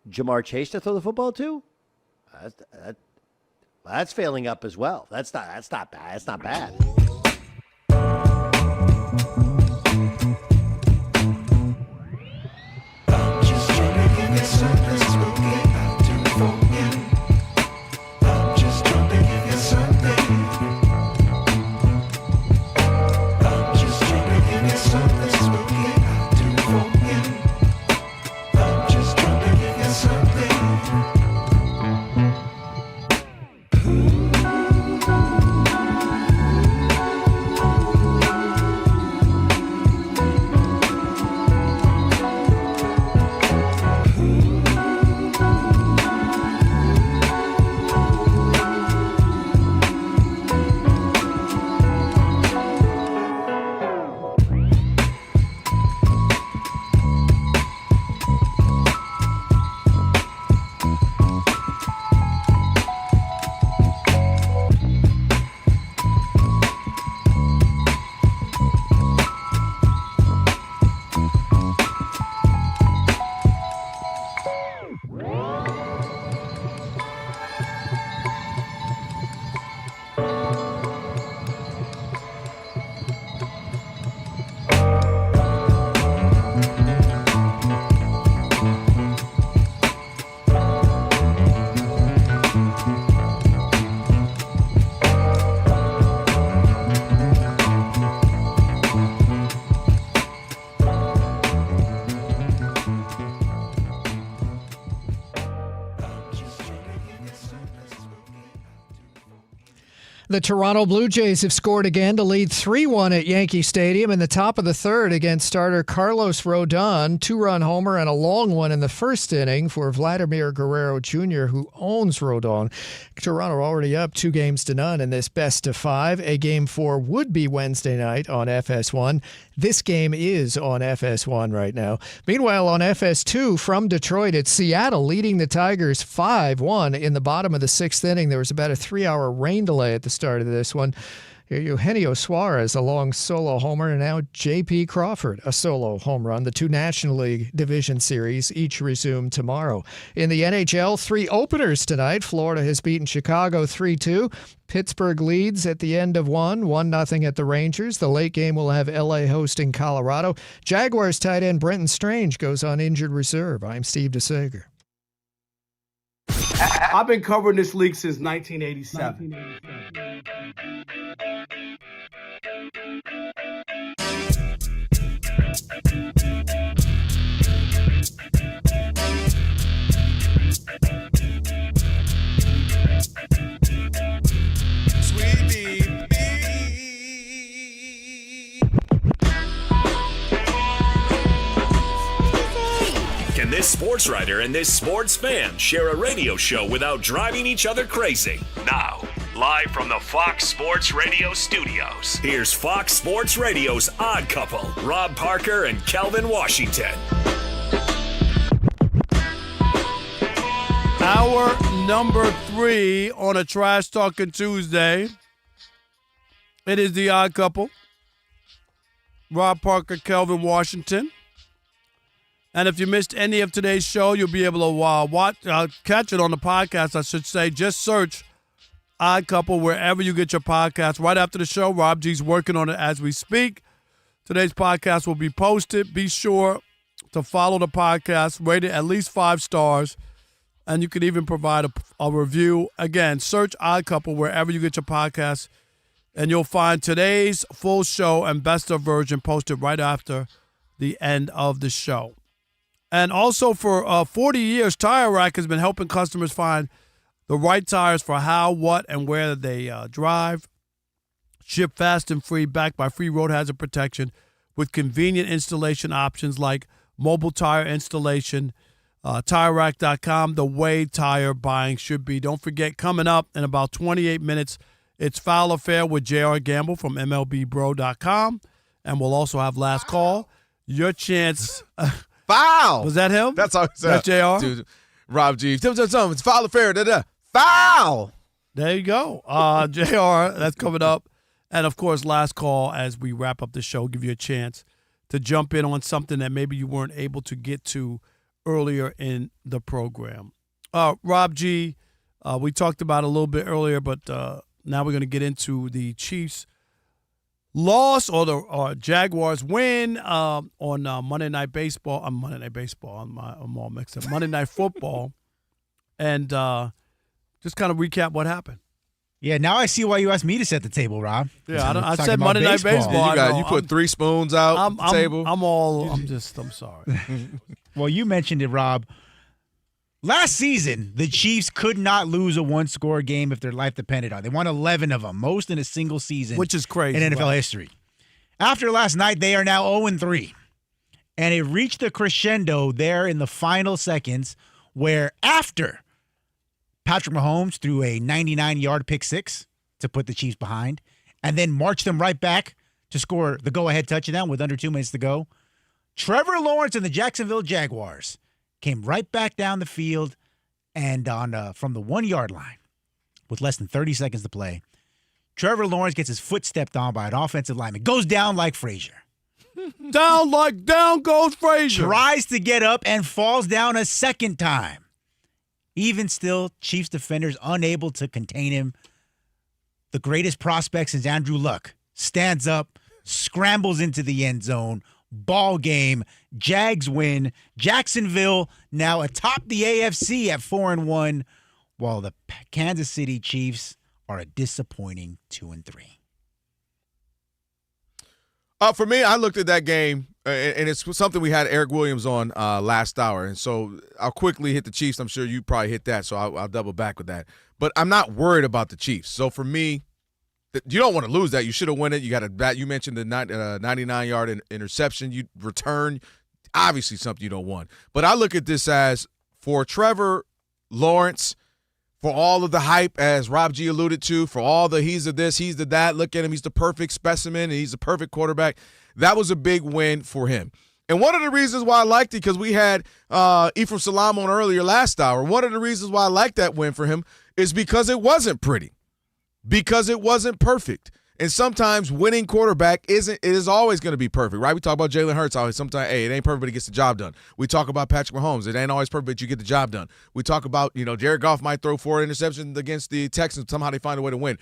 Jamar Chase to throw the football to? That's failing up as well. That's not bad. That's not bad. The Toronto Blue Jays have scored again to lead 3-1 at Yankee Stadium in the top of the third against starter Carlos Rodon. 2-run homer and a long one in the first inning for Vladimir Guerrero Jr., who owns Rodon. Toronto already up 2-0 in this best of 5. A Game 4 would be Wednesday night on FS1. This game is on FS1 right now. Meanwhile, on FS2 from Detroit, it's Seattle leading the Tigers 5-1 in the bottom of the 6th inning. There was about a 3-hour rain delay at the start of this one. Eugenio Suarez, a long solo homer, and now J.P. Crawford, a solo home run. The two National League Division Series each resume tomorrow. In the NHL, 3 openers tonight. Florida has beaten Chicago 3-2. Pittsburgh leads at the end of 1-0 at the Rangers. The late game will have L.A. hosting Colorado. Jaguars tight end Brenton Strange goes on injured reserve. I'm Steve DeSager. I've been covering this league since 1987. Can this sports writer and this sports fan share a radio show without driving each other crazy? Now, live from the Fox Sports Radio studios, here's Fox Sports Radio's Odd Couple, Rob Parker and Kelvin Washington. Hour number 3 on a Trash Talking Tuesday. It is the Odd Couple. Rob Parker, Kelvin Washington. And if you missed any of today's show, you'll be able to catch it on the podcast, I should say. Just search Odd Couple wherever you get your podcast. Right after the show, Rob G's working on it as we speak. Today's podcast will be posted. Be sure to follow the podcast, rate it at least 5 stars, and you can even provide a review. Again, search Odd Couple wherever you get your podcast, and you'll find today's full show and best of version posted right after the end of the show. And also for 40 years, Tire Rack has been helping customers find the right tires for how, what, and where they drive. Ship fast and free, backed by free road hazard protection with convenient installation options like mobile tire installation. TireRack.com, the way tire buying should be. Don't forget, coming up in about 28 minutes, it's Foul Affair with J.R. Gamble from MLBBro.com. And we'll also have Last Call. Your chance... Foul! Was that him? That's all he said. That's JR? Dude, Rob G. It's Foul Affair. Foul! There you go. JR, that's coming up. And, of course, Last Call as we wrap up the show, give you a chance to jump in on something that maybe you weren't able to get to earlier in the program. Rob G., we talked about it a little bit earlier, but now we're going to get into the Chiefs' loss or the Jaguars win on Monday Night Baseball. I'm all mixed up. Monday Night Football. And just kind of recap what happened. Yeah, now I see why you asked me to set the table, Rob. Yeah, I said Monday Night Baseball. You put 3 spoons out on the table. I'm sorry. Well, you mentioned it, Rob. Last season, the Chiefs could not lose a one-score game if their life depended on it. They won 11 of them, most in a single season. Which is crazy. In NFL history. After last night, they are now 0-3. And it reached a crescendo there in the final seconds where after Patrick Mahomes threw a 99-yard pick six to put the Chiefs behind and then marched them right back to score the go-ahead touchdown with under 2 minutes to go, Trevor Lawrence and the Jacksonville Jaguars came right back down the field and from the 1-yard line with less than 30 seconds to play, Trevor Lawrence gets his foot stepped on by an offensive lineman, goes down like Frazier. Down goes Frazier. Tries to get up and falls down a second time. Even still, Chiefs defenders unable to contain him. The greatest prospect since Andrew Luck stands up, scrambles into the end zone, ball game, Jags win. Jacksonville now atop the AFC at 4-1, while the Kansas City Chiefs are a disappointing 2-3. For me, I looked at that game, and it's something we had Eric Williams on last hour, and so I'll quickly hit the Chiefs. I'm sure you probably hit that, so I'll double back with that. But I'm not worried about the Chiefs. So for me, You don't want to lose that. You should have won it. You got a bat. You mentioned the 99-yard interception. You return. Obviously something you don't want. But I look at this as for Trevor Lawrence, for all of the hype, as Rob G alluded to, for all the he's the this, he's the that. Look at him. He's the perfect specimen, and he's the perfect quarterback. That was a big win for him. And one of the reasons why I liked it, because we had Ephraim Salaam on earlier last hour, one of the reasons why I liked that win for him is because it wasn't pretty. Because it wasn't perfect. And sometimes winning quarterback is always going to be perfect, right? We talk about Jalen Hurts always. Sometimes, hey, it ain't perfect, but he gets the job done. We talk about Patrick Mahomes. It ain't always perfect, but you get the job done. We talk about, Jared Goff might throw 4 interceptions against the Texans. Somehow they find a way to win.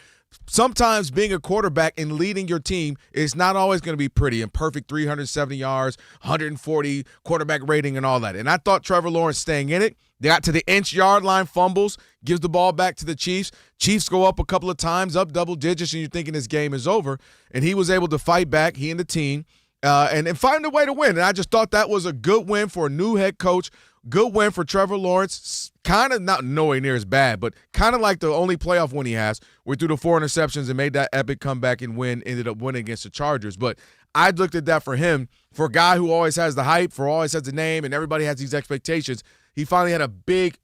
Sometimes being a quarterback and leading your team is not always going to be pretty and perfect. 370 yards, 140 quarterback rating and all that. And I thought Trevor Lawrence staying in it. They got to the inch-yard line, fumbles, gives the ball back to the Chiefs. Chiefs go up a couple of times, up double digits, and you're thinking this game is over. And he was able to fight back, he and the team, and find a way to win. And I just thought that was a good win for a new head coach, good win for Trevor Lawrence. Kind of not nowhere near as bad, but kind of like the only playoff win he has. We threw the 4 interceptions and made that epic comeback and ended up winning against the Chargers. But I looked at that for him, for a guy who always has the hype, for always has the name, and everybody has these expectations. He finally had a big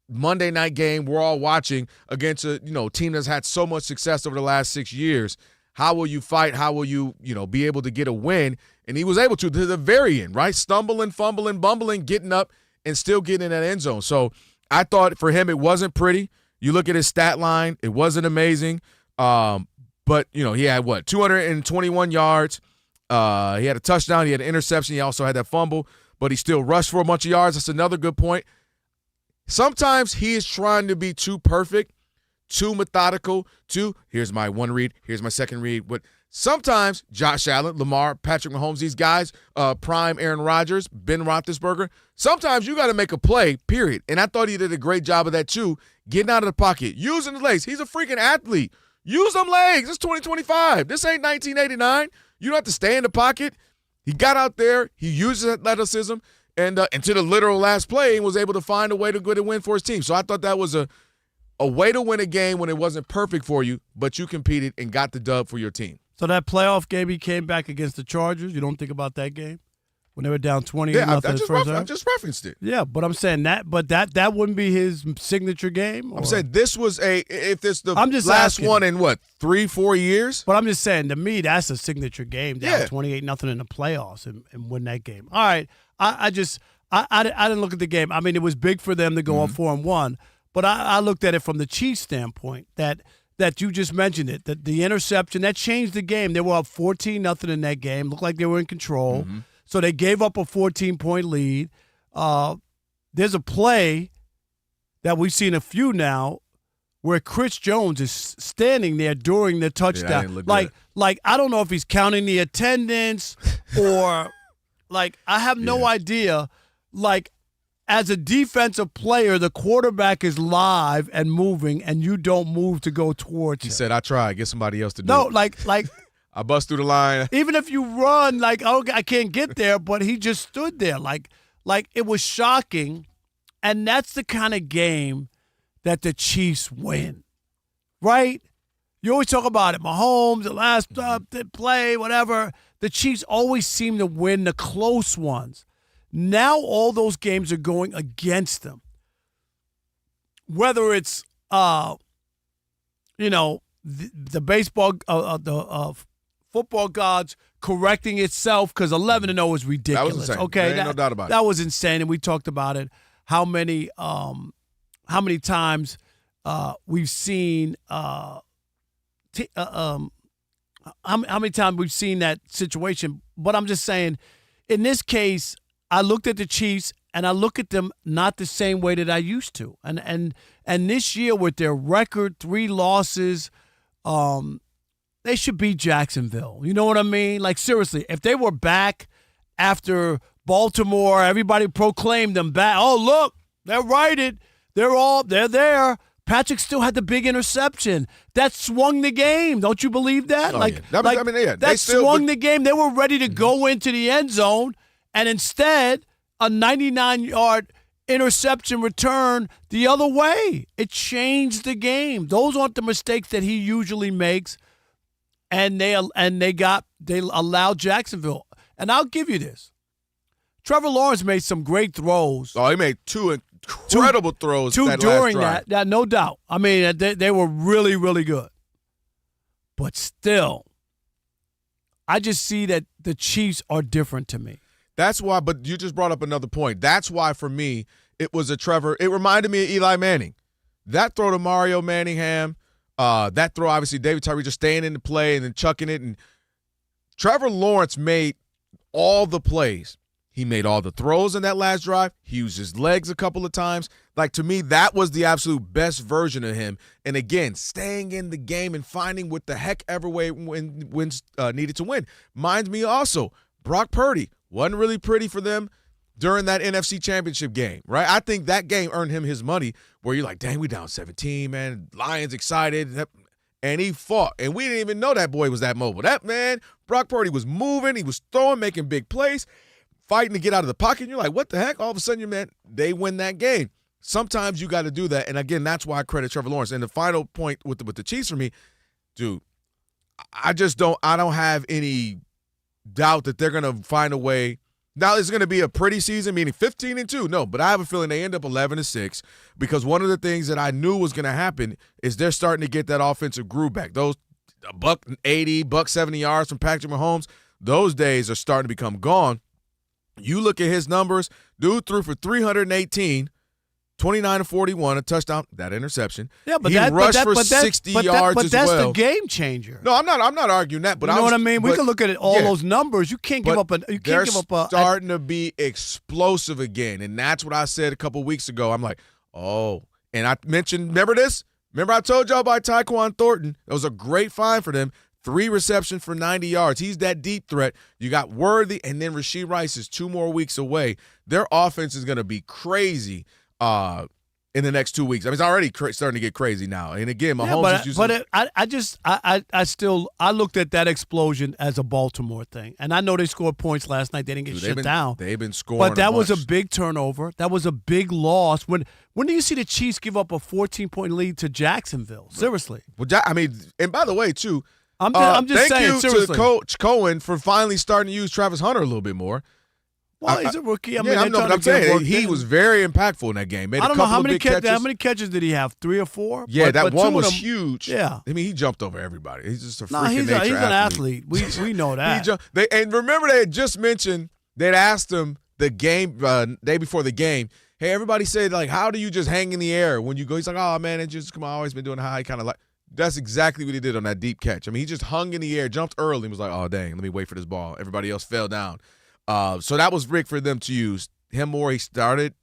Monday night game we're all watching against a team that's had so much success over the last 6 years. How will you fight? How will you be able to get a win? And he was able to the very end, right? Stumbling, fumbling, bumbling, getting up, and still getting in that end zone. So I thought for him it wasn't pretty. You look at his stat line, it wasn't amazing. But he had 221 yards. He had a touchdown. He had an interception. He also had that fumble. But he still rushed for a bunch of yards. That's another good point. Sometimes he is trying to be too perfect, too methodical, here's my one read, here's my second read. But sometimes Josh Allen, Lamar, Patrick Mahomes, these guys, prime Aaron Rodgers, Ben Roethlisberger, sometimes you got to make a play, period. And I thought he did a great job of that too, getting out of the pocket, using the legs. He's a freaking athlete. Use them legs. It's 2025. This ain't 1989. You don't have to stay in the pocket. He got out there, he used his athleticism, and into the literal last play and was able to find a way to go to win for his team. So I thought that was a way to win a game when it wasn't perfect for you, but you competed and got the dub for your team. So that playoff game he came back against the Chargers, you don't think about that game? When they were down 20-0 I just referenced it. Yeah, but I'm saying that wouldn't be his signature game? Or? I'm saying this was if it's the last asking. One in 3-4 years? But I'm just saying, to me, that's a signature game. Down 28-0 in the playoffs and win that game. All right, I didn't look at the game. I mean, it was big for them to go up 4-1, but I looked at it from the Chiefs' standpoint that you just mentioned it, that the interception, that changed the game. They were up 14-0 in that game. Looked like they were in control. Mm-hmm. So they gave up a 14-point lead. There's a play that we've seen a few now where Chris Jones is standing there during the touchdown. Like I don't know if he's counting the attendance or I have no idea. As a defensive player, the quarterback is live and moving, and you don't move to go towards him. He said, I tried. Get somebody else to do it. No, like I bust through the line. Even if you run, okay, I can't get there, but he just stood there. Like it was shocking. And that's the kind of game that the Chiefs win, right? You always talk about it. Mahomes, the last play, whatever. The Chiefs always seem to win the close ones. Now all those games are going against them. Whether it's, the baseball, the football gods correcting itself because 11-0 is ridiculous. That was insane. Okay, no doubt about it. That was insane, and we talked about it. How many times we've seen how many times we've seen that situation? But I'm just saying, in this case, I looked at the Chiefs and I look at them not the same way that I used to. And this year with their record, 3 losses, they should beat Jacksonville. You know what I mean? Seriously, if they were back after Baltimore, everybody proclaimed them back. Oh, look, they're righted. They're there. Patrick still had the big interception. That swung the game. Don't you believe that? That swung the game. They were ready to go into the end zone, and instead, a 99-yard interception return the other way. It changed the game. Those aren't the mistakes that he usually makes. and they allowed Jacksonville. And I'll give you this. Trevor Lawrence made some great throws. Oh, he made two incredible throws. During that, no doubt. I mean, they were really, really good. But still, I just see that the Chiefs are different to me. That's why, but you just brought up another point. That's why, for me, it was a Trevor. It reminded me of Eli Manning. That throw to Mario Manningham, that throw, obviously, David Tyree just staying in the play and then chucking it. And Trevor Lawrence made all the plays. He made all the throws in that last drive. He used his legs a couple of times. Like, to me, that was the absolute best version of him. And, again, staying in the game and finding what the heck ever way wins needed to win. Reminds me also, Brock Purdy wasn't really pretty for them during that NFC Championship game, right? I think that game earned him his money where you're like, dang, we down 17, man. Lions excited. And he fought. And we didn't even know that boy was that mobile. That man, Brock Purdy, was moving. He was throwing, making big plays, fighting to get out of the pocket. And you're like, what the heck? All of a sudden, they win that game. Sometimes you got to do that. And, again, that's why I credit Trevor Lawrence. And the final point with the Chiefs for me, dude, I don't have any doubt that they're going to find a way. Now, it's going to be a pretty season, meaning 15-2. No, but I have a feeling they end up 11-6 because one of the things that I knew was going to happen is they're starting to get that offensive groove back. Those $180, $170 yards from Patrick Mahomes, those days are starting to become gone. You look at his numbers, dude threw for 318, 29-41, a touchdown, that interception. Yeah, but he rushed for 60 yards as well. But that's the game changer. No, I'm not arguing that. But you know what I mean? We can look at all those numbers. You can't give up They're starting to be explosive again, and that's what I said a couple weeks ago. I'm like, oh, and I mentioned, remember this? Remember I told y'all about Tyquan Thornton? It was a great find for them. 3 receptions for 90 yards. He's that deep threat. You got Worthy, and then Rashee Rice is 2 more weeks away. Their offense is going to be crazy in the next 2 weeks. I mean, it's already starting to get crazy now. And again, Mahomes is using. But I looked at that explosion as a Baltimore thing, and I know they scored points last night. They didn't get shut down. They've been scoring. But that was a big turnover. That was a big loss. When do you see the Chiefs give up a 14-point lead to Jacksonville? Seriously. Well, I mean, and by the way, too. I'm just saying. Thank you to Coach Cohen for finally starting to use Travis Hunter a little bit more. Well, he's a rookie. I'm saying he was very impactful in that game. I don't know how many catches did he have? 3 or 4? Yeah, that one was huge. Yeah, I mean he jumped over everybody. He's just a freaking nature he's an athlete. We know that. And remember, they had just mentioned they'd asked him the game day before the game. Hey, everybody said like, how do you just hang in the air when you go? He's like, oh man, it just I've always been doing high kind of like. That's exactly what he did on that deep catch. I mean, he just hung in the air, jumped early, and was like, oh, dang, let me wait for this ball. Everybody else fell down. So that was big for them to use. Him more, he guarded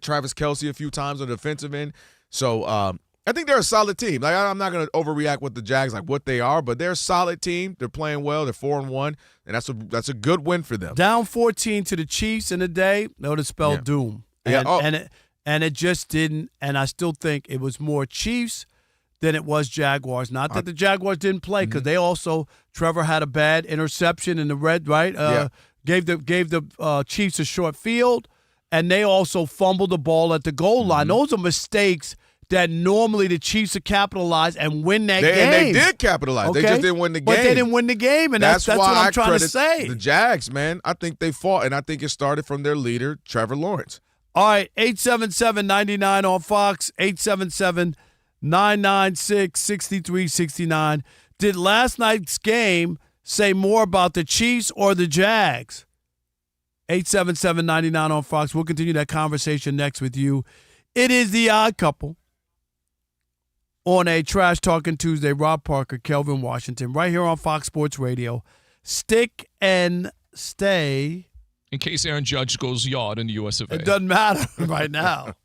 Travis Kelce a few times on the defensive end. So I think they're a solid team. Like I'm not going to overreact with the Jags like what they are, but they're a solid team. They're playing well. They're 4-1, and that's a good win for them. Down 14 to the Chiefs in a day, that would have spelled doom. And it just didn't, and I still think it was more Chiefs than it was Jaguars. Not that the Jaguars didn't play, because they also, Trevor had a bad interception in the red, right? Gave the Chiefs a short field, and they also fumbled the ball at the goal line. Those are mistakes that normally the Chiefs would capitalize and win that game. And they did capitalize. Okay? They just didn't win the game. But they didn't win the game, and that's what I'm trying to say. The Jags, man, I think they fought, and I think it started from their leader, Trevor Lawrence. All right, 877-99 on Fox, 877-996-6369. Did last night's game say more about the Chiefs or the Jags? 877-99 on Fox. We'll continue that conversation next with you. It is the Odd Couple on a Trash Talking Tuesday. Rob Parker, Kelvin Washington, right here on Fox Sports Radio. Stick and stay. In case Aaron Judge goes yard in the US of A. It doesn't matter right now.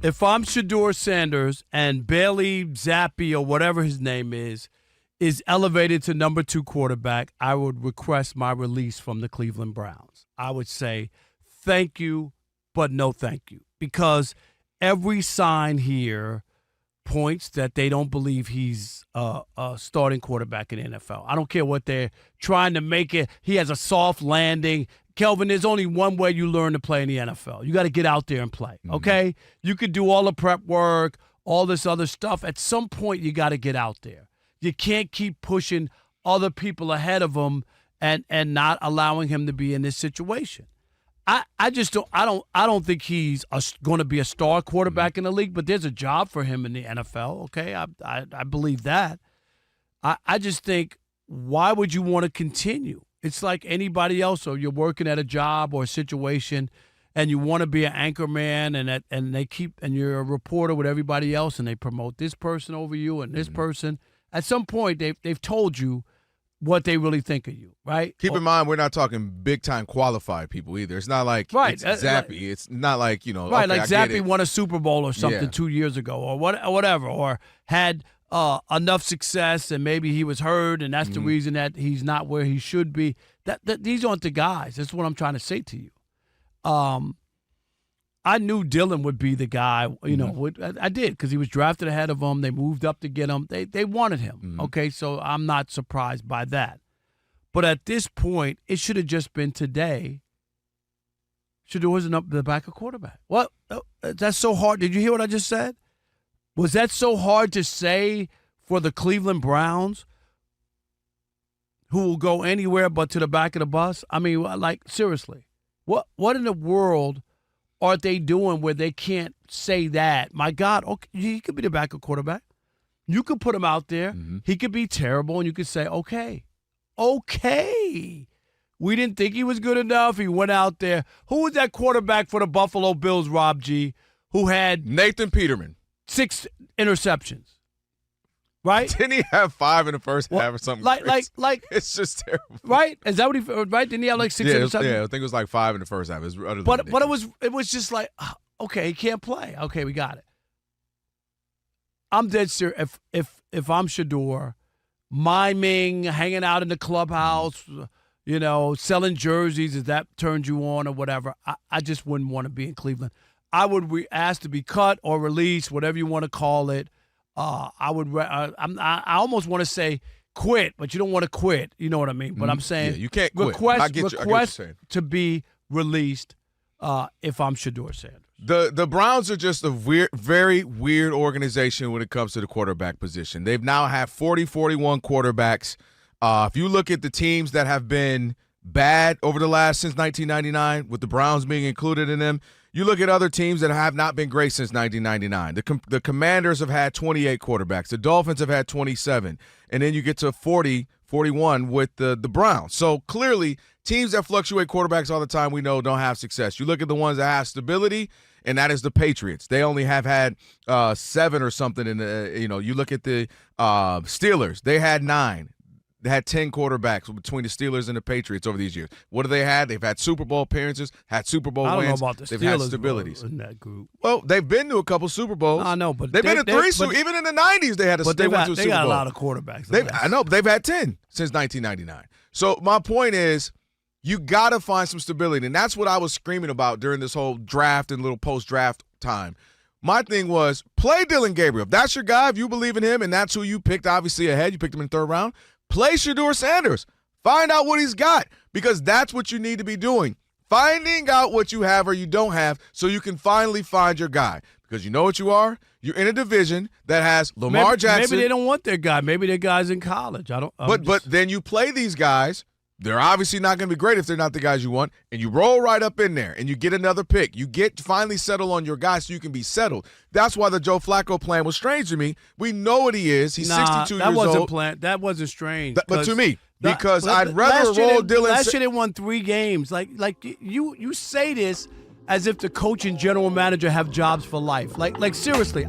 if I'm Shedeur Sanders and Bailey Zappi or whatever his name is elevated to number 2 quarterback, I would request my release from the Cleveland Browns. I would say thank you, but no thank you, because every sign here points that they don't believe he's a starting quarterback in the NFL. I don't care what they're trying to make it. He has a soft landing. Kelvin, there's only one way you learn to play in the NFL. You got to get out there and play, okay? You could do all the prep work, all this other stuff. At some point, you got to get out there. You can't keep pushing other people ahead of him and not allowing him to be in this situation. I just don't think he's going to be a star quarterback in the league, but there's a job for him in the NFL, okay? I believe that. I just think, why would you want to continue? It's like anybody else, or you're working at a job or a situation and you want to be an anchor man and you're a reporter with everybody else and they promote this person over you and this person. At some point, they've told you what they really think of you, right? Keep in mind, we're not talking big-time qualified people either. It's not like it's Zappy. It's not like, Right, okay, like I get Zappy it. won a Super Bowl or something 2 years ago or whatever, or had enough success and maybe he was hurt and that's the reason that he's not where he should be. These aren't the guys. That's what I'm trying to say to you. I knew Dylan would be the guy, I did, because he was drafted ahead of him. They moved up to get him. They wanted him, okay? So I'm not surprised by that. But at this point, it should have just been today. Shedeur wasn't up the backup quarterback. What? That's so hard. Did you hear what I just said? Was that so hard to say for the Cleveland Browns, who will go anywhere but to the back of the bus? I mean, like, seriously. What in the world are they doing where they can't say that? My God, okay, he could be the backup quarterback. You could put him out there. He could be terrible, and you could say, okay. We didn't think he was good enough. He went out there. Who was that quarterback for the Buffalo Bills, Rob G., who had Nathan Peterman. 6 interceptions? Right? Didn't he have 5 in the first half or something? Like it's just terrible. Right? Is that what he? Right? Didn't he have like 6 interceptions? Yeah, I think it was like 5 in the first half. It was utterly but ridiculous. it was just like, okay, he can't play. Okay, we got it. I'm dead serious. If I'm Shedeur, miming, hanging out in the clubhouse, selling jerseys, if that turns you on or whatever, I just wouldn't want to be in Cleveland. I would ask to be cut or released, whatever you want to call it. I almost want to say quit, but you don't want to quit. You know what I mean? But I'm saying you can't quit. Request to be released if I'm Shedeur Sanders. The Browns are just a very weird organization when it comes to the quarterback position. They've now had 41 quarterbacks. If you look at the teams that have been bad over the last since 1999, with the Browns being included in them, you look at other teams that have not been great since 1999. The Commanders have had 28 quarterbacks. The Dolphins have had 27. And then you get to 41 with the Browns. So clearly, teams that fluctuate quarterbacks all the time, we know don't have success. You look at the ones that have stability, and that is the Patriots. They only have had 7 or something. You look at the Steelers. They had 9. They had 10 quarterbacks between the Steelers and the Patriots over these years. What have they had? They've had Super Bowl appearances, had Super Bowl wins. I don't know about the They've Steelers had stabilities in that group. Well, they've been to a couple Super Bowls. I know, but they've been to 3. Even in the 90s, they had a Super Bowl. They got a lot of quarterbacks. I know, but they've had 10 since 1999. So my point is, you got to find some stability, and that's what I was screaming about during this whole draft and little post-draft time. My thing was, play Dylan Gabriel. If that's your guy, if you believe in him, and that's who you picked, obviously, ahead. You picked him in the 3rd round. Play Shedeur Sanders. Find out what he's got, because that's what you need to be doing. Finding out what you have or you don't have so you can finally find your guy. Because you know what you are? You're in a division that has Lamar Jackson. Maybe they don't want their guy. Maybe their guy's in college. But then you play these guys. They're obviously not going to be great if they're not the guys you want. And you roll right up in there and you get another pick. You get to finally settle on your guy so you can be settled. That's why the Joe Flacco plan was strange to me. We know what he is. He's 62 years old. That wasn't strange. But to me, because I'd rather roll Dylan. Last year they won 3 games. Like you say this as if the coach and general manager have jobs for life. Like seriously.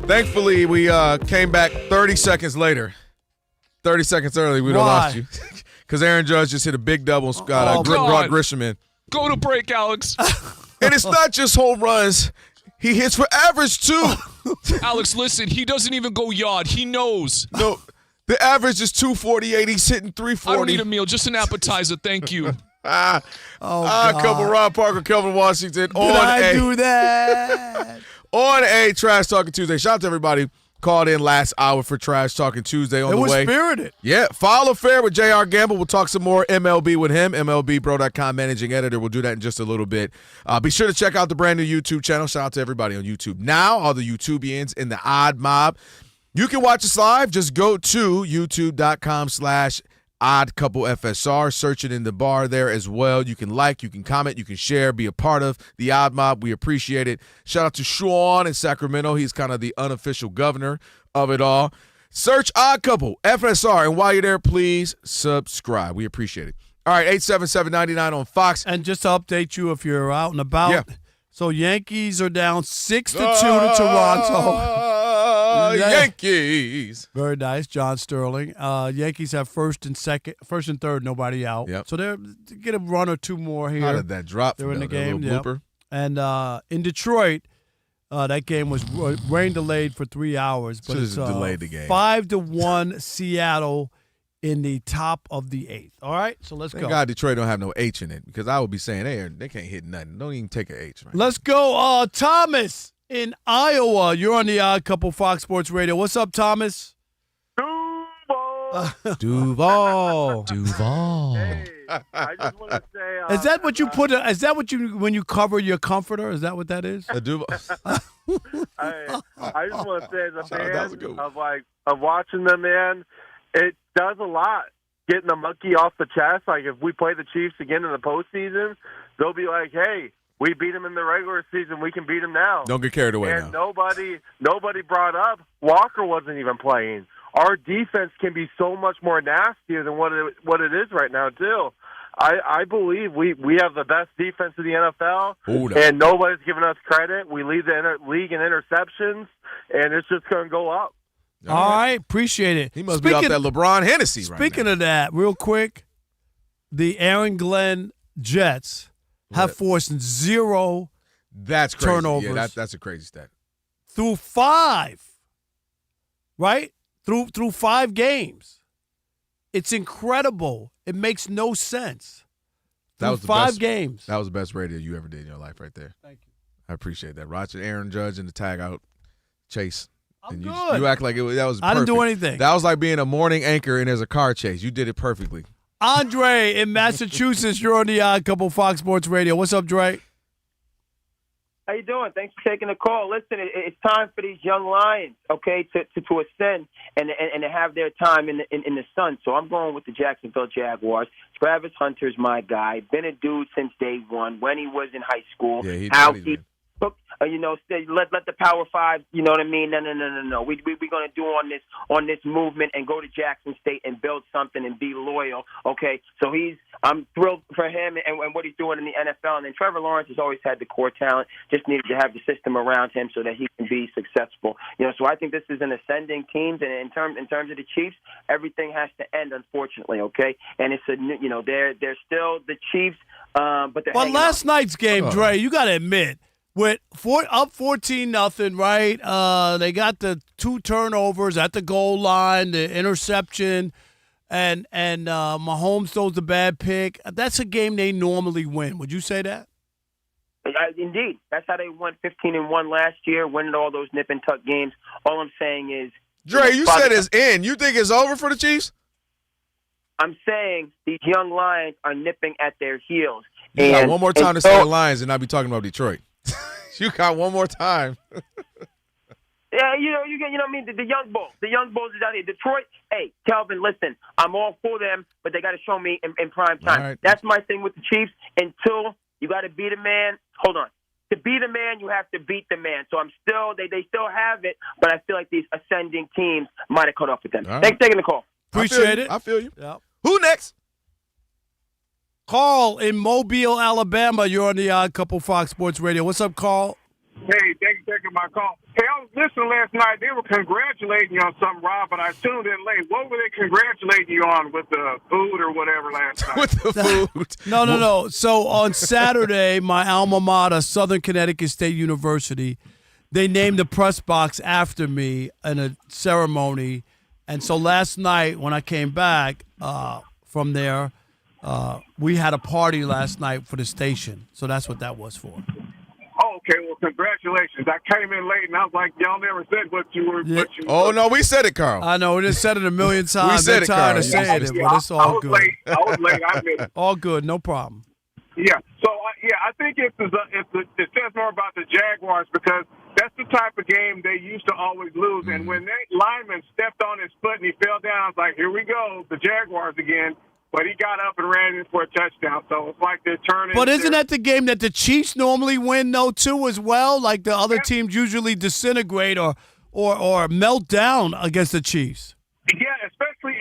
Thankfully, we came back 30 seconds later. 30 seconds early, we don't lost you. Because Aaron Judge just hit a big double and brought Grisham in. Go to break, Alex. And it's not just home runs. He hits for average, too. Alex, listen, he doesn't even go yard. He knows. No, the average is 248. He's hitting 340. I don't need a meal, just an appetizer. Thank you. Couple Rob Parker, Kelvin Washington. Did I do that? On a Trash Talking Tuesday. Shout out to everybody called in last hour for Trash Talking Tuesday on the way. It was spirited. Yeah. Follow Fair with J.R. Gamble. We'll talk some more MLB with him. MLBBro.com managing editor. We'll do that in just a little bit. Be sure to check out the brand new YouTube channel. Shout out to everybody on YouTube. Now, all the YouTubians in the Odd Mob. You can watch us live. Just go to youtube.com/OddCoupleFSR. Search it in the bar there as well. You can like, you can comment, you can share, be a part of the Odd Mob. We appreciate it. Shout out to Sean in Sacramento. He's kind of the unofficial governor of it all. Search Odd Couple FSR, and while you're there, please subscribe. We appreciate it. All right, 877-99 on Fox. And just to update you if you're out and about. Yeah. So Yankees are down 6-2 to Toronto. Yankees. Very nice, John Sterling. Yankees have first and third, nobody out. Yep. So they're get a run or two more here. How did that drop? They're in the game. Little blooper. And in Detroit, that game was rain delayed for 3 hours, but it's delayed the game. 5-1 Seattle in the top of the 8th. All right, so let's Thank go. God Detroit don't have no H in it, because I would be saying they can't hit nothing. Don't even take an H. Right? Let's go. Thomas in Iowa. You're on the Odd Couple Fox Sports Radio. What's up, Thomas? Duval. Hey, I just want to say. Is that what you put? Is that what you when you cover your comforter? Is that what that is? A Duval. I just want to say, as a fan of watching them, man, it does a lot. Getting the monkey off the chest. Like, if we play the Chiefs again in the postseason, they'll be like, hey, we beat them in the regular season. We can beat them now. Don't get carried away and now. nobody brought up Walker wasn't even playing. Our defense can be so much more nastier than what it is right now, too. I believe we have the best defense in the NFL, and nobody's giving us credit. We lead the league in interceptions, and it's just going to go up. All right, appreciate it. He must be off that LeBron Hennessy right now. Speaking of that, real quick, the Aaron Glenn Jets have forced 0 That's crazy. turnovers. Yeah, that's a crazy stat. Through 5, right? Through 5 games. It's incredible. It makes no sense. That was the 5 best, games. That was the best radio you ever did in your life right there. Thank you. I appreciate that. Roger, Aaron Judge, and the tag out chase. I'm good. good. You act like that was perfect. I didn't do anything. That was like being a morning anchor and there's a car chase. You did it perfectly. Andre in Massachusetts, you're on the Odd Couple Fox Sports Radio. What's up, Dre? How you doing? Thanks for taking the call. Listen, it's time for these young Lions, okay, to ascend and to have their time in the sun. So I'm going with the Jacksonville Jaguars. Travis Hunter's my guy. Been a dude since day one when he was in high school. Yeah, he took, let the Power Five. You know what I mean? No. We're going to do on this movement and go to Jackson State and build something and be loyal. Okay, so I'm thrilled for him and what he's doing in the NFL. And then Trevor Lawrence has always had the core talent. Just needed to have the system around him so that he can be successful. So I think this is an ascending team. And in terms of the Chiefs, everything has to end, unfortunately. Okay, and it's they're still the Chiefs, but they're. Well, last night's game, Dre, you got to admit. With up 14-0, right? They got the 2 turnovers at the goal line, the interception, and Mahomes throws the bad pick. That's a game they normally win. Would you say that? Indeed. That's how they won 15-1 last year, winning all those nip and tuck games. All I'm saying is, Dre, you said it's in. You think it's over for the Chiefs? I'm saying these young Lions are nipping at their heels. You got one more time to say the Lions, and I'll be talking about Detroit. You got one more time. Yeah, you know what I mean? The young bulls. The young bulls is out here. Detroit, hey, Kelvin, listen, I'm all for them, but they got to show me in prime time. Right. That's my thing with the Chiefs. Until you got to beat a man. Hold on. To beat a man, you have to beat the man. So I'm still, they still have it, but I feel like these ascending teams might have caught up with them. All Thanks for taking the call. Appreciate it. I feel you. Yep. Who next? Carl in Mobile, Alabama. You're on the Odd Couple Fox Sports Radio. What's up, Carl? Hey, thanks for taking my call. Hey, I was listening last night. They were congratulating you on something, Rob, but I tuned in late. What were they congratulating you on with the food or whatever last night? With the food. No. So on Saturday, my alma mater, Southern Connecticut State University, they named the press box after me in a ceremony. And so last night when I came back from there, we had a party last night for the station. So that's what that was for. Oh, okay. Well, congratulations. I came in late, and I was like, y'all never said what you were. Yeah. Oh, no, we said it, Carl. I know. We just said it a million times. We said They're tired of Carl. saying it, but it's all good. I was late. I missed it. All good. No problem. Yeah. So, I think it says more about the Jaguars because that's the type of game they used to always lose. And when that lineman stepped on his foot and he fell down, I was like, here we go, the Jaguars again. But he got up and ran in for a touchdown. So it's like they're turning. But isn't that the game that the Chiefs normally win, though, too, as well? Like the other teams usually disintegrate or melt down against the Chiefs. Yeah,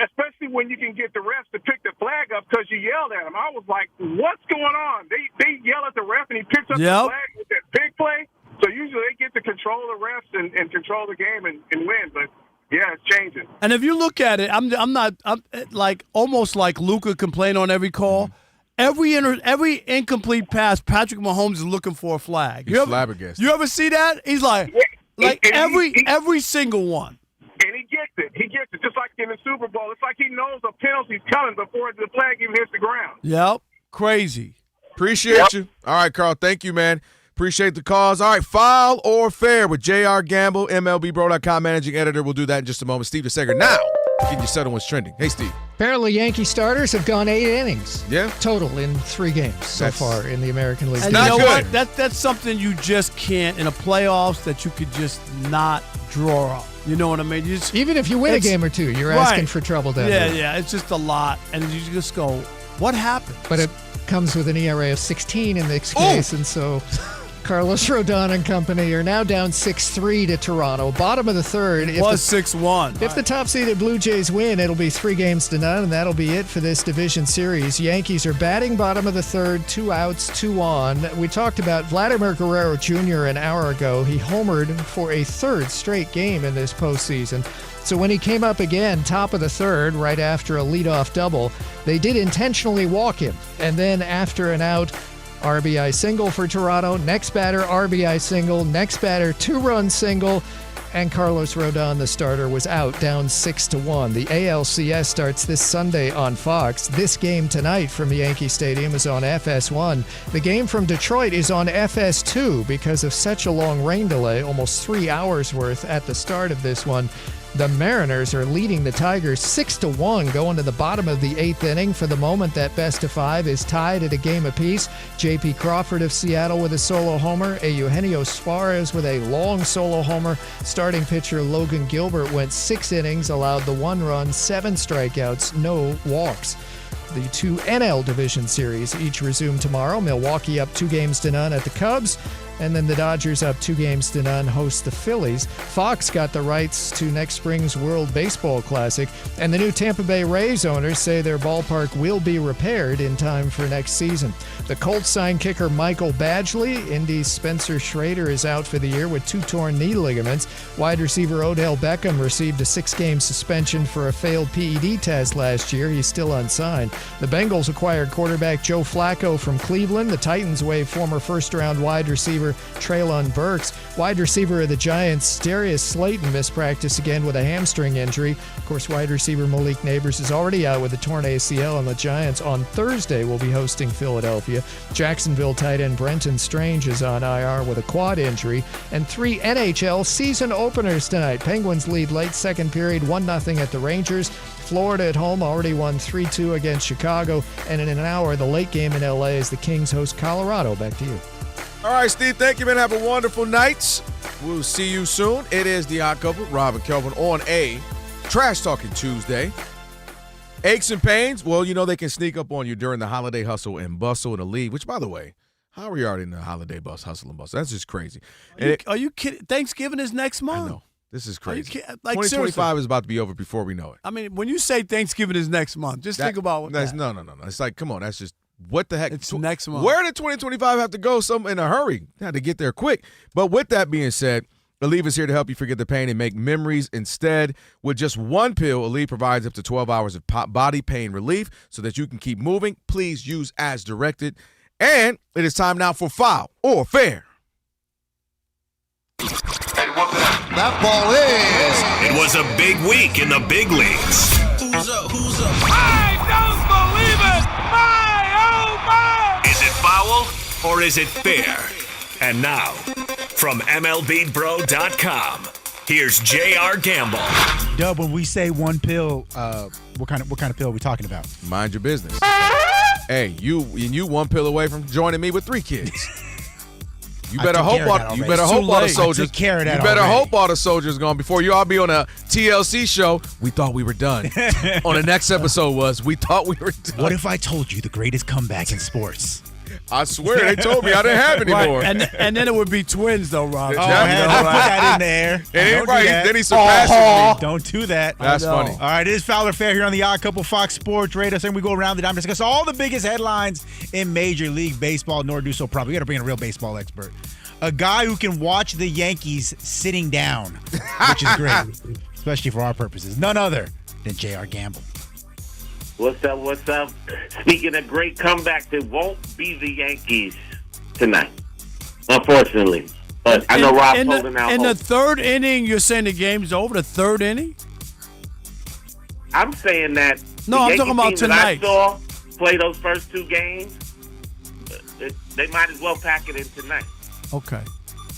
especially when you can get the refs to pick the flag up because you yelled at him. I was like, what's going on? They yell at the ref and he picks up the flag with that big play. So usually they get to control the refs and control the game and win. But yeah, it's changing. And if you look at it, I'm like almost like Luka complain on every call. Every incomplete pass, Patrick Mahomes is looking for a flag. He's flabbergasted. You ever see that? He's like every single one. And he gets it. He gets it. Just like in the Super Bowl, it's like he knows a penalty's coming before the flag even hits the ground. Yep, crazy. Appreciate you. All right, Carl. Thank you, man. Appreciate the calls. All right, Foul or Fair with J.R. Gamble, MLBBro.com managing editor. We'll do that in just a moment. Steve DeSager now. Getting you settled what's trending. Hey, Steve. Apparently, Yankee starters have gone 8 innings. Yeah. Total in 3 games so far in the American League. And you know what? That's something you just can't in a playoffs that you could just not draw up. You know what I mean? Even if you win a game or two, you're asking for trouble down there. Yeah. It's just a lot, and you just go, what happened? But it comes with an ERA of 16 in this case, and so Carlos Rodon and company are now down 6-3 to Toronto. Bottom of the third. It was 6-1. If the top-seeded Blue Jays win, it'll be 3-0, and that'll be it for this division series. Yankees are batting bottom of the third, 2 outs, 2 on. We talked about Vladimir Guerrero Jr. an hour ago. He homered for a third straight game in this postseason. So when he came up again, top of the third, right after a leadoff double, they did intentionally walk him. And then after an out, RBI single for Toronto. Next batter, RBI single. Next batter, 2-run single. And Carlos Rodon, the starter, was out, down 6-1. The ALCS starts this Sunday on Fox. This game tonight from Yankee Stadium is on FS1. The game from Detroit is on FS2 because of such a long rain delay, almost 3 hours worth at the start of this one. The Mariners are leading the Tigers 6-1 going to the bottom of the 8th inning. For the moment, that best of 5 is tied at a game apiece. J.P. Crawford of Seattle with a solo homer. Eugenio Suarez with a long solo homer. Starting pitcher Logan Gilbert went 6 innings, allowed the 1 run, 7 strikeouts, no walks. The 2 NL Division Series each resume tomorrow. Milwaukee up 2-0 at the Cubs. And then the Dodgers up 2-0 host the Phillies. Fox got the rights to next spring's World Baseball Classic. And the new Tampa Bay Rays owners say their ballpark will be repaired in time for next season. The Colts signed kicker Michael Badgley. Indy's Spencer Schrader is out for the year with 2 torn knee ligaments. Wide receiver Odell Beckham received a 6-game suspension for a failed PED test last year. He's still unsigned. The Bengals acquired quarterback Joe Flacco from Cleveland. The Titans waived former first-round wide receiver Treylon Burks. Wide receiver of the Giants, Darius Slayton, missed practice again with a hamstring injury. Of course, wide receiver Malik Neighbors is already out with a torn ACL, and the Giants on Thursday will be hosting Philadelphia. Jacksonville tight end Brenton Strange is on IR with a quad injury. And 3 NHL season openers tonight. Penguins lead late second period 1-0 at the Rangers. Florida at home already won 3-2 against Chicago. And in an hour, the late game in LA as the Kings host Colorado. Back to you. All right, Steve, thank you, man. Have a wonderful night. We'll see you soon. It is The Odd Couple, Rob and Kelvin on a Trash Talking Tuesday. Aches and pains, well, you know they can sneak up on you during the holiday hustle and bustle in the league, which, by the way, how are we already in the holiday hustle and bustle? That's just crazy. Are you kidding? Thanksgiving is next month. I know. This is crazy. 2025 seriously. Is about to be over before we know it. I mean, when you say Thanksgiving is next month, just think about what No. It's like, come on, that's just What the heck? It's next month. Where did 2025 have to go? Some in a hurry. Had to get there quick. But with that being said, Aleve is here to help you forget the pain and make memories instead. With just one pill, Aleve provides up to 12 hours of body pain relief so that you can keep moving. Please use as directed. And it is time now for Foul or Fair. That ball is. It was a big week in the big leagues. Who's up? Who's up? I don't believe it! My, oh my! Is it foul or is it fair? And now, from MLBBro.com, here's J.R. Gamble. Dub, when we say one pill, what kind of pill are we talking about? Mind your business. Hey, you one pill away from joining me with 3 kids. You better hope all the soldiers. You better hope all the soldiers gone before you all be on a TLC show. We thought we were done. On the next episode we thought we were done. What if I told you the greatest comeback in sports? I swear they told me I didn't have any more. And then it would be twins, though, Rob. I put that in there. It ain't right. Then he surpasses me. Don't do that. That's funny. All right, it is Foul or Fair here on the Odd Couple Fox Sports Radio. So we go around the dime and discuss all the biggest headlines in Major League Baseball, nor do so properly. We got to bring in a real baseball expert. A guy who can watch the Yankees sitting down, which is great, especially for our purposes. None other than J.R. Gamble. What's up? What's up? Speaking of great comebacks, it won't be the Yankees tonight, unfortunately. But I know Rob's holding out in hope. the third inning, you're saying the game's over? The third inning? I'm saying that No, I'm talking about tonight. That I saw play those first 2 games, they might as well pack it in tonight. Okay.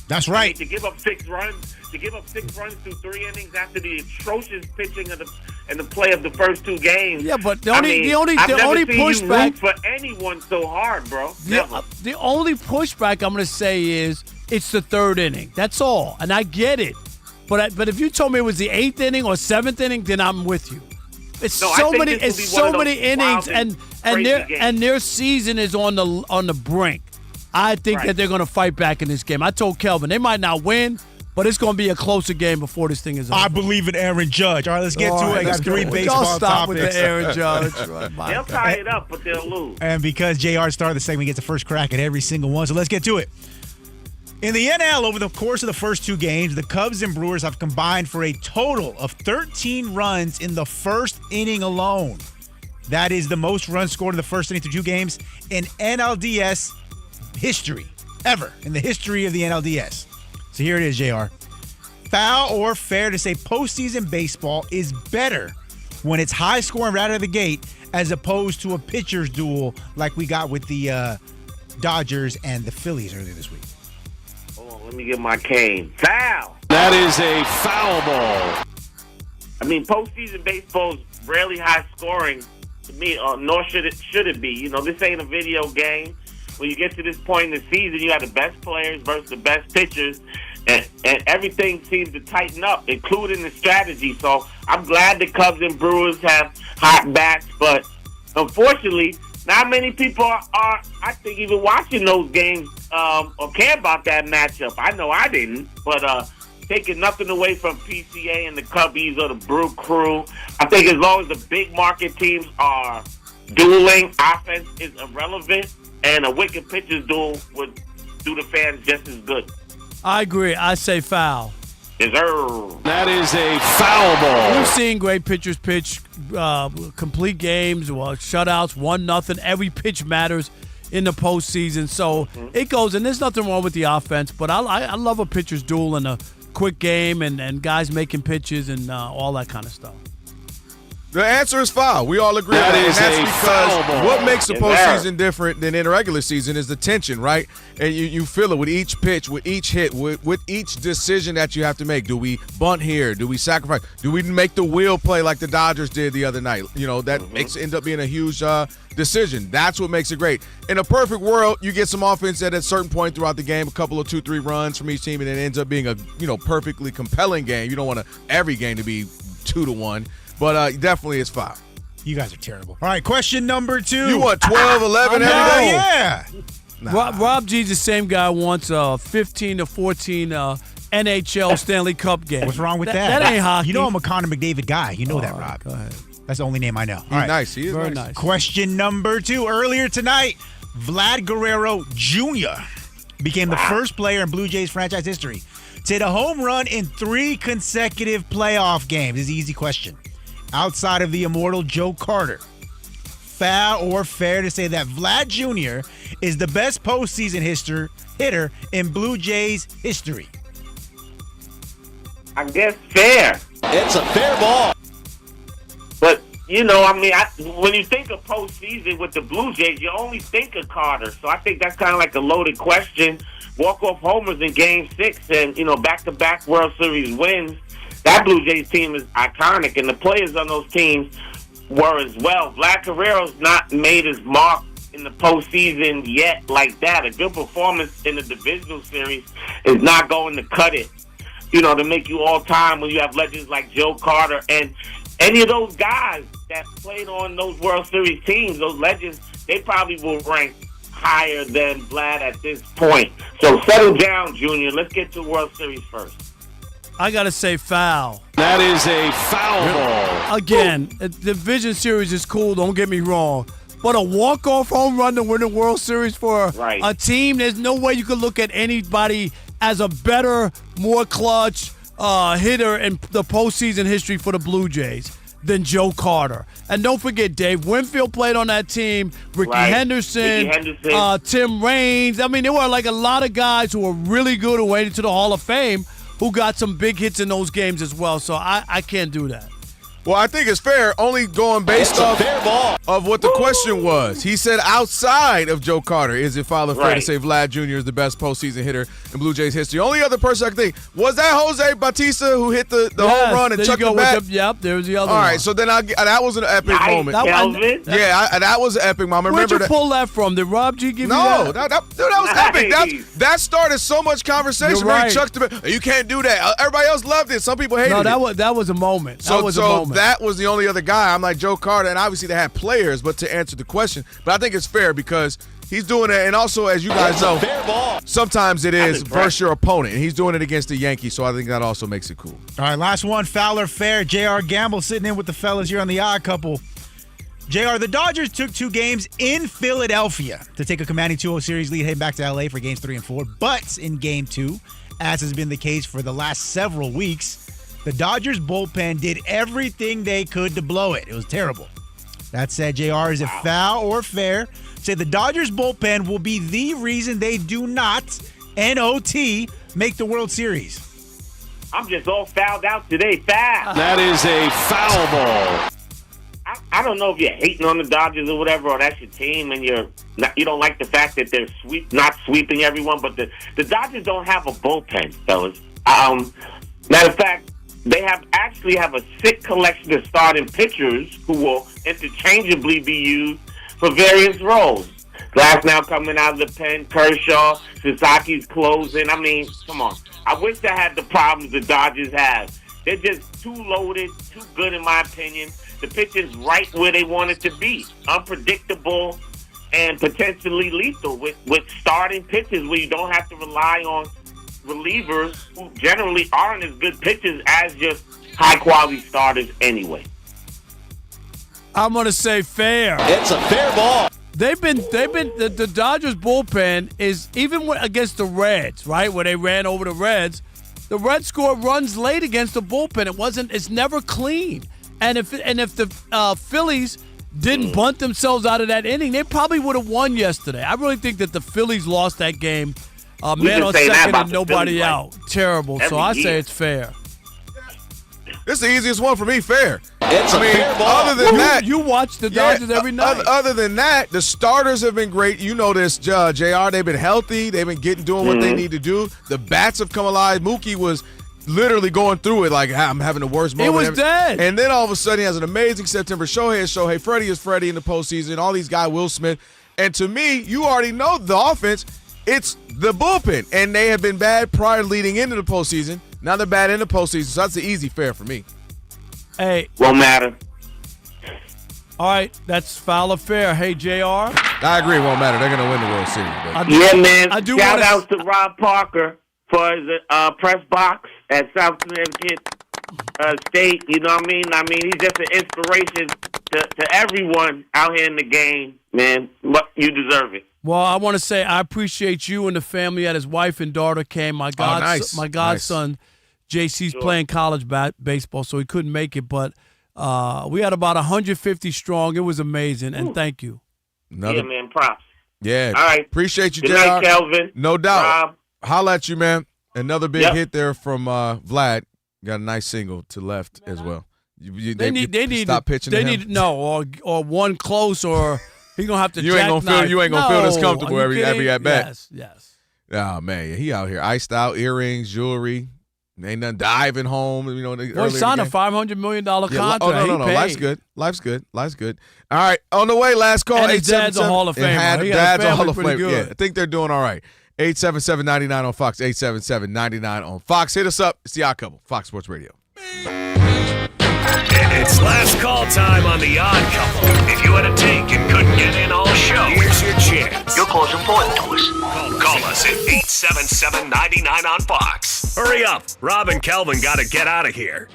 That's right. To give up 6 runs through 3 innings after the atrocious pitching of the play of the first 2 games. Yeah, but I've the never only seen you pushback root for anyone so hard, bro. The only pushback I'm going to say is it's the third inning. That's all, and I get it. But if you told me it was the 8th inning or 7th inning, then I'm with you. It's so many innings, and their season is on the brink. I think that they're going to fight back in this game. I told Kelvin they might not win, but it's going to be a closer game before this thing is over. I believe in Aaron Judge. All right, let's get to it. I got 3 baseball stop topics. With the Aaron Judge. They'll tie it up, but they'll lose. And because JR started the segment, he gets the first crack at every single one. So let's get to it. In the NL, over the course of the first 2 games, the Cubs and Brewers have combined for a total of 13 runs in the first inning alone. That is the most runs scored in the first inning through 2 games in NLDS history, ever in the history of the NLDS. So here it is, JR. Foul or fair to say postseason baseball is better when it's high scoring right out of the gate as opposed to a pitcher's duel like we got with the Dodgers and the Phillies earlier this week? Hold on, let me get my cane. Foul! That is a foul ball. I mean, postseason baseball is rarely high scoring to me, nor should it be. You know, this ain't a video game. When you get to this point in the season, you have the best players versus the best pitchers, and everything seems to tighten up, including the strategy. So I'm glad the Cubs and Brewers have hot bats, but unfortunately, not many people are I think, even watching those games or care about that matchup. I know I didn't, but taking nothing away from PCA and the Cubbies or the Brew Crew, I think as long as the big market teams are dueling, offense is irrelevant. And a wicked pitcher's duel would do the fans just as good. I agree. I say foul. That is a foul ball. We've seen great pitchers pitch complete games, shutouts, 1-0. Every pitch matters in the postseason. So it goes, and there's nothing wrong with the offense, but I love a pitcher's duel and a quick game and guys making pitches and all that kind of stuff. The answer is foul. We all agree on that. And that's because what makes the postseason different than in a regular season is the tension, right? And you feel it with each pitch, with each hit, with each decision that you have to make. Do we bunt here? Do we sacrifice? Do we make the wheel play like the Dodgers did the other night? You know, that end up being a huge decision. That's what makes it great. In a perfect world, you get some offense at a certain point throughout the game, a couple of 2-3 runs from each team, and it ends up being a perfectly compelling game. You don't want every game to be 2-1. But definitely it's foul. You guys are terrible. All right, question number 2. You want 12, 11 every day? Yeah. Nah. Rob G's the same guy wants 15 to 14 NHL Stanley Cup games. What's wrong with that? That ain't hockey. You know I'm a Connor McDavid guy. You know that, Rob. Go ahead. That's the only name I know. He's nice. He is Very nice. nice. Question number 2. Earlier tonight, Vlad Guerrero Jr. became the first player in Blue Jays franchise history to hit a home run in 3 consecutive playoff games. This is an easy question. Outside of the immortal Joe Carter, foul or fair to say that Vlad Jr. is the best postseason hitter in Blue Jays history? I guess fair. It's a fair ball. But, when you think of postseason with the Blue Jays, you only think of Carter. So I think that's kind of like a loaded question. Walk-off homers in Game 6 and, back-to-back World Series wins. That Blue Jays team is iconic, and the players on those teams were as well. Vlad Guerrero's not made his mark in the postseason yet like that. A good performance in the divisional series is not going to cut it, to make you all-time when you have legends like Joe Carter. And any of those guys that played on those World Series teams, those legends, they probably will rank higher than Vlad at this point. So settle down, Junior. Let's get to World Series first. I got to say foul. That is a foul ball. Again, the division series is cool, don't get me wrong. But a walk-off home run to win the World Series for a team, there's no way you could look at anybody as a better, more clutch hitter in the postseason history for the Blue Jays than Joe Carter. And don't forget, Dave Winfield played on that team, Ricky Henderson, Tim Raines. I mean, there were like a lot of guys who were really good who went into the Hall of Fame who got some big hits in those games as well. So I can't do that. Well, I think it's fair, only going based off of what the question was. He said outside of Joe Carter, is it foul or fair to say Vlad Jr. is the best postseason hitter in Blue Jays history? Only other person I can think, was that Jose Bautista who hit the home run and chucked it back? Yep, there's the other one. All right, so then that was an epic moment. That was an epic moment. Where'd you pull that from? Did Rob G give you that? No, that was epic. That started so much conversation. You're right. He chucked it back. You can't do that. Everybody else loved it. Some people hated it. No, that was a moment. That was a moment. That was the only other guy. I'm like Joe Carter, and obviously they had players, but to answer the question, but I think it's fair because he's doing it, and also as you guys know, sometimes it is versus your opponent, and he's doing it against the Yankees, so I think that also makes it cool. All right, last one, foul or fair. J.R. Gamble sitting in with the fellas here on the Odd Couple. JR, the Dodgers took 2 games in Philadelphia to take a commanding 2-0 series lead heading back to LA for games 3 and 4, but in game 2, as has been the case for the last several weeks, the Dodgers bullpen did everything they could to blow it. It was terrible. That said, JR, is it foul or fair? Say the Dodgers bullpen will be the reason they do not, NOT, make the World Series. I'm just all fouled out today. Foul. That is a foul ball. I don't know if you're hating on the Dodgers or whatever, or that's your team, and you don't like the fact that they're not sweeping everyone, but the Dodgers don't have a bullpen, fellas. Matter of fact, they actually have a sick collection of starting pitchers who will interchangeably be used for various roles. Glass now coming out of the pen, Kershaw, Sasaki's closing. I mean, come on. I wish I had the problems the Dodgers have. They're just too loaded, too good in my opinion. The pitcher's right where they want it to be. Unpredictable and potentially lethal with starting pitchers where you don't have to rely on relievers who generally aren't as good pitchers as just high-quality starters anyway. I'm going to say fair. It's a fair ball. The Dodgers bullpen is, even against the Reds, right, where they ran over the Reds, the Reds scored runs late against the bullpen. It's never clean. And if the Phillies didn't bunt themselves out of that inning, they probably would have won yesterday. I really think that the Phillies lost that game. Man on second and nobody out. Terrible. So I say it's fair. This is the easiest one for me, fair. It's a fair ball. Other than that, you watch the Dodgers every night. Other than that, the starters have been great. You know this, JR. They've been healthy. They've been doing what they need to do. The bats have come alive. Mookie was literally going through it like, I'm having the worst moment. He was dead. And then all of a sudden he has an amazing September. Shohei is Shohei. Freddie is Freddie in the postseason. All these guys, Will Smith. And to me, you already know the offense. It's the bullpen. And they have been bad prior leading into the postseason. Now they're bad in the postseason. So that's the easy fair for me. Hey. Won't matter. All right. That's foul or fair. Hey, JR. I agree. It won't matter. They're going to win the World Series. Yeah, man. Shout out to Rob Parker for his press box at South Connecticut. State. You know what I mean? I mean, he's just an inspiration to everyone out here in the game, man. You deserve it. Well, I want to say I appreciate you and the family. That his wife and daughter came. My godson, JC's playing college baseball, so he couldn't make it. But we had about 150 strong. It was amazing, and thank you. Yeah, man, props. Yeah. All right. Appreciate you, Good JR. night, Kelvin. No doubt. Rob. Holla at you, man. Another big Yep. hit there from Vlad. Got a nice single to left as well. They need stop pitching. They to him? need or one close, or he's gonna have to. You ain't gonna feel this comfortable Are you every at bat. Yes. Oh man, he out here iced out, earrings, jewelry. Ain't nothing diving home. You know, Boy, signed a $500 million contract. Oh, no. He paid. Life's good. All right, on the way, last call. And his dad's a Hall of Famer. Dad's a Hall of Pretty Famer. good. Yeah, I think they're doing all right. 877-99 on Fox. 877-99 on Fox. Hit us up. It's the Odd Couple, Fox Sports Radio. It's last call time on the Odd Couple. If you had a take and couldn't get in all show, here's your chance. Your call's important to us. Call us at 877-99 on Fox. Hurry up. Rob and Kelvin got to get out of here.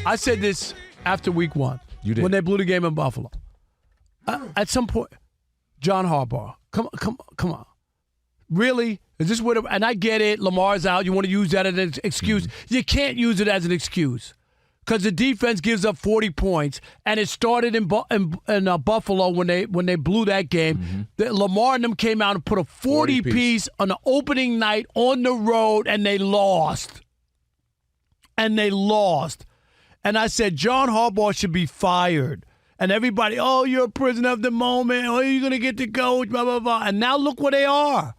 I said this after week 1. You did. When they blew the game in Buffalo. At some point, John Harbaugh, come on. Really? Is this what? And I get it. Lamar's out. You want to use that as an excuse. You can't use it as an excuse because the defense gives up 40 points, and it started in Buffalo when they blew that game. Lamar and them came out and put a 40 piece on the opening night on the road, and they lost. And I said, John Harbaugh should be fired. And everybody, oh, you're a prisoner of the moment. Oh, you're going to get the coach, blah, blah, blah. And now look where they are.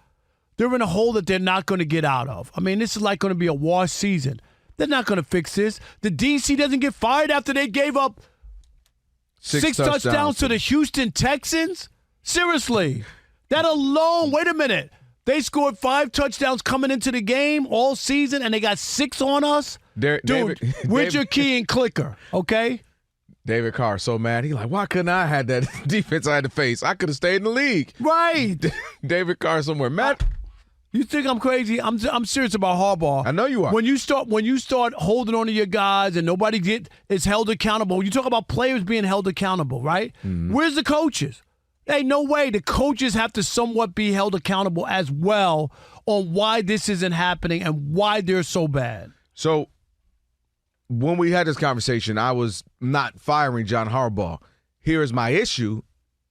They're in a hole that they're not going to get out of. I mean, this is like going to be a wash season. They're not going to fix this. The DC doesn't get fired after they gave up six touchdowns to the Houston Texans? Seriously. That alone, wait a minute. They scored 5 touchdowns coming into the game all season, and they got 6 on us? Dude, where's your key and clicker, okay? David Carr so mad. He's like, why couldn't I have that defense I had to face? I could have stayed in the league. Right. David Carr somewhere. Matt, you think I'm crazy? I'm serious about Harbaugh. I know you are. When you start holding on to your guys and nobody is held accountable, you talk about players being held accountable, right? Where's the coaches? Hey, no way. The coaches have to somewhat be held accountable as well on why this isn't happening and why they're so bad. So when we had this conversation, I was not firing John Harbaugh. Here is my issue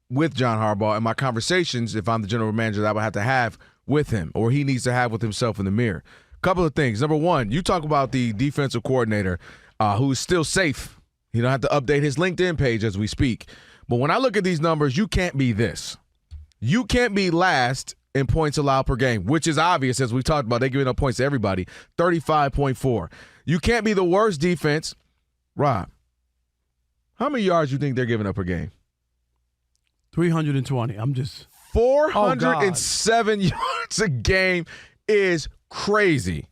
with John Harbaugh and my conversations, if I'm the general manager, that I would have to have with him or he needs to have with himself in the mirror. Couple of things. Number one, you talk about the defensive coordinator who is still safe. You don't have to update his LinkedIn page as we speak. But when I look at these numbers, you can't be this. You can't be last in points allowed per game, which is obvious as we talked about. They're giving up points to everybody, 35.4. You can't be the worst defense. Rob, how many yards do you think they're giving up per game? 320. I'm just 407 yards a game is crazy.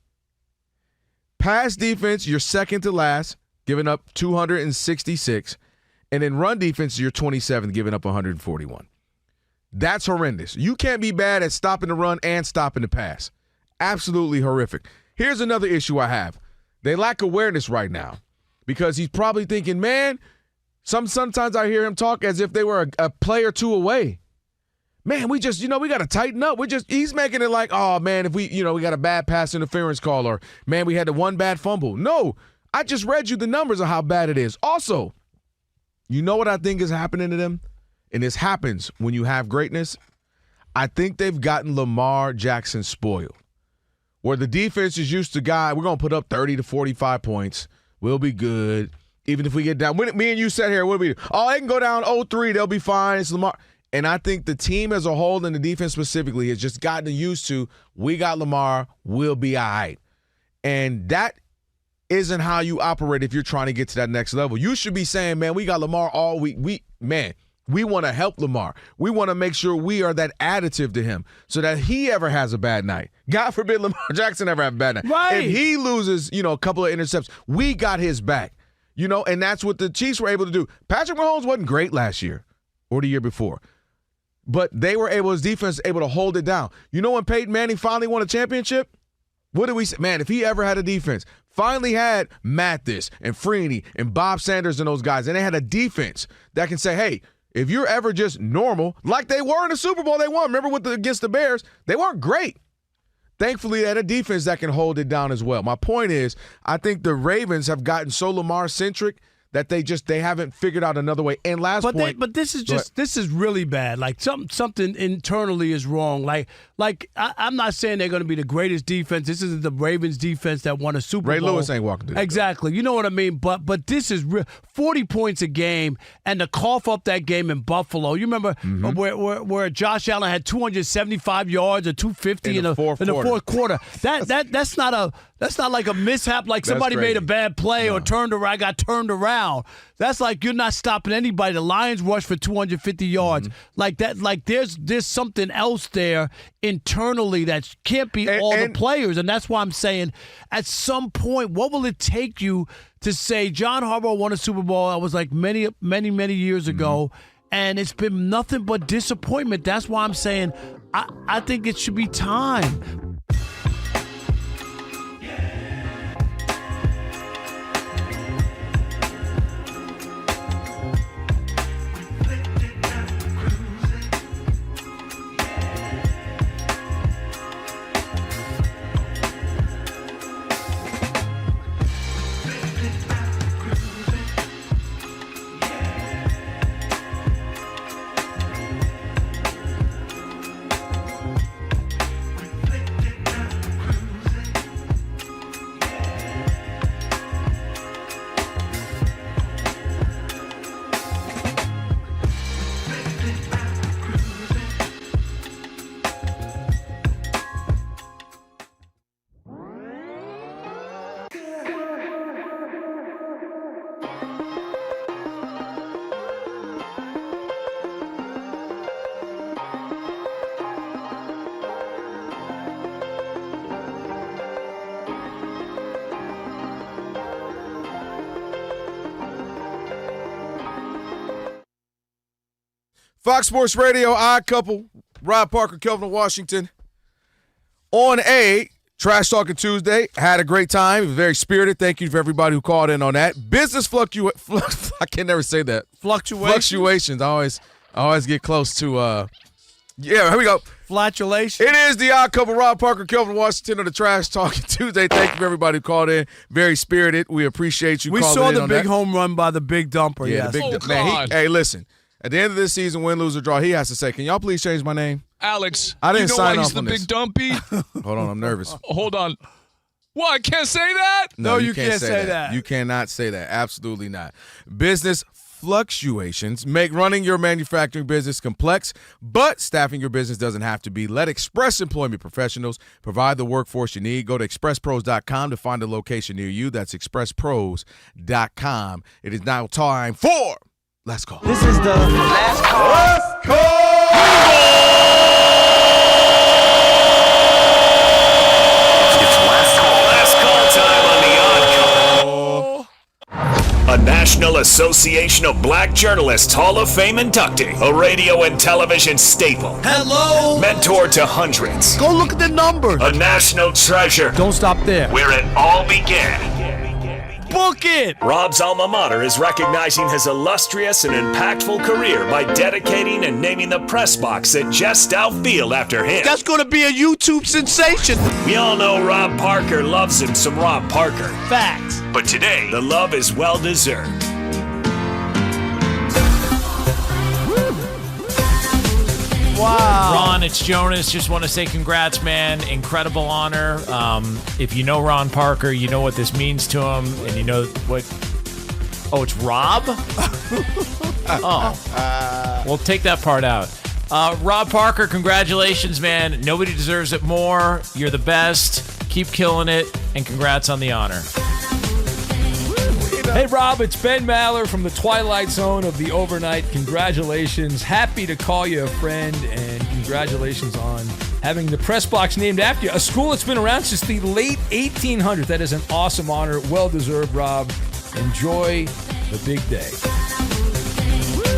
Pass defense, you're second to last, giving up 266. And in run defense, you're 27th, giving up 141. That's horrendous. You can't be bad at stopping the run and stopping the pass. Absolutely horrific. Here's another issue I have. They lack awareness right now because he's probably thinking, man, sometimes I hear him talk as if they were a play or two away. Man, we just, we got to tighten up. He's making it like, oh, man, if we got a bad pass interference call or, man, we had the one bad fumble. No, I just read you the numbers of how bad it is. Also, you know what I think is happening to them? And this happens when you have greatness. I think they've gotten Lamar Jackson spoiled. Where the defense is used to, we're going to put up 30 to 45 points. We'll be good. Even if we get down. When me and you sat here, what do we do? Oh, they can go down 0-3. They'll be fine. It's Lamar. And I think the team as a whole and the defense specifically has just gotten used to, we got Lamar, we'll be all right. And that isn't how you operate if you're trying to get to that next level. You should be saying, man, we got Lamar all week. We We want to help Lamar. We want to make sure we are that additive to him so that he ever has a bad night. God forbid Lamar Jackson ever have a bad night. Right. If he loses, a couple of intercepts, we got his back. And that's what the Chiefs were able to do. Patrick Mahomes wasn't great last year or the year before. But his defense able to hold it down. When Peyton Manning finally won a championship? What did we say? Man, if he ever had a defense, finally had Mathis and Freeney and Bob Sanders and those guys, and they had a defense that can say, hey, if you're ever just normal, like they were in the Super Bowl they won, remember against the Bears, they weren't great. Thankfully, they had a defense that can hold it down as well. My point is, I think the Ravens have gotten so Lamar-centric that they haven't figured out another way. And But this is really bad. Like something internally is wrong. I'm not saying they're going to be the greatest defense. This isn't the Ravens defense that won a Super Bowl. Ray Lewis ain't walking through. Exactly. You know what I mean? But this is 40 points a game, and to cough up that game in Buffalo. You remember where Josh Allen had 275 yards or 250 in the fourth quarter. That's not like a mishap, like somebody made a bad play or got turned around. That's like you're not stopping anybody. The Lions rushed for 250 yards. Like that. Like there's something else there internally that can't be all the players, and that's why I'm saying at some point, what will it take you to say John Harbaugh won a Super Bowl? I was like many years ago. And it's been nothing but disappointment. That's why I'm saying I think it should be time. Fox Sports Radio, Odd Couple, Rob Parker, Kelvin Washington. On a Trash Talking Tuesday. Had a great time. It was very spirited. Thank you for everybody who called in on that. Business I can never say that. Fluctuations. I always get close to here we go. Flatulation. It is the Odd Couple, Rob Parker, Kelvin Washington on the Trash Talking Tuesday. Thank you for everybody who called in. Very spirited. We appreciate you calling in. We saw on the big that. home run by the big dumper. Yeah, yes. the big man. Hey, listen. At the end of this season, win, lose, or draw, he has to say, can y'all please change my name? Alex, I didn't you know sign why off he's the on big this. dumpy? Hold on, I'm nervous. Hold on. What, I can't say that? No, you can't say that. You cannot say that. Absolutely not. Business fluctuations make running your manufacturing business complex, but staffing your business doesn't have to be. Let Express Employment Professionals provide the workforce you need. Go to expresspros.com to find a location near you. That's expresspros.com. It is now time for Last Call. This is the Last Call. Last Call. Last call time on the Odd Couple. A National Association of Black Journalists Hall of Fame inductee, a radio and television staple. Hello. Mentor to hundreds. Go look at the numbers. A national treasure. Don't stop there. Where it all began. Book it! Rob's alma mater is recognizing his illustrious and impactful career by dedicating and naming the press box at Just Dow Field after him. That's going to be a YouTube sensation. We all know Rob Parker loves him some Rob Parker. Facts. But today, the love is well-deserved. Wow. Ron, it's Jonas. Just want to say congrats, man. Incredible honor. If you know Ron Parker, you know what this means to him, and you know what... Oh, it's Rob? Oh. We'll take that part out. Rob Parker, congratulations, man. Nobody deserves it more. You're the best. Keep killing it, and congrats on the honor. Hey, Rob, it's Ben Maller from the Twilight Zone of the Overnight. Congratulations. Happy to call you a friend, and congratulations on having the press box named after you. A school that's been around since the late 1800s. That is an awesome honor. Well-deserved, Rob. Enjoy the big day.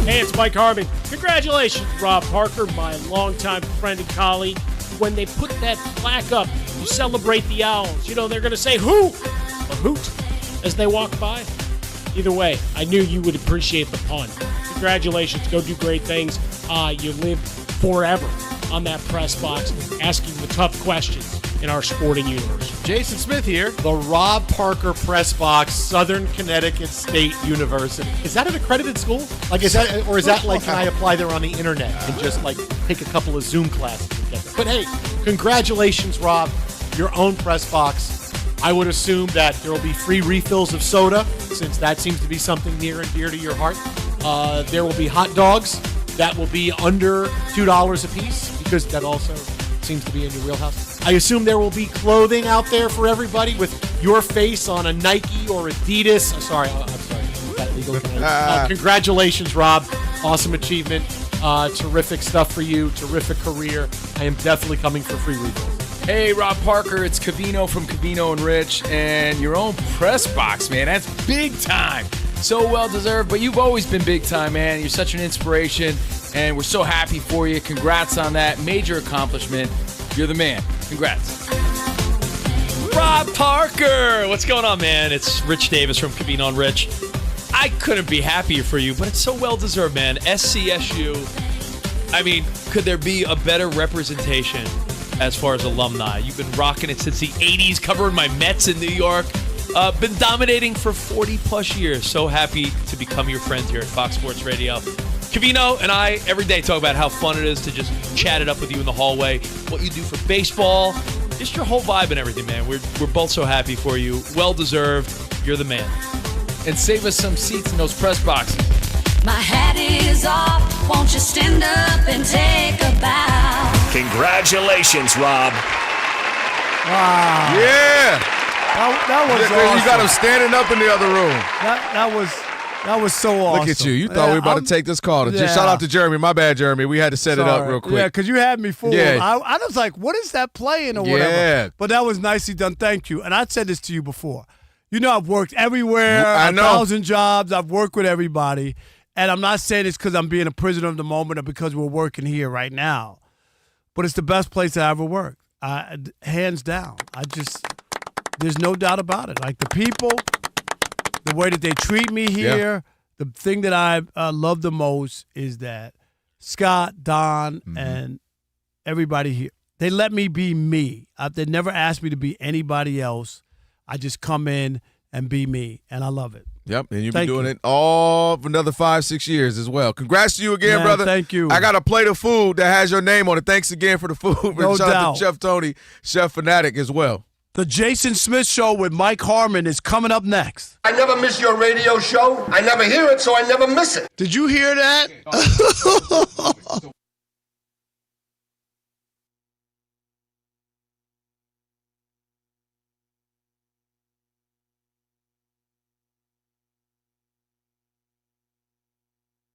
Hey, it's Mike Harmon. Congratulations, Rob Parker, my longtime friend and colleague. When they put that plaque up, you celebrate the Owls. You know, they're going to say, "Who?" A hoot as they walk by. Either way, I knew you would appreciate the pun. Congratulations. Go do great things. You live forever on that press box, asking the tough questions in our sporting universe. Jason Smith here. The Rob Parker Press Box, Southern Connecticut State University. Is that an accredited school? Like, is that, or is that like, can I apply there on the internet and just like take a couple of Zoom classes and get there? But hey, congratulations, Rob. Your own press box. I would assume that there will be free refills of soda, since that seems to be something near and dear to your heart. There will be hot dogs that will be under $2 a piece, because that also seems to be in your wheelhouse. I assume there will be clothing out there for everybody with your face on a Nike or Adidas. I'm sorry. Is that legal? Congratulations, Rob. Awesome achievement. Terrific stuff for you. Terrific career. I am definitely coming for free refills. Hey, Rob Parker, it's Cavino from Cavino and Rich, and your own press box, man. That's big time. So well-deserved, but you've always been big time, man. You're such an inspiration, and we're so happy for you. Congrats on that major accomplishment. You're the man. Congrats. Rob Parker! What's going on, man? It's Rich Davis from Cavino and Rich. I couldn't be happier for you, but it's so well-deserved, man. SCSU, I mean, could there be a better representation as far as alumni? You've been rocking it since the 80s, covering my Mets in New York. Been dominating for 40-plus years. So happy to become your friend here at Fox Sports Radio. Cavino and I every day talk about how fun it is to just chat it up with you in the hallway, what you do for baseball, just your whole vibe and everything, man. We're both so happy for you. Well-deserved. You're the man. And save us some seats in those press boxes. My hat is off. Won't you stand up and take a bow? Congratulations, Rob. Wow. Yeah. That was awesome. You got him standing up in the other room. That was so awesome. Look at you. You thought we were about to take this call. Just shout out to Jeremy. My bad, Jeremy. We had to set it up real quick. Yeah, because you had me fooled. Yeah. I was like, what is that playing or whatever? Yeah. But that was nicely done. Thank you. And I said this to you before. You know, I've worked everywhere. I know. 1,000 jobs. I've worked with everybody. And I'm not saying it's because I'm being a prisoner of the moment or because we're working here right now. But it's the best place I ever worked. Hands down. There's no doubt about it. Like the people, the way that they treat me here, the thing that I love the most is that Scott, Don, and everybody here, they let me be me. They never asked me to be anybody else. I just come in and be me, and I love it. Yep, and you'll be doing it all for another 5-6 years as well. Congrats to you again, brother. Thank you. I got a plate of food that has your name on it. Thanks again for the food. No Shout out doubt. to Chef Tony, Chef Fanatic as well. The Jason Smith Show with Mike Harmon is coming up next. I never miss your radio show. I never hear it, so I never miss it. Did you hear that?